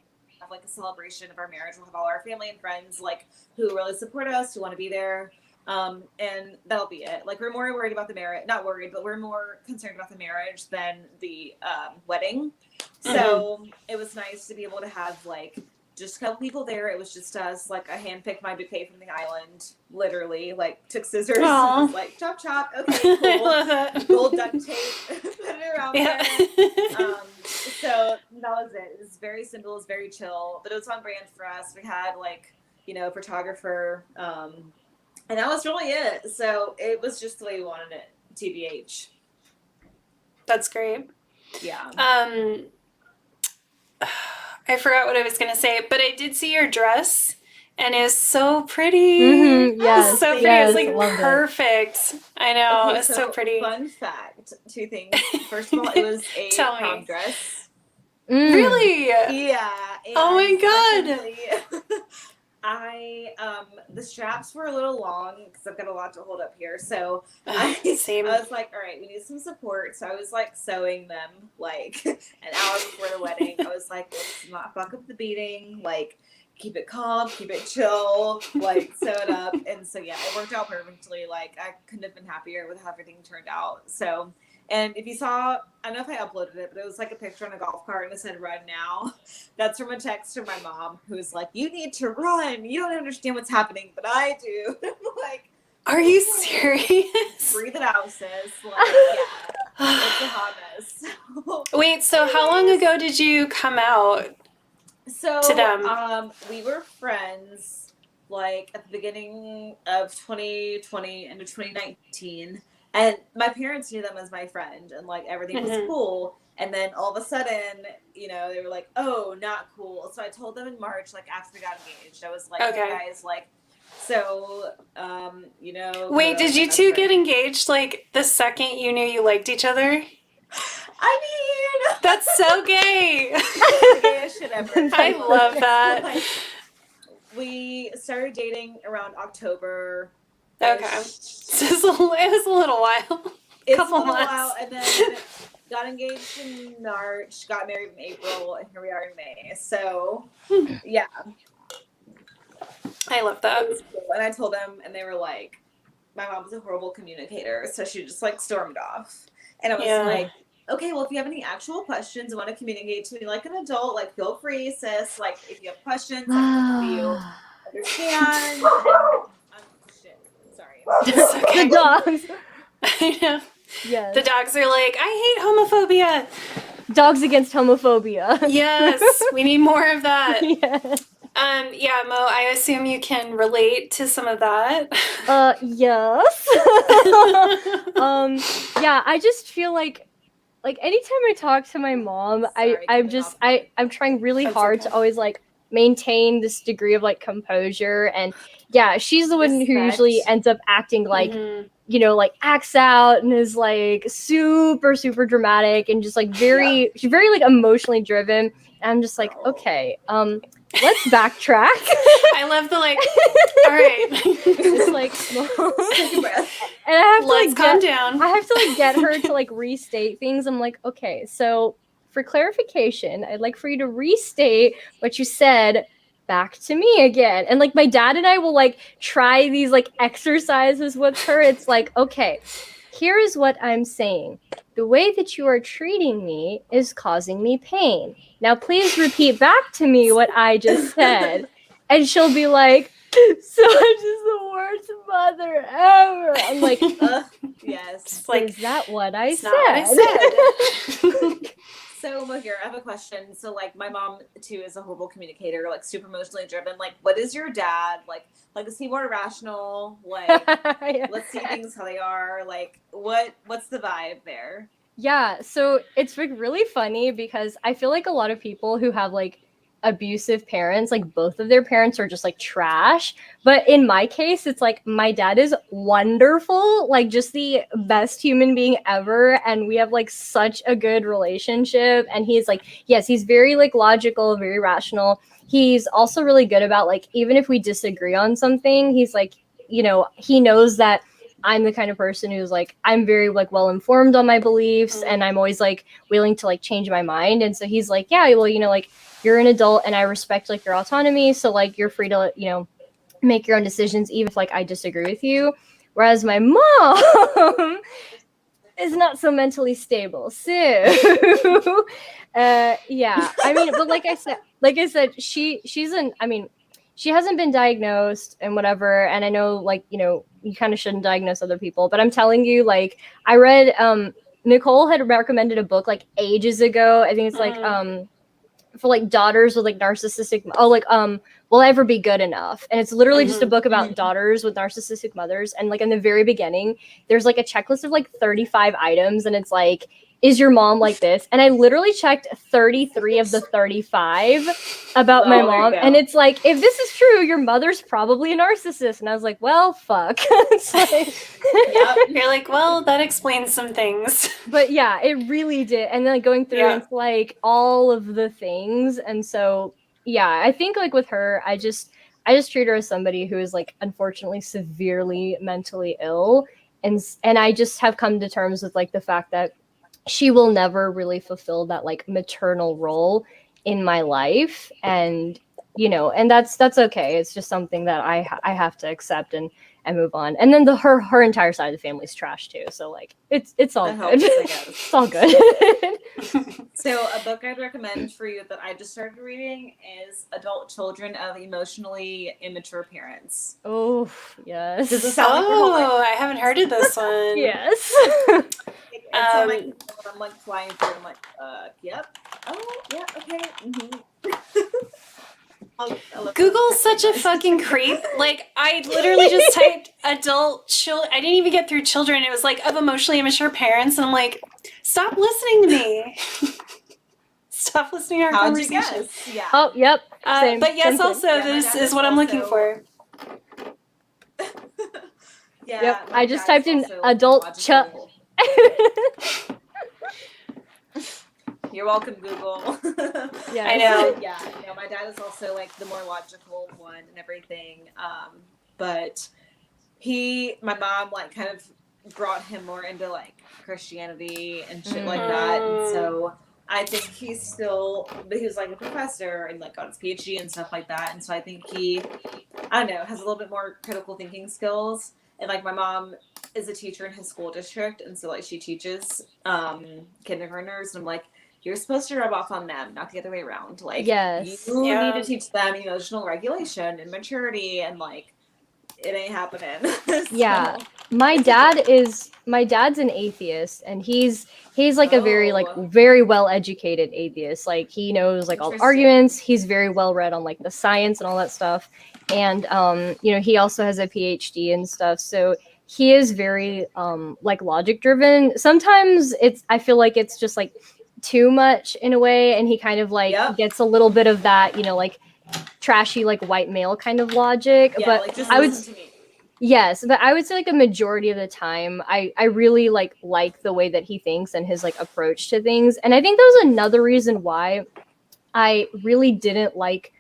like a celebration of our marriage. We'll have all our family and friends like who really support us, who want to be there. And that'll be it. Like, we're more worried about the marriage, not worried, but we're more concerned about the marriage than the wedding. So it was nice to be able to have like just a couple people there. It was just us. Like, I handpicked my bouquet from the island, literally. Like, took scissors, and was like chop chop. Okay, cool. I love that. Gold duct tape, put it around there. So that was it. It was very simple. It was very chill, but it was on brand for us. We had like, you know, a photographer. And that was really it. So it was just the way we wanted it, TBH. That's great. Yeah. I forgot what I was going to say, but I did see your dress, and it was so pretty. Yes, so pretty. yes, It was like perfect. I know. Okay, it's so pretty. Fun fact, 2 things. First of all, it was a prom dress. Really? Yeah. Oh my God. The straps were a little long because I've got a lot to hold up here. So Same. I was like, all right, we need some support. So I was like sewing them like an hour before the wedding. I was like, let's not fuck up the beading. Like, keep it calm, keep it chill, like sew it up. And so yeah, it worked out perfectly. Like I couldn't have been happier with how everything turned out. So, and if you saw, I don't know if I uploaded it, but it was like a picture on a golf cart and it said "Run now." That's from a text from my mom, who's like, "You need to run. You don't understand what's happening, but I do." I'm like, Are you serious? breathe it out, sis. Like, yeah, it's a hot mess. Wait, so how long ago did you come out So, to them? we were friends like at the beginning of 2020 into 2019, and my parents knew them as my friend, and like everything was cool. And then all of a sudden, you know, they were like, "Oh, not cool." So I told them in March, like after we got engaged, I was like, Okay. "Hey guys, like, so, you know." Wait, did you two get engaged like the second you knew you liked each other? I mean, That's so gay. the gayest shit ever. I love that. Like, we started dating around October. Okay. It was a little while. It's Couple a little months. while, and then got engaged in March, got married in April, and here we are in May. So, yeah. I love that. It was cool. And I told them, and they were like, my mom was a horrible communicator, so she just like stormed off. And I was like, okay, well, if you have any actual questions and want to communicate to me like an adult, like feel free, sis. Like if you have questions, I can help you understand. Shit. Sorry. It's okay. The dogs. I know. Yes. The dogs are like, I hate homophobia. Dogs against homophobia. Yes, we need more of that. Yes. Yeah, Mo, I assume you can relate to some of that. Yes. Yeah, I just feel like anytime I talk to my mom, I'm trying really hard to always like maintain this degree of like composure, and yeah, she's the one who usually ends up acting like you know, like acts out and is like super dramatic and just like she's very like emotionally driven. And I'm just like, okay, let's backtrack. I love the like, all right. It's like, Take a breath. and I have to Let's like calm down. I have to like get her to like restate things. I'm like, okay, so for clarification, I'd like for you to restate what you said back to me again. And like my dad and I will like try these like exercises with her. It's like, okay, here is what I'm saying. The way that you are treating me is causing me pain. Now please repeat back to me what I just said. And she'll be like, so I'm just the worst mother ever. I'm like, yes. Like, is that what I said? Not what I said. So, Mohera, I have a question. So, like, my mom too is a horrible communicator, like super emotionally driven. Like, what is your dad like? Like, is he more rational? Like, Yeah. let's see things how they are. Like, what's the vibe there? Yeah, so it's like really funny because I feel like a lot of people who have like abusive parents, like both of their parents are just like trash. But in my case, it's like my dad is wonderful, like just the best human being ever. And we have like such a good relationship. And he's like, yes, he's very like logical, very rational. He's also really good about like, even if we disagree on something, he's like, you know, he knows that I'm the kind of person who's like, I'm very like well informed on my beliefs and I'm always like willing to like change my mind. And so he's like, yeah, well, you know, like you're an adult and I respect like your autonomy. So like you're free to, you know, make your own decisions, even if like I disagree with you. Whereas my mom is not so mentally stable. So yeah, I mean, but like I said, she hasn't been diagnosed and whatever. And I know like, you know, you kind of shouldn't diagnose other people, but I'm telling you, like I read, Nicole had recommended a book like ages ago. I think it's like, for like daughters with like narcissistic, will I ever be good enough? And it's literally just a book about daughters with narcissistic mothers. And like in the very beginning, there's like a checklist of like 35 items. And it's like, is your mom like this? And I literally checked 33 of the 35 about my mom. And it's like, if this is true, your mother's probably a narcissist. And I was like, well, fuck. It's like, You're like, well, that explains some things. But yeah, it really did. And then like, going through into like all of the things. And so, yeah, I think like with her, I just treat her as somebody who is like unfortunately severely mentally ill, and I just have come to terms with like the fact that she will never really fulfill that like maternal role in my life, and and that's okay. It's just something that I have to accept and move on. And then her entire side of the family's trash too, so like it's all That good. helps, I guess. It's all good. So a book I'd recommend for you that I just started reading is Adult Children of Emotionally Immature Parents. Oh yes. Does this sound like your whole life? Oh, I haven't heard of this one. Yes. It's on my Kindle, and I'm like flying through. I'm like, yep. Oh, yeah, okay. Google's such a fucking creep. Like, I literally just typed adult children. I didn't even get through children. It was like of emotionally immature parents, and I'm like, stop listening to me. Stop listening to our How'd you conversation. guess? Yeah. Oh, yep. Same, But yes, same thing. also Yeah, my this dad is is what I'm looking also- for. Yeah. Yep. my I just dad's typed in also adult logical. You're welcome, Google. Yeah, I know. Yeah, my dad is also like the more logical one and everything. But my mom like kind of brought him more into like Christianity and shit like that. And so I think but he was like a professor and like got his PhD and stuff like that. And so I think he, I don't know, has a little bit more critical thinking skills. And like my mom is a teacher in his school district, and so like she teaches kindergartners, and I'm like, you're supposed to rub off on them, not the other way around. Like, Yes. you Yeah. need to teach them emotional regulation and maturity, and like, it ain't happening. So- Yeah. My dad's an atheist, and he's like a very well educated atheist. Like he knows like all the Interesting. arguments. He's very well read on like the science and all that stuff. And he also has a PhD and stuff. So he is very like logic driven. Sometimes I feel like it's just like too much in a way, and he kind of like Yep. gets a little bit of that, like trashy like white male kind of logic. Yeah, But like just I would listen to me. Yes, but I would say like a majority of the time, I really like the way that he thinks and his like approach to things. And I think that was another reason why I really didn't like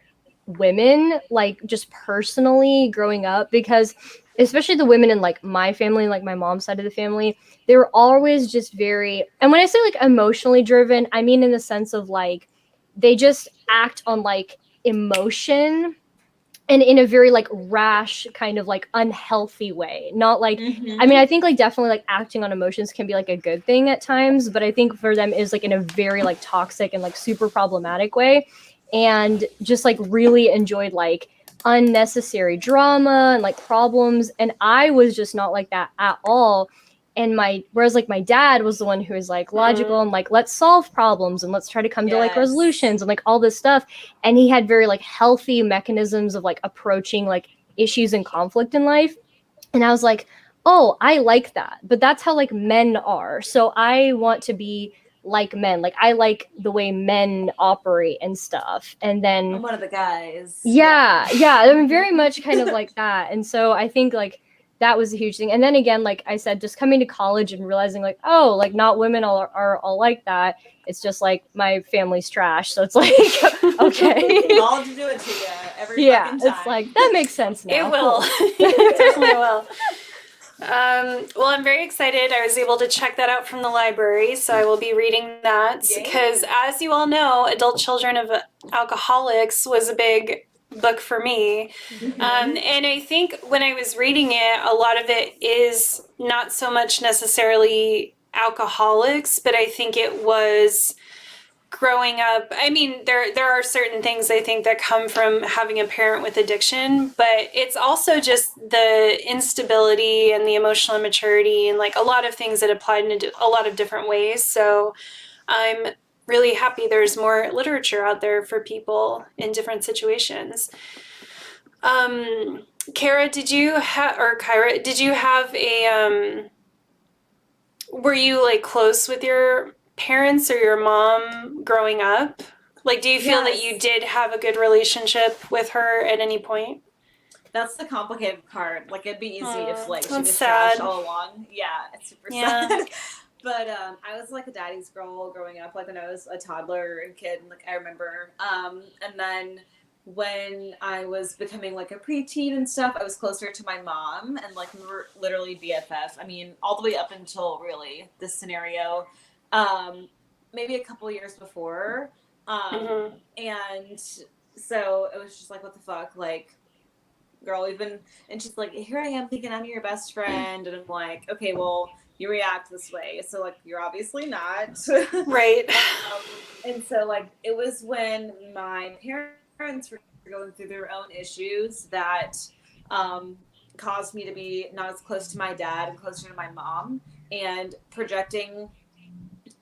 women, like just personally growing up, because especially the women in like my family, like my mom's side of the family, they were always just very, and when I say like emotionally driven, I mean in the sense of like they just act on like emotion, and in a very like rash kind of like unhealthy way. Not like I mean, I think like definitely like acting on emotions can be like a good thing at times, but I think for them is like in a very like toxic and like super problematic way, and just like really enjoyed like unnecessary drama and like problems, and I was just not like that at all. And whereas like my dad was the one who was like logical and like let's solve problems and let's try to come to like Yes. resolutions and like all this stuff, and he had very like healthy mechanisms of like approaching like issues and conflict in life. And I was like, oh, I like that, but that's how like men are, so I want to be like men. Like I like the way men operate and stuff. And then I'm one of the guys. yeah, I'm very much kind of like that. And so I think like that was a huge thing. And then again, like I said, just coming to college and realizing like, oh, like not women are all like that. It's just like my family's trash. So it's like, okay. All to do it to you every Yeah, fucking time. it's like, that makes sense now. It will. It definitely will. Well, I'm very excited. I was able to check that out from the library, so I will be reading that. Yay. Because, as you all know, Adult Children of Alcoholics was a big book for me. And I think when I was reading it, a lot of it is not so much necessarily alcoholics, but I think it was growing up. I mean, there are certain things I think that come from having a parent with addiction, but it's also just the instability and the emotional immaturity and like a lot of things that applied in a lot of different ways. So I'm really happy there's more literature out there for people in different situations. Caira, did you have, or Caira, did you have were you like close with your parents or your mom growing up? Like, do you feel that you did have a good relationship with her at any point? That's the complicated part. Like, it'd be easy if like she that's was sad. trash all along. Yeah, it's super Yeah. sad. But I was like a daddy's girl growing up, like when I was a toddler and kid, and like I remember. And then when I was becoming like a preteen and stuff, I was closer to my mom, and like we were literally BFF. I mean, all the way up until really this scenario, maybe a couple years before. And so it was just like, what the fuck? Like, girl, we've been, and she's like, here I am thinking I'm your best friend. And I'm like, okay, well, you react this way. So, like, you're obviously not. Right. And so, like, it was when my parents were going through their own issues that caused me to be not as close to my dad and closer to my mom, and projecting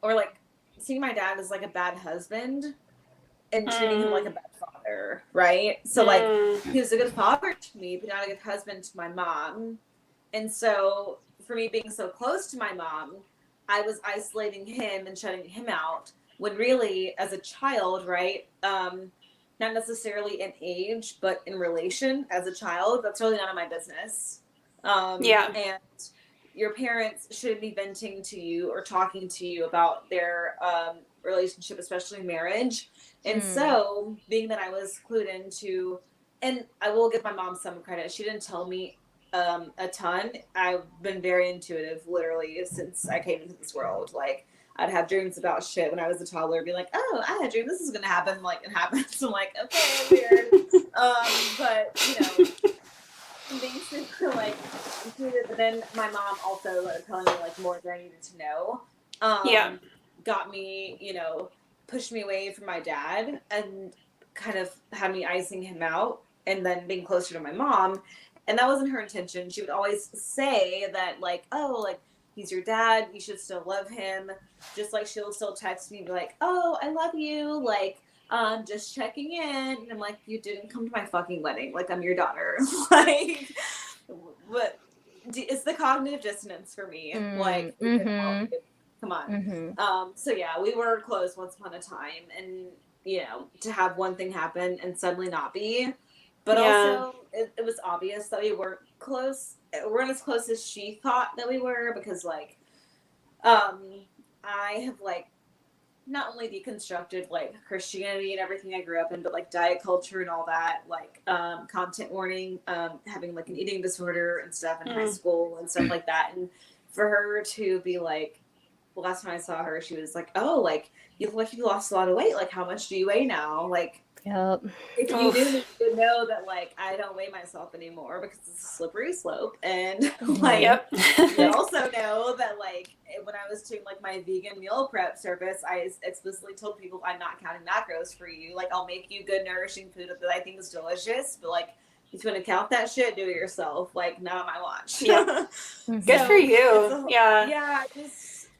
or like seeing my dad as like a bad husband and treating him like a bad father, right? So like he was a good father to me, but not a good husband to my mom. And so for me being so close to my mom, I was isolating him and shutting him out when really as a child, right? Not necessarily in age, but in relation as a child, that's really none of my business. And your parents shouldn't be venting to you or talking to you about their relationship, especially marriage. And so, being that I was clued into, and I will give my mom some credit, she didn't tell me a ton. I've been very intuitive, literally, since I came into this world. Like, I'd have dreams about shit when I was a toddler, be like, oh, I had a dream this is going to happen. Like, it happens. I'm like, okay, weird. But, you know, being super, like, intuitive. But then my mom also telling me, like, more than I needed to know. Got me, you know, pushed me away from my dad and kind of had me icing him out and then being closer to my mom. And that wasn't her intention. She would always say that, like, oh, like, he's your dad, you should still love him. Just like she'll still text me, be like, oh, I love you, like, just checking in. And I'm like, you didn't come to my fucking wedding. Like, I'm your daughter. Like, what? It's the cognitive dissonance for me. Like, come on. So yeah, we were close once upon a time, and you know, to have one thing happen and suddenly not be, but also it was obvious that we weren't close. We weren't as close as she thought that we were, because like, I have like not only deconstructed like Christianity and everything I grew up in, but like diet culture and all that, like content warning, having like an eating disorder and stuff in high school and stuff like that. And for her to be like, the last time I saw her, she was like, oh, like, you look like you lost a lot of weight. Like, how much do you weigh now? Like, if you do, you know that, like, I don't weigh myself anymore because it's a slippery slope. And, like, you also know that, like, when I was doing, like, my vegan meal prep service, I explicitly told people I'm not counting macros for you. Like, I'll make you good, nourishing food that I think is delicious, but, like, if you want to count that shit, do it yourself. Like, not on my watch. Good for you. Yeah,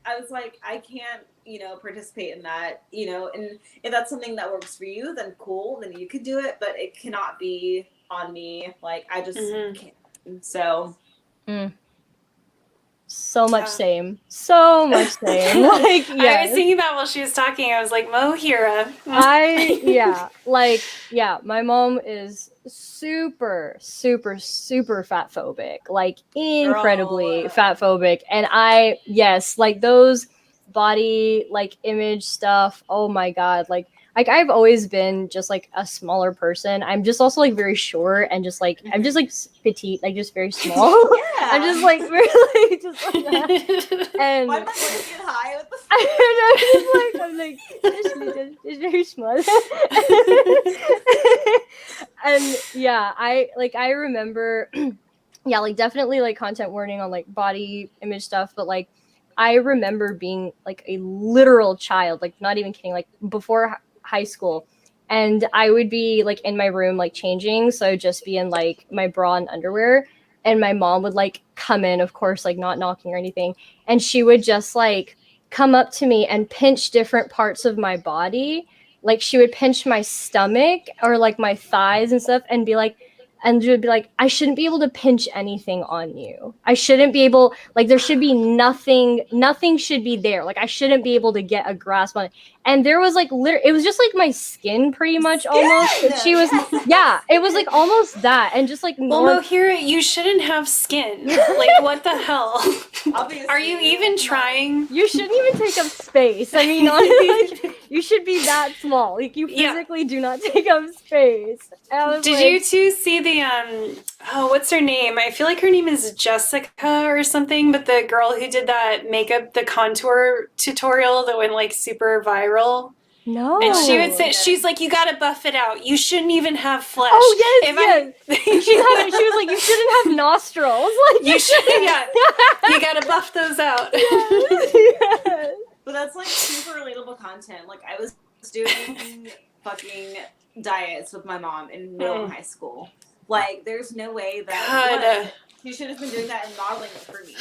I was like, I can't, you know, participate in that, you know, and if that's something that works for you, then cool, then you could do it, but it cannot be on me. Like, I just can't. So. So much same. So much same. Like, yeah. I was thinking that while she was talking. I was like, Mohera. My mom is super, super, super fat phobic. Like, incredibly fat phobic. And like those body, like, image stuff. Oh my God. Like I've always been just like a smaller person. I'm just also like very short and just like I'm just like petite, like just very small. I'm just like really just like that. And why am I get high with the I'm like it's very small. And yeah, I remember like definitely like content warning on like body image stuff, but like I remember being like a literal child, like not even kidding, like before high school, and I would be like in my room like changing, so I'd just be in like my bra and underwear, and my mom would like come in, of course, like not knocking or anything, and she would just like come up to me and pinch different parts of my body. Like she would pinch my stomach or like my thighs and stuff and be like, and she would be like, I shouldn't be able to pinch anything on you. I shouldn't be able, like, there should be nothing should be there. Like, I shouldn't be able to get a grasp on it. And there was like it was just like my skin pretty much almost. Skin! She was Yes. yeah, it was like almost that, and just like Well, Mohera, you shouldn't have skin. Like, what the hell? Obviously, Are you even trying? you shouldn't even take up space. I mean, honestly, like, you should be that small. Like you Yeah. physically do not take up space. And I was Did like, you two see the oh, what's her name? I feel like her name is Jessica or something, but the girl who did that makeup, the contour tutorial that went like super viral. No. And she would say, yes. she's like, you gotta buff it out. You shouldn't even have flesh. Oh yes, If yes. And she was like, you shouldn't have nostrils. Like You should, yeah. You gotta buff those out. Yes. But that's like super relatable content. Like I was doing fucking diets with my mom in middle and high school. Like there's no way that God. one, she should have been doing that and modeling it for me.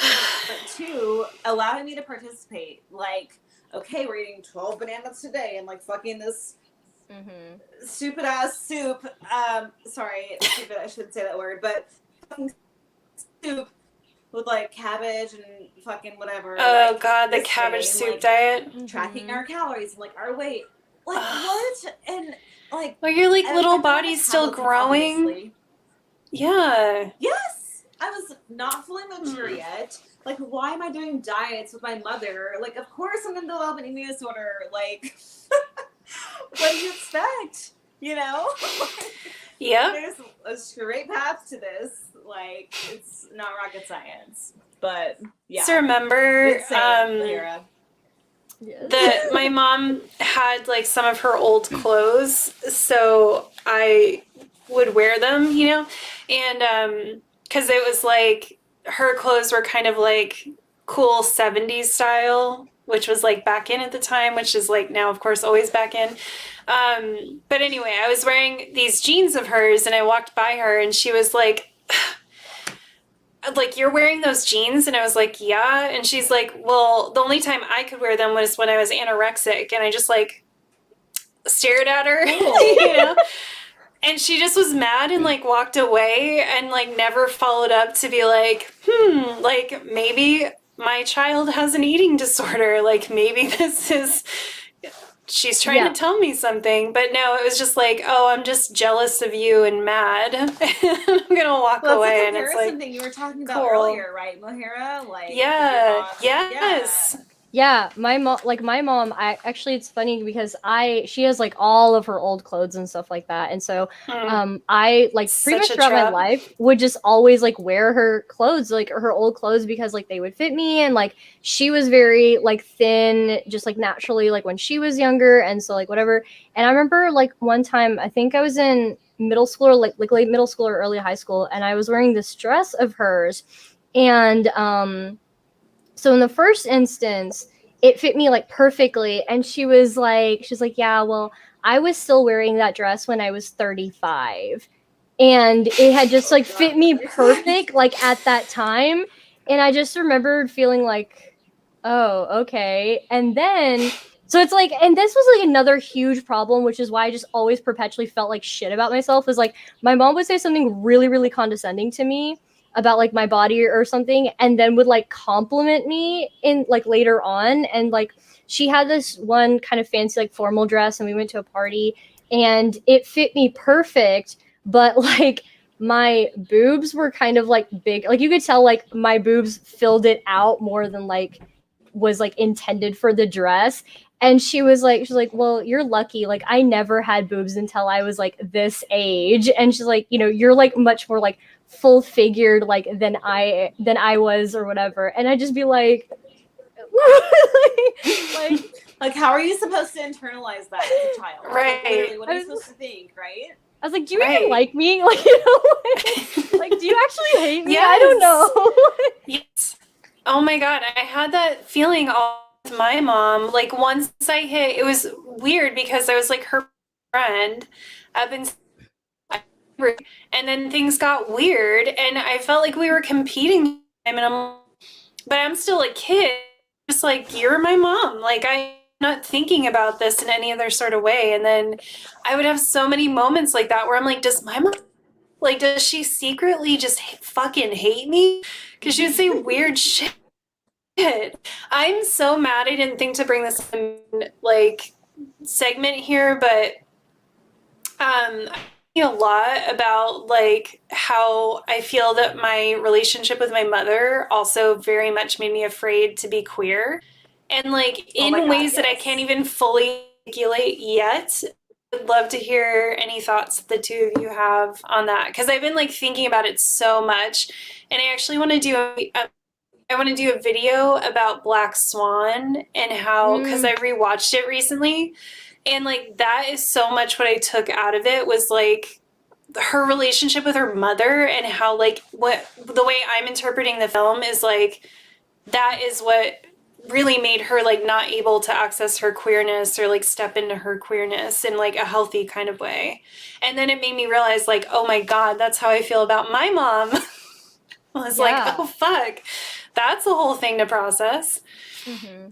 But two, allowing me to participate. Like, okay, we're eating 12 bananas today and like fucking this stupid ass soup. Sorry, stupid, I shouldn't say that word, but fucking soup with like cabbage and fucking whatever. Oh like, God, the this cabbage day, and, soup like, diet. tracking our calories and like our weight. Like what? And like Well, your like and little I don't have body's still metabolism, growing. obviously. Yeah. Yes, I was not fully mature yet. Like, why am I doing diets with my mother? Like, of course I'm gonna develop an eating disorder. Like, what do you expect? You know? Yep. There's a straight path to this. Like, it's not rocket science. But yeah. So remember, Insane, Mohera. Yes. my mom had like some of her old clothes, so I would wear them, you know, and because it was like her clothes were kind of like cool 70s style, which was like back in at the time, which is like now, of course, always back in. But anyway, I was wearing these jeans of hers, and I walked by her, and she was like, you're wearing those jeans? And I was like, yeah. And she's like, well, the only time I could wear them was when I was anorexic. And I just like stared at her, you know? And she just was mad and like walked away and like never followed up to be like, like maybe my child has an eating disorder. Like maybe this is, she's trying to tell me something. But no, it was just like, oh, I'm just jealous of you and mad. I'm going to walk away. And it's like, thing you were talking about earlier, right, Mohera? Like, yeah, yes. Yeah, my mom, I actually, it's funny because she has like all of her old clothes and stuff like that, and so I like pretty much throughout my life would just always like wear her clothes, like her old clothes, because like they would fit me, and like she was very like thin, just like naturally, like when she was younger, and so like whatever. And I remember like one time, I think I was in middle school or like late middle school or early high school, and I was wearing this dress of hers, and so in the first instance, it fit me like perfectly. And she's like, yeah, well, I was still wearing that dress when I was 35. And it had just like fit me perfect, like at that time. And I just remembered feeling like, oh, okay. And then, so it's like, and this was like another huge problem, which is why I just always perpetually felt like shit about myself, is like my mom would say something really, really condescending to me about like my body or something, and then would like compliment me in like later on. And like she had this one kind of fancy like formal dress, and we went to a party, and it fit me perfect, but like my boobs were kind of like big, like you could tell like my boobs filled it out more than like was like intended for the dress. And she's like, well, you're lucky. Like I never had boobs until I was like this age. And she's like, you know, you're like much more like full figured like than I was or whatever. And I'd just be like, like how are you supposed to internalize that as a child? Right. Like, literally, what are you supposed to think, right? I was like, do you even like me? Like, you know, like, do you actually hate me? Yes. I don't know. Yes. Oh my God. I had that feeling all with my mom. Like once I hit, it was weird because I was like her friend up in, and then things got weird and I felt like we were competing, and but I'm still a kid, just like, you're my mom. Like I'm not thinking about this in any other sort of way. And then I would have so many moments like that where I'm like, does my mom, like, does she secretly just fucking hate me? Because she would say weird shit. I'm so mad I didn't think to bring this in, like, segment here, but I'm thinking a lot about like how I feel that my relationship with my mother also very much made me afraid to be queer. And like Oh my in God, ways that I yes. can't even fully articulate yet. I'd love to hear any thoughts the two of you have on that, because I've been like thinking about it so much, and I actually want to do I want to do a video about Black Swan and how, because I rewatched it recently, and like that is so much what I took out of it was like her relationship with her mother, and how like what the way I'm interpreting the film is like that is what really made her like not able to access her queerness or like step into her queerness in like a healthy kind of way. And then it made me realize like, oh my God, that's how I feel about my mom. I was like, oh fuck, that's a whole thing to process. Mm-hmm.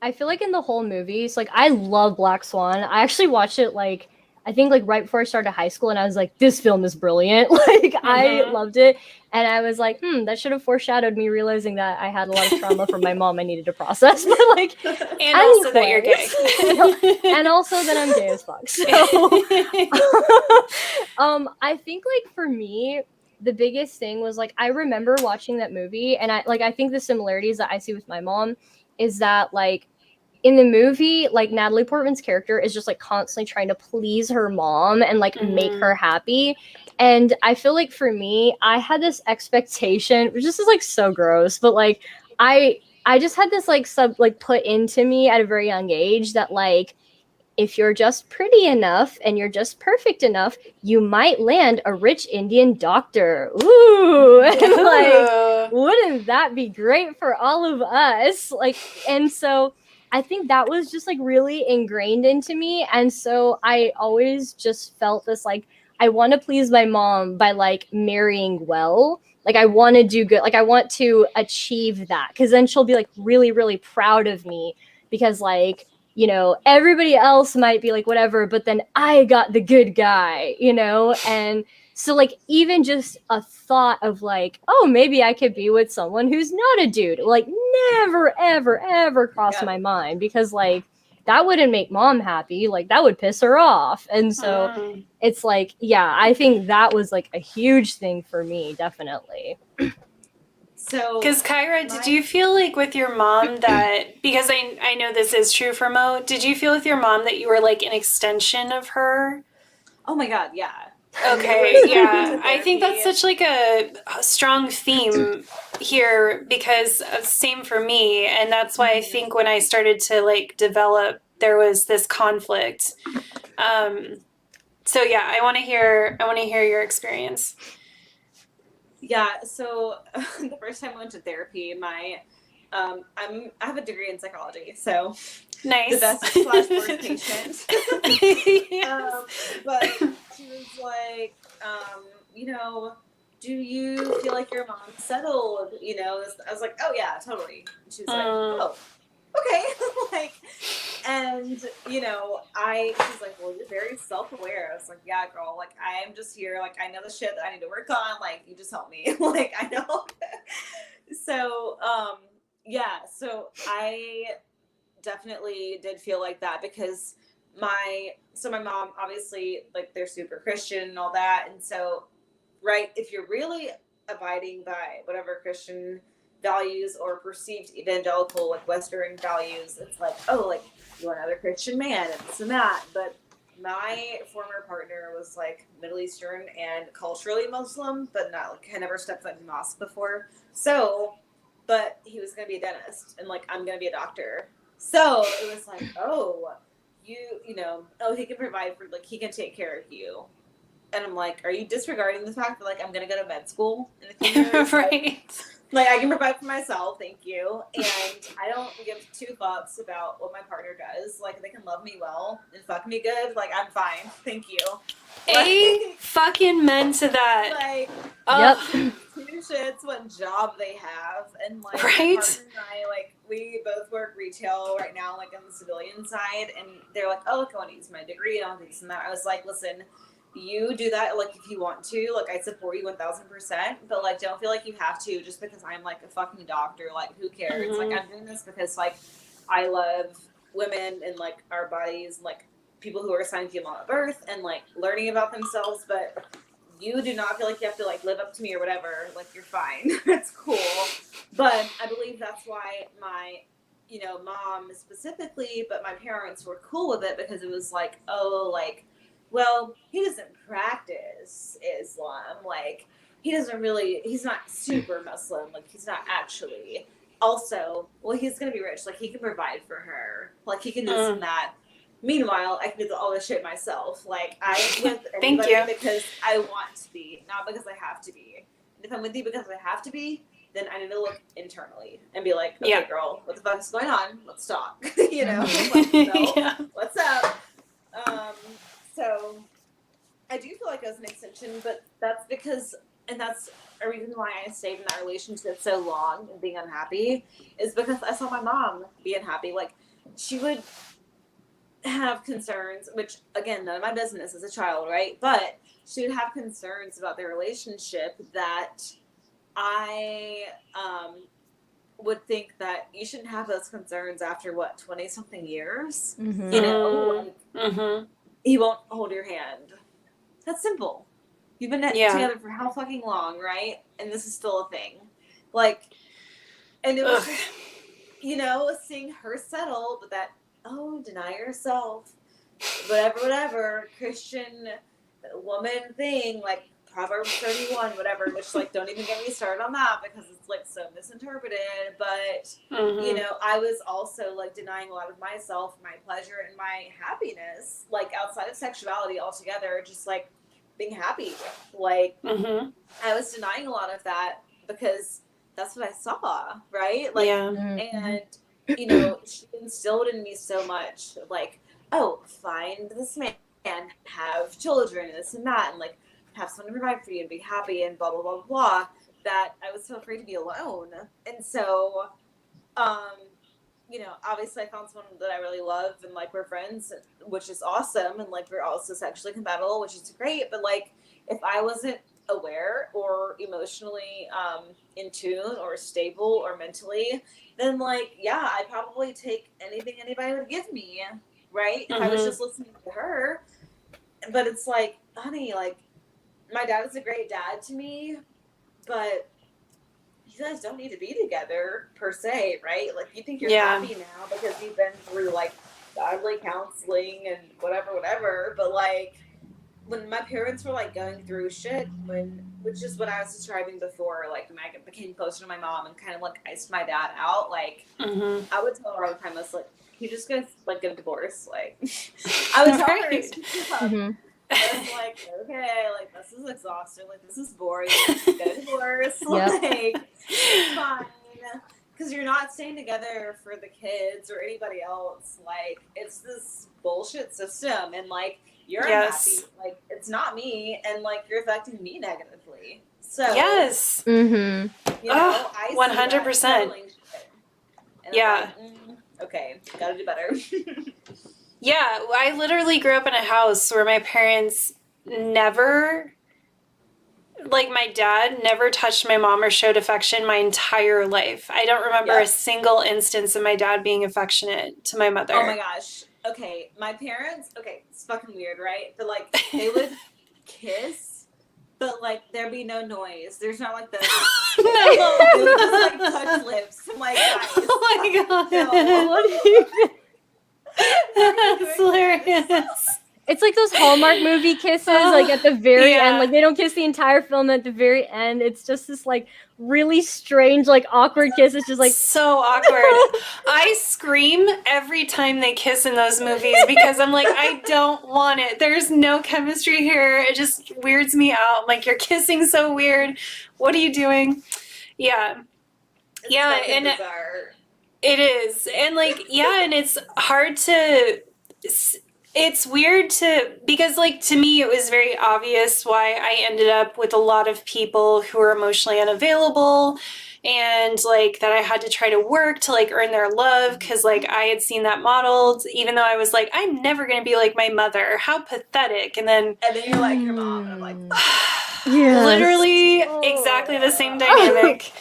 I feel like in the whole movie, so like I love Black Swan. I actually watched it like I think like right before I started high school, and I was like, this film is brilliant. Like I loved it, and I was like, that should have foreshadowed me realizing that I had a lot of trauma from my mom I needed to process. But like, and also that you're gay, and also that I'm gay as fuck. So, I think like for me, the biggest thing was like I remember watching that movie, and I think the similarities that I see with my mom is that like in the movie, like Natalie Portman's character is just like constantly trying to please her mom and like make her happy. And I feel like for me, I had this expectation, which just is like so gross, but like I just had this like put into me at a very young age that like if you're just pretty enough and you're just perfect enough, you might land a rich Indian doctor. Ooh, and like, wouldn't that be great for all of us? Like, and so I think that was just like really ingrained into me. And so I always just felt this like, I want to please my mom by like marrying well. Like, I want to do good. Like, I want to achieve that because then she'll be like really, really proud of me because like, you know, everybody else might be like whatever, but then I got the good guy, you know? And so like even just a thought of like, oh, maybe I could be with someone who's not a dude, like never, ever, ever crossed my mind because like that wouldn't make mom happy. Like that would piss her off. And so it's like, yeah, I think that was like a huge thing for me, definitely. So, because Caira, did you feel like with your mom that, because I know this is true for Mo, did you feel with your mom that you were like an extension of her? Oh my God, yeah. Okay, yeah. I think that's such like a strong theme here because same for me, and that's why I think when I started to like develop, there was this conflict. So yeah, I want to hear your experience. Yeah, so the first time I went to therapy, I have a degree in psychology, so nice. The best / worst patient. Yes. But she was like, you know, do you feel like your mom's settled? You know, I was like, oh yeah, totally. And she was like, oh, okay. Like, and you know, she's like, well, you're very self-aware. I was like, yeah, girl, like I'm just here, like I know the shit that I need to work on, like you just help me. Like I know. So yeah, so I definitely did feel like that because my mom obviously like they're super Christian and all that, and so right, if you're really abiding by whatever Christian values or perceived evangelical like Western values, it's like, oh, like you want another Christian man and this and that. But my former partner was like Middle Eastern and culturally Muslim, but not like had never stepped foot in a mosque before. So, but he was gonna be a dentist and like I'm gonna be a doctor. So it was like, oh, you know, oh, he can provide for like he can take care of you. And I'm like, are you disregarding the fact that like I'm gonna go to med school in a few years? Right. Like I can provide for myself, thank you. And I don't give two fucks about what my partner does. Like they can love me well and fuck me good. Like I'm fine, thank you. Fucking men to that. Like, Yep. Two shits what job they have, and like right? my partner and I, like we both work retail right now, like on the civilian side, and they're like, oh, look, I want to use my degree and all this and that. I was like, listen, you do that like if you want to, like I support you 1000%, but like don't feel like you have to just because I'm like a fucking doctor. Like who cares? Like I'm doing this because like I love women and like our bodies, and, like people who are assigned female at birth, and like learning about themselves, but you do not feel like you have to like live up to me or whatever. Like you're fine. It's cool. But I believe that's why my, you know, mom specifically, but my parents were cool with it because it was like, oh, like, well, he doesn't practice Islam. Like, he doesn't really, he's not super Muslim. Like, he's not actually. Also, well, he's going to be rich. Like, he can provide for her. Like, he can do this and that. Meanwhile, I can do all this shit myself. Like, I am with anybody because I want to be, not because I have to be. And if I'm with you because I have to be, then I need to look internally and be like, okay, girl, what the fuck is going on? Let's talk. You know, what's up? So I do feel like it was an extension, but that's because, and that's a reason why I stayed in that relationship so long and being unhappy, is because I saw my mom be unhappy. Like, she would have concerns, which again, none of my business as a child, right? But she would have concerns about their relationship that I would think that you shouldn't have those concerns after 20 something years. Mm-hmm. You know, like, he won't hold your hand. That's simple. You've been together for how fucking long, right? And this is still a thing. Like, and it was just, you know, seeing her settle, but that, deny yourself, whatever, Christian woman thing, like Proverbs 31, whatever, which, like, don't even get me started on that because it's, like, so misinterpreted. But, you know, I was also, like, denying a lot of myself, my pleasure, and my happiness, like, outside of sexuality altogether, just, like, being happy. Like, I was denying a lot of that because that's what I saw, right? Like, and, you know, she instilled in me so much, like, find this man, have children, and this and that, and, like, have someone to provide for you and be happy and blah, blah, blah, blah, that I was so afraid to be alone. And so, you know, obviously I found someone that I really love and, like, we're friends, which is awesome. And, like, we're also sexually compatible, which is great. But, like, if I wasn't aware or emotionally in tune or stable or mentally, then, like, yeah, I'd probably take anything anybody would give me, right? If I was just listening to her. But it's like, honey, like, my dad is a great dad to me, but you guys don't need to be together per se, right? Like, you think you're happy now because you've been through, like, godly counseling and whatever. But, like, when my parents were, like, going through shit, which is what I was describing before, like, when I became closer to my mom and kind of, like, iced my dad out, like, I would tell her all the time, I was like, you just gonna, like, get a divorce, like, I would tell her, I was like, okay, like, this is exhausting, like, this is boring, get a divorce, like, it's fine, because you're not staying together for the kids or anybody else, like, it's this bullshit system, and, like, you're unhappy, like, it's not me, and, like, you're affecting me negatively, so, you know, I 100%. Yeah. Like, okay, gotta do better. Yeah, I literally grew up in a house where my parents never, like, my dad never touched my mom or showed affection my entire life. I don't remember a single instance of my dad being affectionate to my mother. Oh my gosh. Okay, my parents, it's fucking weird, right? But, like, they would kiss, but, like, there'd be no noise. There's not, like, the... No. They would just, like, touch lips. I'm like, guys. Oh my god. No. What are you... That's hilarious. It's like those Hallmark movie kisses, like, at the very end. Like, they don't kiss the entire film at the very end. It's just this, like, really strange, like, awkward kiss. It's just, like... So awkward. I scream every time they kiss in those movies because I'm like, I don't want it. There's no chemistry here. It just weirds me out. Like, you're kissing so weird. What are you doing? Yeah. It's and bizarre. It is. And, like, and it's hard to... It's weird because, like, to me, it was very obvious why I ended up with a lot of people who were emotionally unavailable and, like, that I had to try to work to, like, earn their love because, like, I had seen that modeled, even though I was like, I'm never going to be like my mother. How pathetic. And then you're like your mom, and I'm like, literally exactly the same dynamic.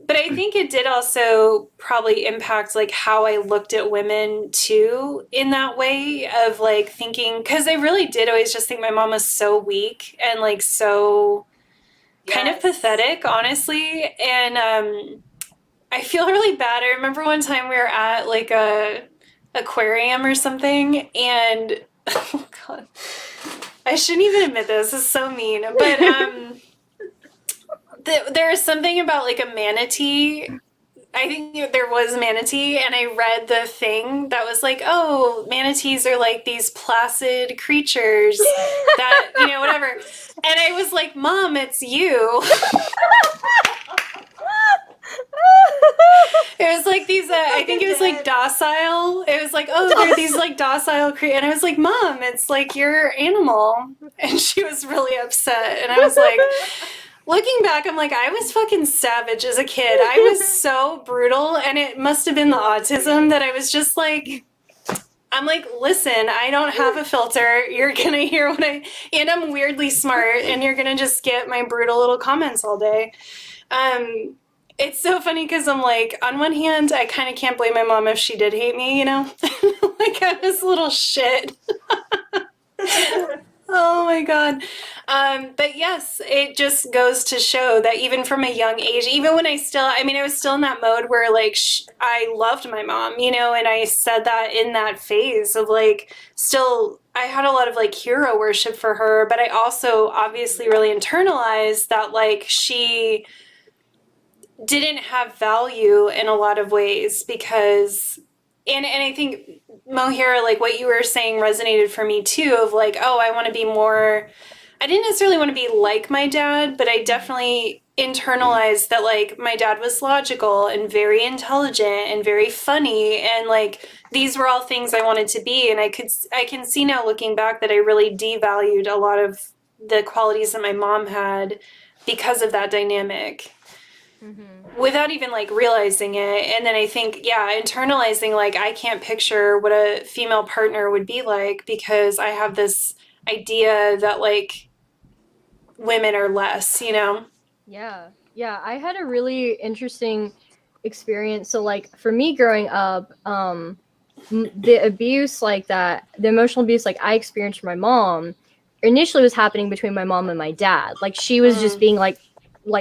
But I think it did also probably impact like how I looked at women too, in that way of like thinking, because I really did always just think my mom was so weak and like so kind of Yes. pathetic, honestly. And I feel really bad. I remember one time we were at like a aquarium or something, and oh god, I shouldn't even admit this. This is so mean, but there is something about like a manatee. I think there was a manatee, and I read the thing that was like, oh, manatees are like these placid creatures that, you know, whatever. And I was like, Mom, it's you. It was like these, I think it was like docile. It was like, oh, they're these like docile creatures. And I was like, Mom, it's like your animal. And she was really upset. And I was like, looking back, I'm like, I was fucking savage as a kid. I was so brutal. And it must have been the autism that I was just like, I'm like, listen, I don't have a filter. You're going to hear what and I'm weirdly smart, and you're going to just get my brutal little comments all day. It's so funny because I'm like, on one hand, I kind of can't blame my mom if she did hate me, you know? Like, I was a little shit. Oh my God. But yes, it just goes to show that even from a young age, even when I was still in that mode where like I loved my mom, you know, and I said that in that phase of like, still, I had a lot of like hero worship for her, but I also obviously really internalized that like she didn't have value in a lot of ways because, and I think Mohera, like what you were saying resonated for me too, of like, oh, I want to be more, I didn't necessarily want to be like my dad, but I definitely internalized that like my dad was logical and very intelligent and very funny, and like these were all things I wanted to be. And I can see now looking back that I really devalued a lot of the qualities that my mom had because of that dynamic. Mm-hmm. Without even like realizing it. And then I think, yeah, internalizing like I can't picture what a female partner would be like because I have this idea that like women are less, you know? Yeah. Yeah, I had a really interesting experience. So like for me growing up, the abuse like that, the emotional abuse like I experienced from my mom initially was happening between my mom and my dad. Like she was just being like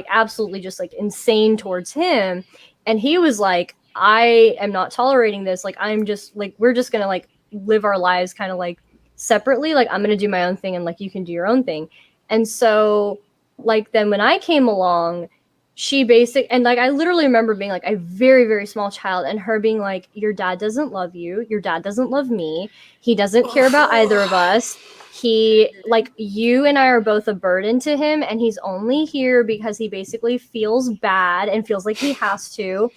absolutely just like insane towards him, and he was like, I am not tolerating this, like I'm just like, we're just gonna like live our lives kind of like separately, like I'm gonna do my own thing and like you can do your own thing. And so like then when I came along, and like I literally remember being like a very very small child and her being like, your dad doesn't love you, your dad doesn't love me, he doesn't care about either of us, he like, you and I are both a burden to him, and he's only here because he basically feels bad and feels like he has to.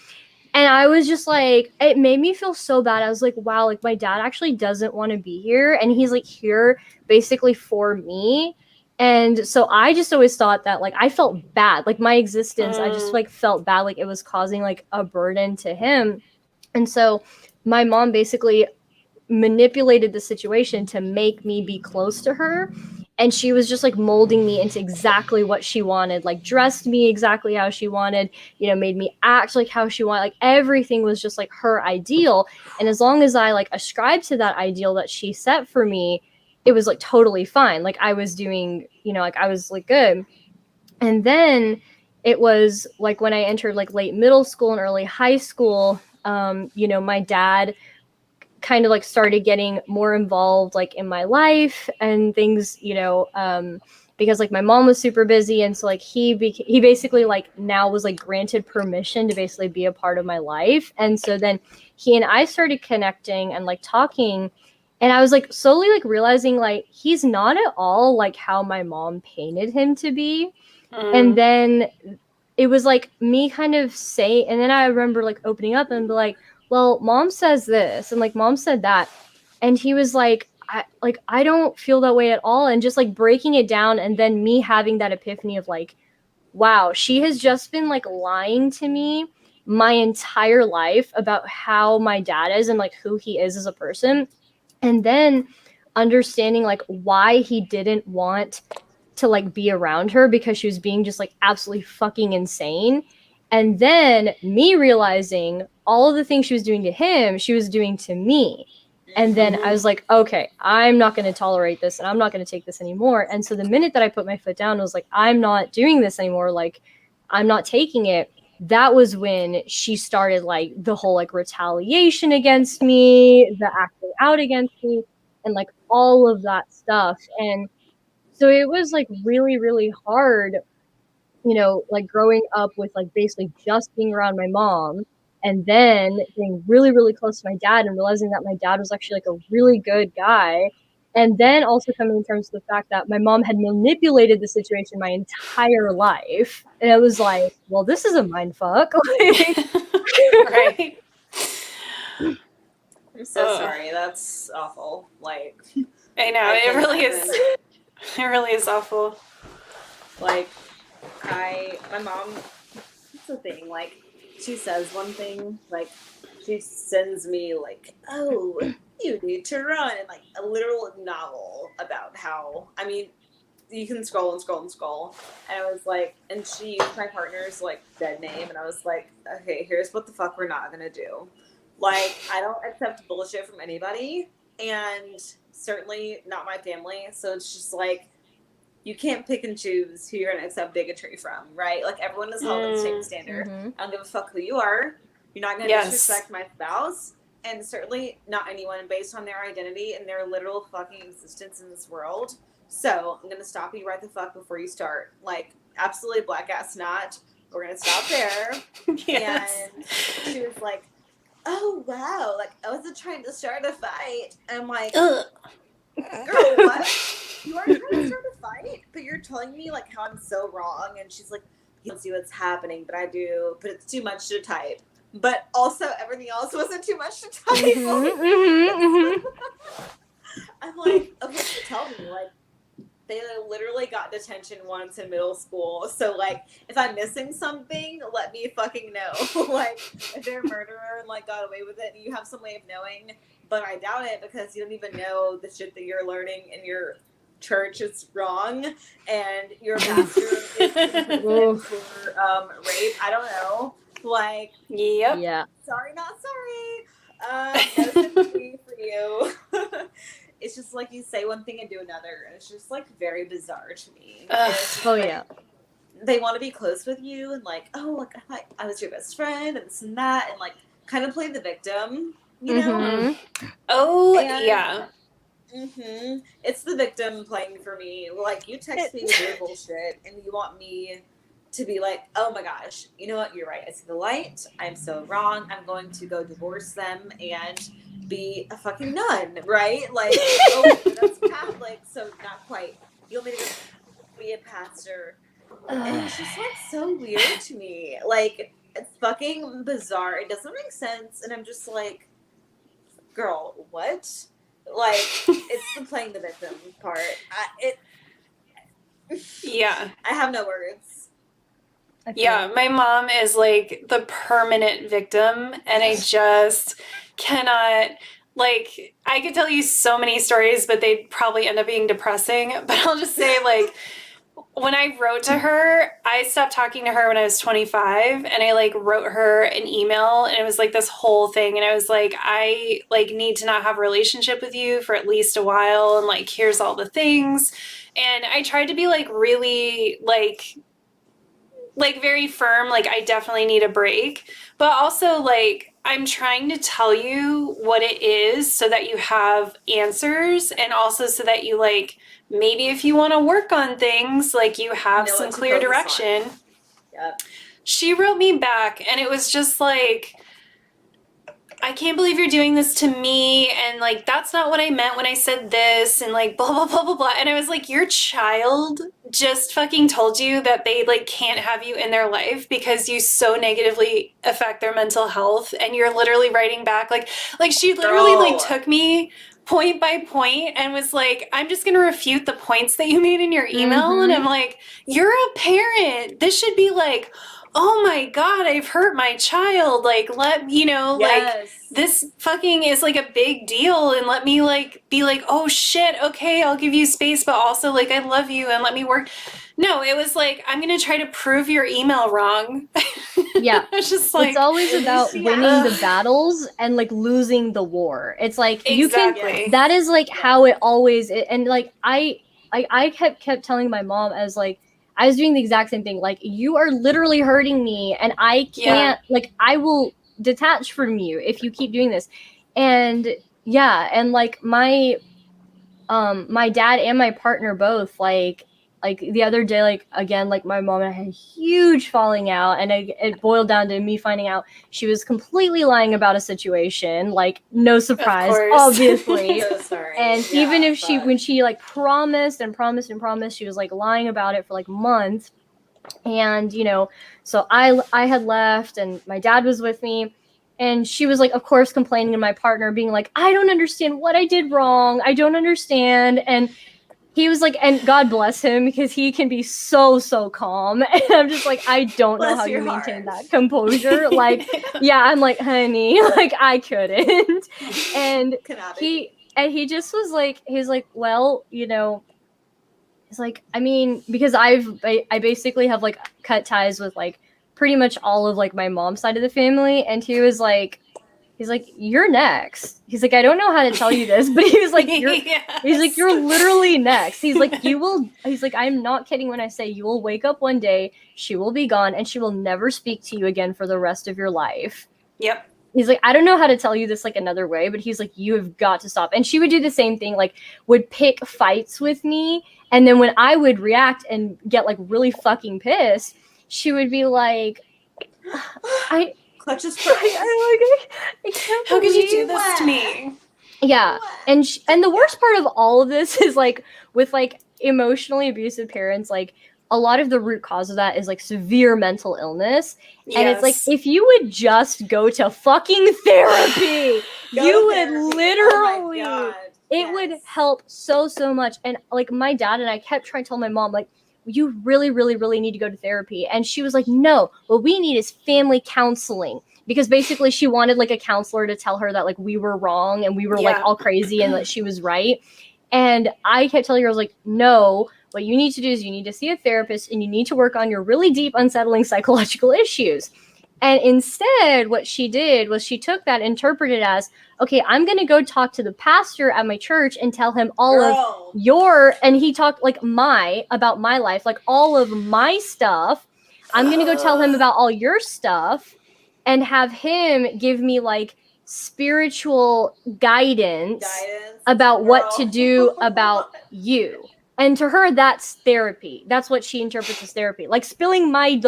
And I was just like, it made me feel so bad. I was like, wow, like my dad actually doesn't want to be here, and he's like here basically for me. And so I just always thought that like I felt bad, like my existence, I just like felt bad, like it was causing like a burden to him. And so my mom basically manipulated the situation to make me be close to her, and she was just like molding me into exactly what she wanted, like dressed me exactly how she wanted, you know, made me act like how she wanted, like everything was just like her ideal. And as long as I like ascribed to that ideal that she set for me, it was like totally fine, like I was doing, you know, like I was like good. And then it was like when I entered like late middle school and early high school, you know, my dad kind of like started getting more involved like in my life and things, you know, because like my mom was super busy, and so like he basically like now was like granted permission to basically be a part of my life. And so then he and I started connecting and like talking, and I was like slowly like realizing like he's not at all like how my mom painted him to be. And then it was like me kind of say, and then I remember like opening up and be like, well, mom says this and like mom said that, and he was like, I don't feel that way at all, and just like breaking it down, and then me having that epiphany of like, wow, she has just been like lying to me my entire life about how my dad is and like who he is as a person. And then understanding like why he didn't want to like be around her, because she was being just like absolutely fucking insane. And then me realizing all of the things she was doing to him, she was doing to me. And then I was like, okay, I'm not going to tolerate this and I'm not going to take this anymore. And so the minute that I put my foot down, I was like, I'm not doing this anymore. Like, I'm not taking it. That was when she started like the whole like retaliation against me, the acting out against me, and like all of that stuff. And so it was like really, really hard, you know, like growing up with like basically just being around my mom and then getting really, really close to my dad and realizing that my dad was actually like a really good guy. And then also coming to terms with the fact that my mom had manipulated the situation my entire life. And it was like, well, this is a mind fuck. Right. I'm so sorry. That's awful. Like, I know, I it can really imagine. is. It really is awful. Like, my mom, that's the thing, like, she says one thing, like, she sends me, like, oh, you need to run, and, like, a literal novel about how, I mean, you can scroll and scroll and scroll, and I was like, and she used my partner's, like, dead name, and I was like, okay, here's what the fuck we're not gonna do. Like, I don't accept bullshit from anybody, and certainly not my family, so it's just like, you can't pick and choose who you're going to accept bigotry from, right? Like, everyone is held in the same standard. I don't give a fuck who you are. You're not going to disrespect my spouse, and certainly not anyone based on their identity and their literal fucking existence in this world. So I'm going to stop you right the fuck before you start. Like, absolutely black ass not. We're going to stop there. Yes. And she was like, oh, wow. Like, I wasn't trying to start a fight. And I'm like, Ugh. girl, what? You aren't trying to start a fight, but you're telling me like how I'm so wrong. And she's like, you don't see what's happening, but I do. But it's too much to type. But also everything else wasn't too much to type. I'm like, okay, so tell me, like, they literally got detention once in middle school. So like, if I'm missing something, let me fucking know. Like, if they're a murderer and like got away with it, and you have some way of knowing. But I doubt it because you don't even know the shit that you're learning in your church is wrong, and your pastor is in prison for rape. I don't know. Like, Yep. Yeah. Sorry, not sorry. No sympathy for you. It's just like you say one thing and do another, and it's just like very bizarre to me. Oh like, yeah. They want to be close with you and like, oh, like I was your best friend and this and that, and like kind of play the victim, you know? Oh, And, yeah. It's the victim playing for me. Like, you text me with your bullshit, and you want me to be like, oh my gosh, you know what? You're right. I see the light. I'm so wrong. I'm going to go divorce them and be a fucking nun, right? Like, oh, that's Catholic, so not quite. You want me to go be a pastor? And it's just like so weird to me. Like, it's fucking bizarre. It doesn't make sense. And I'm just like, girl, what? Like, it's the playing the victim part. Yeah. I have no words. Yeah, my mom is like the permanent victim, and I just cannot. Like, I could tell you so many stories, but they'd probably end up being depressing. But I'll just say, like, when I wrote to her, I stopped talking to her when I was 25, and I like wrote her an email, and it was like this whole thing, and I was like, I like need to not have a relationship with you for at least a while, and like here's all the things. And I tried to be like really like very firm, like I definitely need a break, but also like I'm trying to tell you what it is so that you have answers, and also so that you like maybe if you want to work on things, like you have Know some what to clear focus on. direction. Yep. She wrote me back, and it was just like, I can't believe you're doing this to me, and like that's not what I meant when I said this, and like blah blah blah blah blah. And I was like, your child just fucking told you that they like can't have you in their life because you so negatively affect their mental health, and you're literally writing back like she literally like took me point by point and was like, I'm just gonna refute the points that you made in your email. And I'm like, you're a parent, this should be like, oh my God, I've hurt my child. Like, let you know, like this fucking is like a big deal, and let me like be like, oh shit, okay, I'll give you space, but also like I love you and let me work. No, it was like, I'm gonna try to prove your email wrong. Yeah. It's just like It's always about Yeah. winning the battles and like losing the war. It's like exactly. that is like how it always and like I kept telling my mom as like I was doing the exact same thing. Like you are literally hurting me and I can't like I will detach from you if you keep doing this. And yeah, and like my dad and my partner both like the other day, like again, like my mom and I had a huge falling out, and it boiled down to me finding out she was completely lying about a situation. Like no surprise, course. obviously. So sorry. And Yeah, even if she but- when she like promised and promised and promised, she was like lying about it for like months. And you know, so I had left and my dad was with me, and she was like of course complaining to my partner, being like, I don't understand what I did wrong, I don't understand. And he was like, and God bless him because he can be so calm. And I'm just like, I don't know Bless how your you maintain heart. that composure. Like, yeah, I'm like, honey, like I couldn't. And Cannot he just was like, he's like, well, you know, he's like, I mean, because I basically have like cut ties with like pretty much all of like my mom's side of the family. And he was like, he's like, you're next. He's like, I don't know how to tell you this, but he was like, he's like, you're literally next. He's like, he's like, I'm not kidding when I say you will wake up one day, she will be gone, and she will never speak to you again for the rest of your life. Yep. He's like, I don't know how to tell you this like another way, but he's like, you have got to stop. And she would do the same thing, like would pick fights with me. And then when I would react and get like really fucking pissed, she would be like, Clutches I can't How could you do believe this to me? Yeah. And and the worst part of all of this is like with like emotionally abusive parents, like a lot of the root cause of that is like severe mental illness. And it's like, Yes. if you would just go to fucking therapy, you would literally, it would help so much. And like my dad and I kept trying to tell my mom, like, you really need to go to therapy. And she was like, no, what we need is family counseling. Because basically she wanted like a counselor to tell her that like we were wrong and we were like all crazy and that she was right. And I kept telling her, I was like, no, what you need to do is you need to see a therapist and you need to work on your really deep, unsettling psychological issues. And instead, what she did was she took that, interpreted as, okay, I'm going to go talk to the pastor at my church and tell him all of your, and he talked like about my life, like all of my stuff. I'm going to go tell him about all your stuff and have him give me like spiritual guidance about what to do about you. And to her, that's therapy. That's what she interprets as therapy. Like spilling my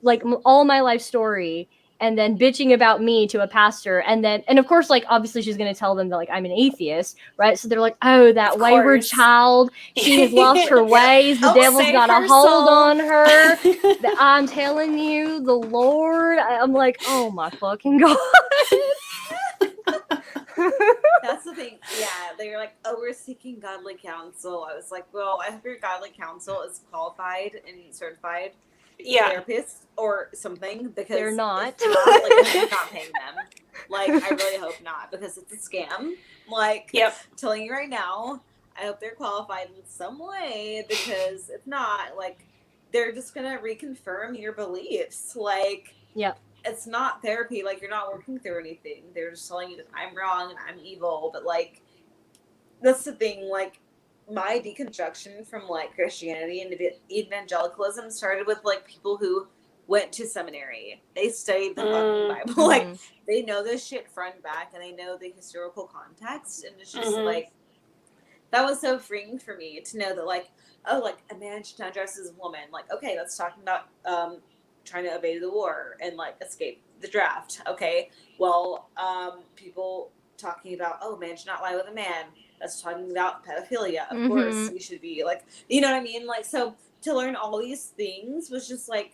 like all my life story and then bitching about me to a pastor, and of course, like obviously she's going to tell them that like I'm an atheist, right? So they're like, oh, that wayward child, she has lost her ways, the devil's got a hold on her. I'm telling you, the Lord. I'm like, oh my fucking God. That's the thing. Yeah, they're like, oh, we're seeking godly counsel. I was like, well, I hope your godly counsel is qualified and certified therapist or something, because they're not. If not, like, I'm not paying them. Like, I really hope not, because it's a scam. Like, telling you right now, I hope they're qualified in some way, because if not, like, they're just gonna reconfirm your beliefs. Like, it's not therapy. Like, you're not working through anything. They're just telling you that I'm wrong and I'm evil. But like, that's the thing. Like, my deconstruction from like Christianity and evangelicalism started with like people who went to seminary. They studied the fucking Bible. Like, they know this shit front and back, and they know the historical context. And it's just like, that was so freeing for me to know that like, oh, like a man should not dress as a woman. Like, okay, that's talking about trying to evade the war and like escape the draft. Okay, well, people talking about, oh, man should not lie with a man. That's talking about pedophilia. Of course, we should be like, you know what I mean? Like, so to learn all these things was just like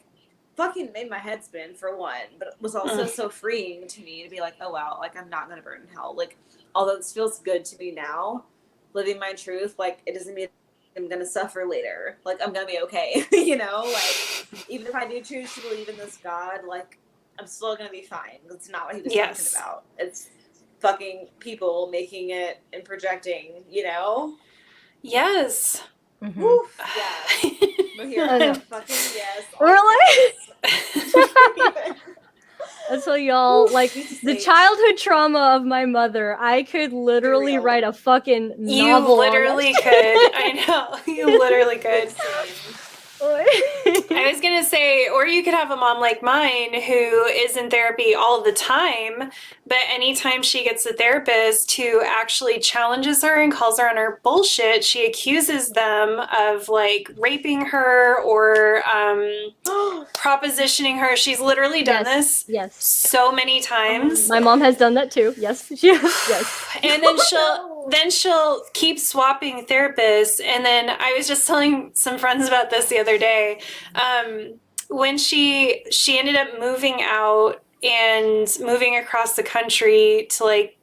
fucking made my head spin, for one, but it was also so freeing to me to be like, oh wow, like I'm not gonna burn in hell. Like, although this feels good to me now, living my truth, like it doesn't mean I'm gonna suffer later. Like, I'm gonna be okay. You know, like even if I do choose to believe in this God, like I'm still gonna be fine. That's not what he was talking about. It's fucking people making it and projecting, you know? Yes. Woof, yeah. We're here. Fucking yes. Really? tell y'all, like, the childhood trauma of my mother, I could literally Real. write a fucking You novel literally could. I know. You literally could. I was going to say, or you could have a mom like mine who is in therapy all the time, but anytime she gets a therapist who actually challenges her and calls her on her bullshit, she accuses them of like raping her or propositioning her. She's literally done this so many times. My mom has done that too. Yes. Yes. And then she'll keep swapping therapists. And then I was just telling some friends about this the other day. When she ended up moving out and moving across the country to like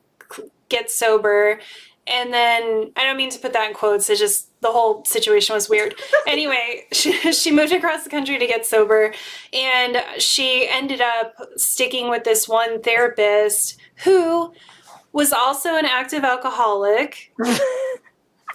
get sober. And then I don't mean to put that in quotes. It's just the whole situation was weird. Anyway, she moved across the country to get sober, and she ended up sticking with this one therapist who was also an active alcoholic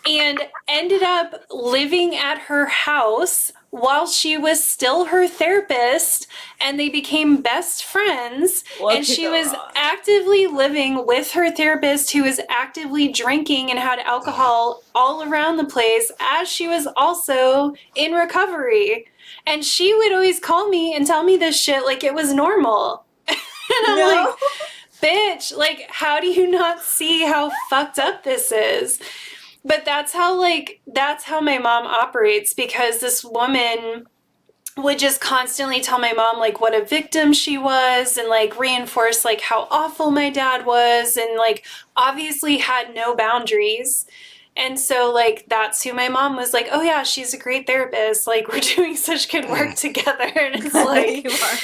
and ended up living at her house while she was still her therapist, and they became best friends. And she was actively living with her therapist, who was actively drinking and had alcohol all around the place as she was also in recovery. And she would always call me and tell me this shit like it was normal. And I'm like, bitch, like, how do you not see how fucked up this is? But that's how my mom operates, because this woman would just constantly tell my mom like what a victim she was, and like reinforce like how awful my dad was, and like obviously had no boundaries. And so like that's who my mom was like, oh yeah, she's a great therapist, like we're doing such good work together. And it's like, you are.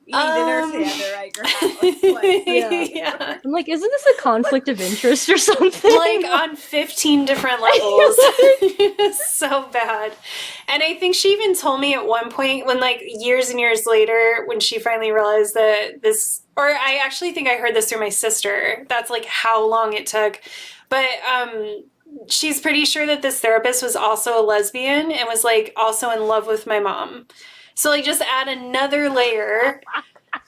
You need to understand her at your house. Like, yeah. I'm like, isn't this a conflict of interest or something? Like on 15 different levels. So bad. And I think she even told me at one point, when like years and years later, when she finally realized that this, or I actually think I heard this through my sister. That's like how long it took. But she's pretty sure that this therapist was also a lesbian and was like also in love with my mom. So like just add another layer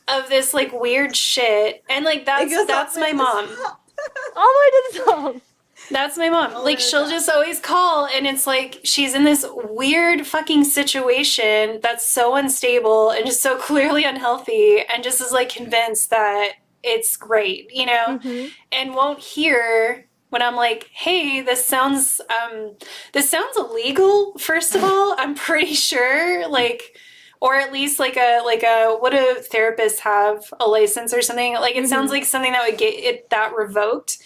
of this like weird shit, and like that's my mom. Oh my goodness. That's my mom. Like she'll just always call, and it's like she's in this weird fucking situation that's so unstable and just so clearly unhealthy, and just is like convinced that it's great, you know, and won't hear when I'm like, hey, this sounds illegal. First of all, I'm pretty sure, like, or at least like a what do therapists have, a license or something? Like it sounds like something that would get that revoked.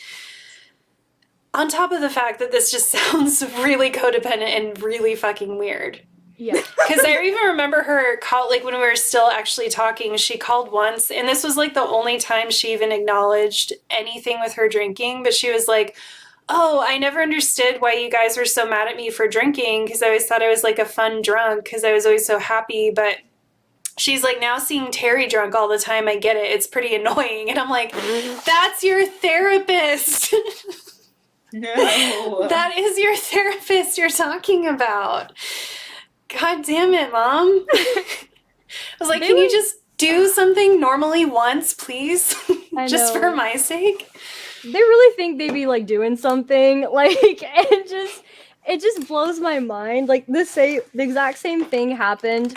On top of the fact that this just sounds really codependent and really fucking weird. Yeah. Because I even remember her call, like when we were still actually talking, she called once, and this was like the only time she even acknowledged anything with her drinking, but she was like, oh, I never understood why you guys were so mad at me for drinking, because I always thought I was like a fun drunk, because I was always so happy. But she's like, now seeing Terry drunk all the time, I get it. It's pretty annoying. And I'm like, that's your therapist. No. That is your therapist you're talking about. God damn it, Mom. I was like, can you just do something normally once, please? Just for my sake? They really think they be like doing something, like, and it just blows my mind. Like the exact same thing happened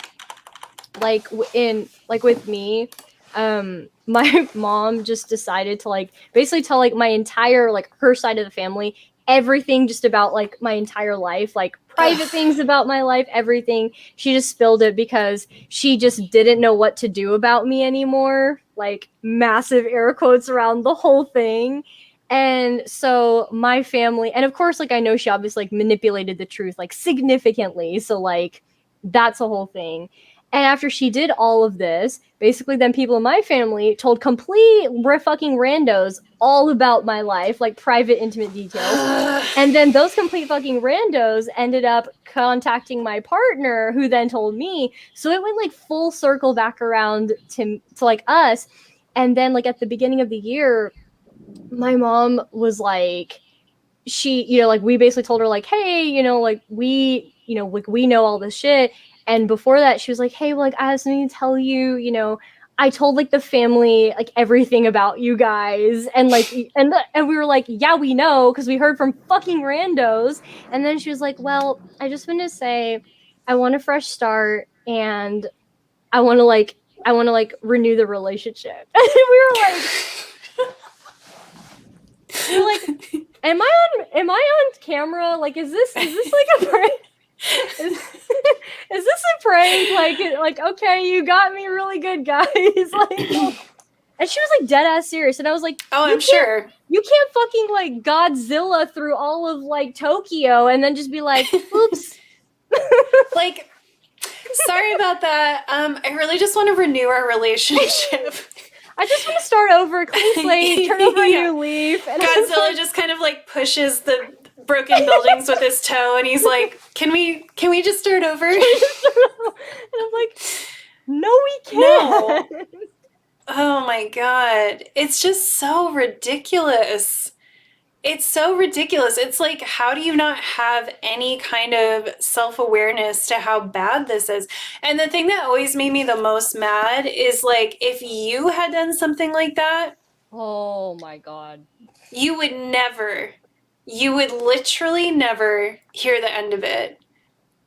like with me. My mom just decided to like basically tell like my entire like her side of the family everything just about like my entire life, like private things about my life, everything. She just spilled it because she just didn't know what to do about me anymore. Like massive air quotes around the whole thing. And so my family, and of course, like I know she obviously like manipulated the truth like significantly. So like that's the whole thing. And after she did all of this, basically then people in my family told complete fucking randos all about my life, like private, intimate details. And then those complete fucking randos ended up contacting my partner, who then told me. So it went like full circle back around to like us. And then like at the beginning of the year, my mom was like, she, you know, like we basically told her like, hey, you know, like we know all this shit. And before that, she was like, hey, well, like, I have something to tell you, you know, I told like the family like everything about you guys, and like and we were like, yeah, we know because we heard from fucking randos. And then she was like, well, I just want to say I want a fresh start, and I want to like renew the relationship. And we were like, am I on camera? Like, is this like a prank? Is this a prank? Like, okay, you got me really good, guys. Like, and she was like dead ass serious, and I was like, oh, I'm sure you can't fucking like Godzilla through all of like Tokyo and then just be like, oops. like, sorry about that. I really just want to renew our relationship. I just want to start over, clean slate, turn over a new leaf. And Godzilla just kind of like pushes the broken buildings with his toe, and he's like, "Can we just start over?" And I'm like, "No, we can't." No. Oh my god, it's just so ridiculous. It's so ridiculous. It's like, how do you not have any kind of self-awareness to how bad this is? And the thing that always made me the most mad is like, if you had done something like that, oh my god, you would literally never hear the end of it.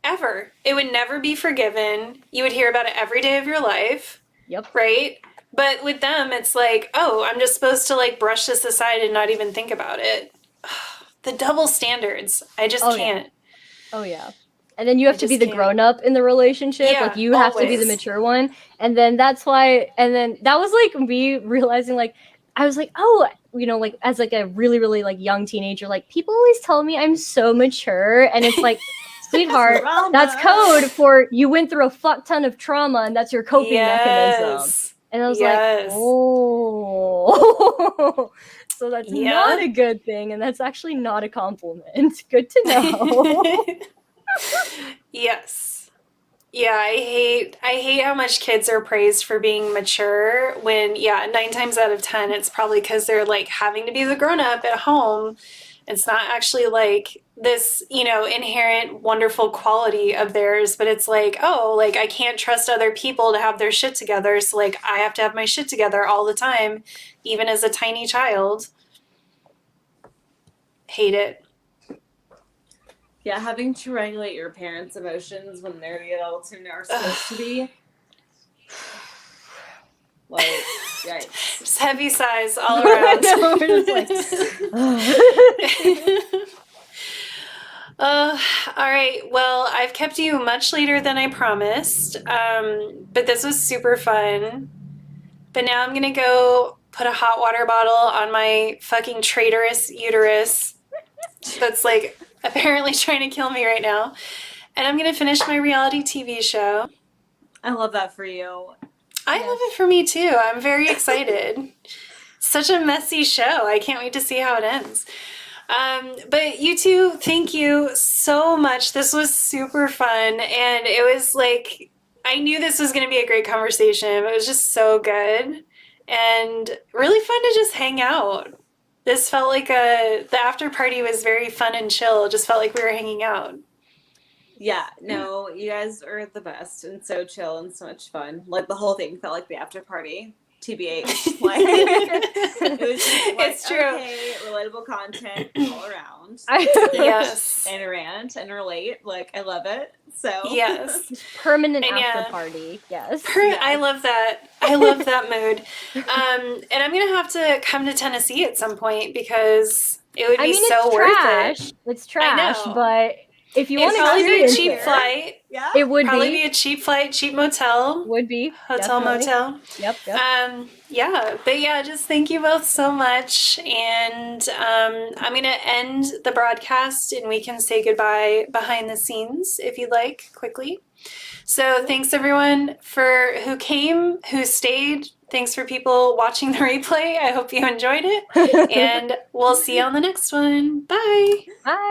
Ever. It would never be forgiven. You would hear about it every day of your life. Yep. Right? But with them, it's like, oh, I'm just supposed to like brush this aside and not even think about it. The double standards. I just can't. Oh, yeah. And then you have to be the grown-up in the relationship. Yeah, like, you have to be the mature one. And then that's why, and then that was like me realizing, like, I was like, oh, you know, like, as like a really, really like young teenager, like, people always tell me I'm so mature. And it's like, sweetheart, that's code for you went through a fuck ton of trauma and that's your coping mechanism. And I was like, oh, so that's not a good thing. And that's actually not a compliment. Good to know. Yes. Yeah, I hate how much kids are praised for being mature when, 9 times out of 10, it's probably because they're like having to be the grown up at home. It's not actually like this, you know, inherent wonderful quality of theirs, but it's like, oh, like I can't trust other people to have their shit together. So like I have to have my shit together all the time, even as a tiny child. Hate it. Yeah, having to regulate your parents' emotions when they're the adults who are supposed to be. Like, yikes. Just heavy sighs all around. All right. Well, I've kept you much later than I promised, but this was super fun. But now I'm going to go put a hot water bottle on my fucking traitorous uterus that's like apparently trying to kill me right now. And I'm going to finish my reality TV show. I love that for you. I love it for me too. I'm very excited. Such a messy show. I can't wait to see how it ends. But you two, thank you so much. This was super fun. And it was like, I knew this was going to be a great conversation. It was just so good and really fun to just hang out. This felt like the after party was very fun and chill. It just felt like we were hanging out. Yeah, no, you guys are the best and so chill and so much fun. Like the whole thing felt like the after party. TBH. Like, it was just like, it's true. Okay, relatable content all around. Yes. And rant and relate. Like, I love it. So yes. Permanent after party. Yes. I love that. I love that mood. And I'm gonna have to come to Tennessee at some point because it would be so worth it. It's trash, but if you want to probably be a experience cheap flight. Yeah. It would probably be a cheap flight, cheap motel. Would be. Hotel, definitely. motel. Yep. Yeah, but yeah, just thank you both so much. And I'm going to end the broadcast and we can say goodbye behind the scenes if you'd like, quickly. So thanks everyone who came, who stayed. Thanks for people watching the replay. I hope you enjoyed it. And we'll see you on the next one. Bye. Bye.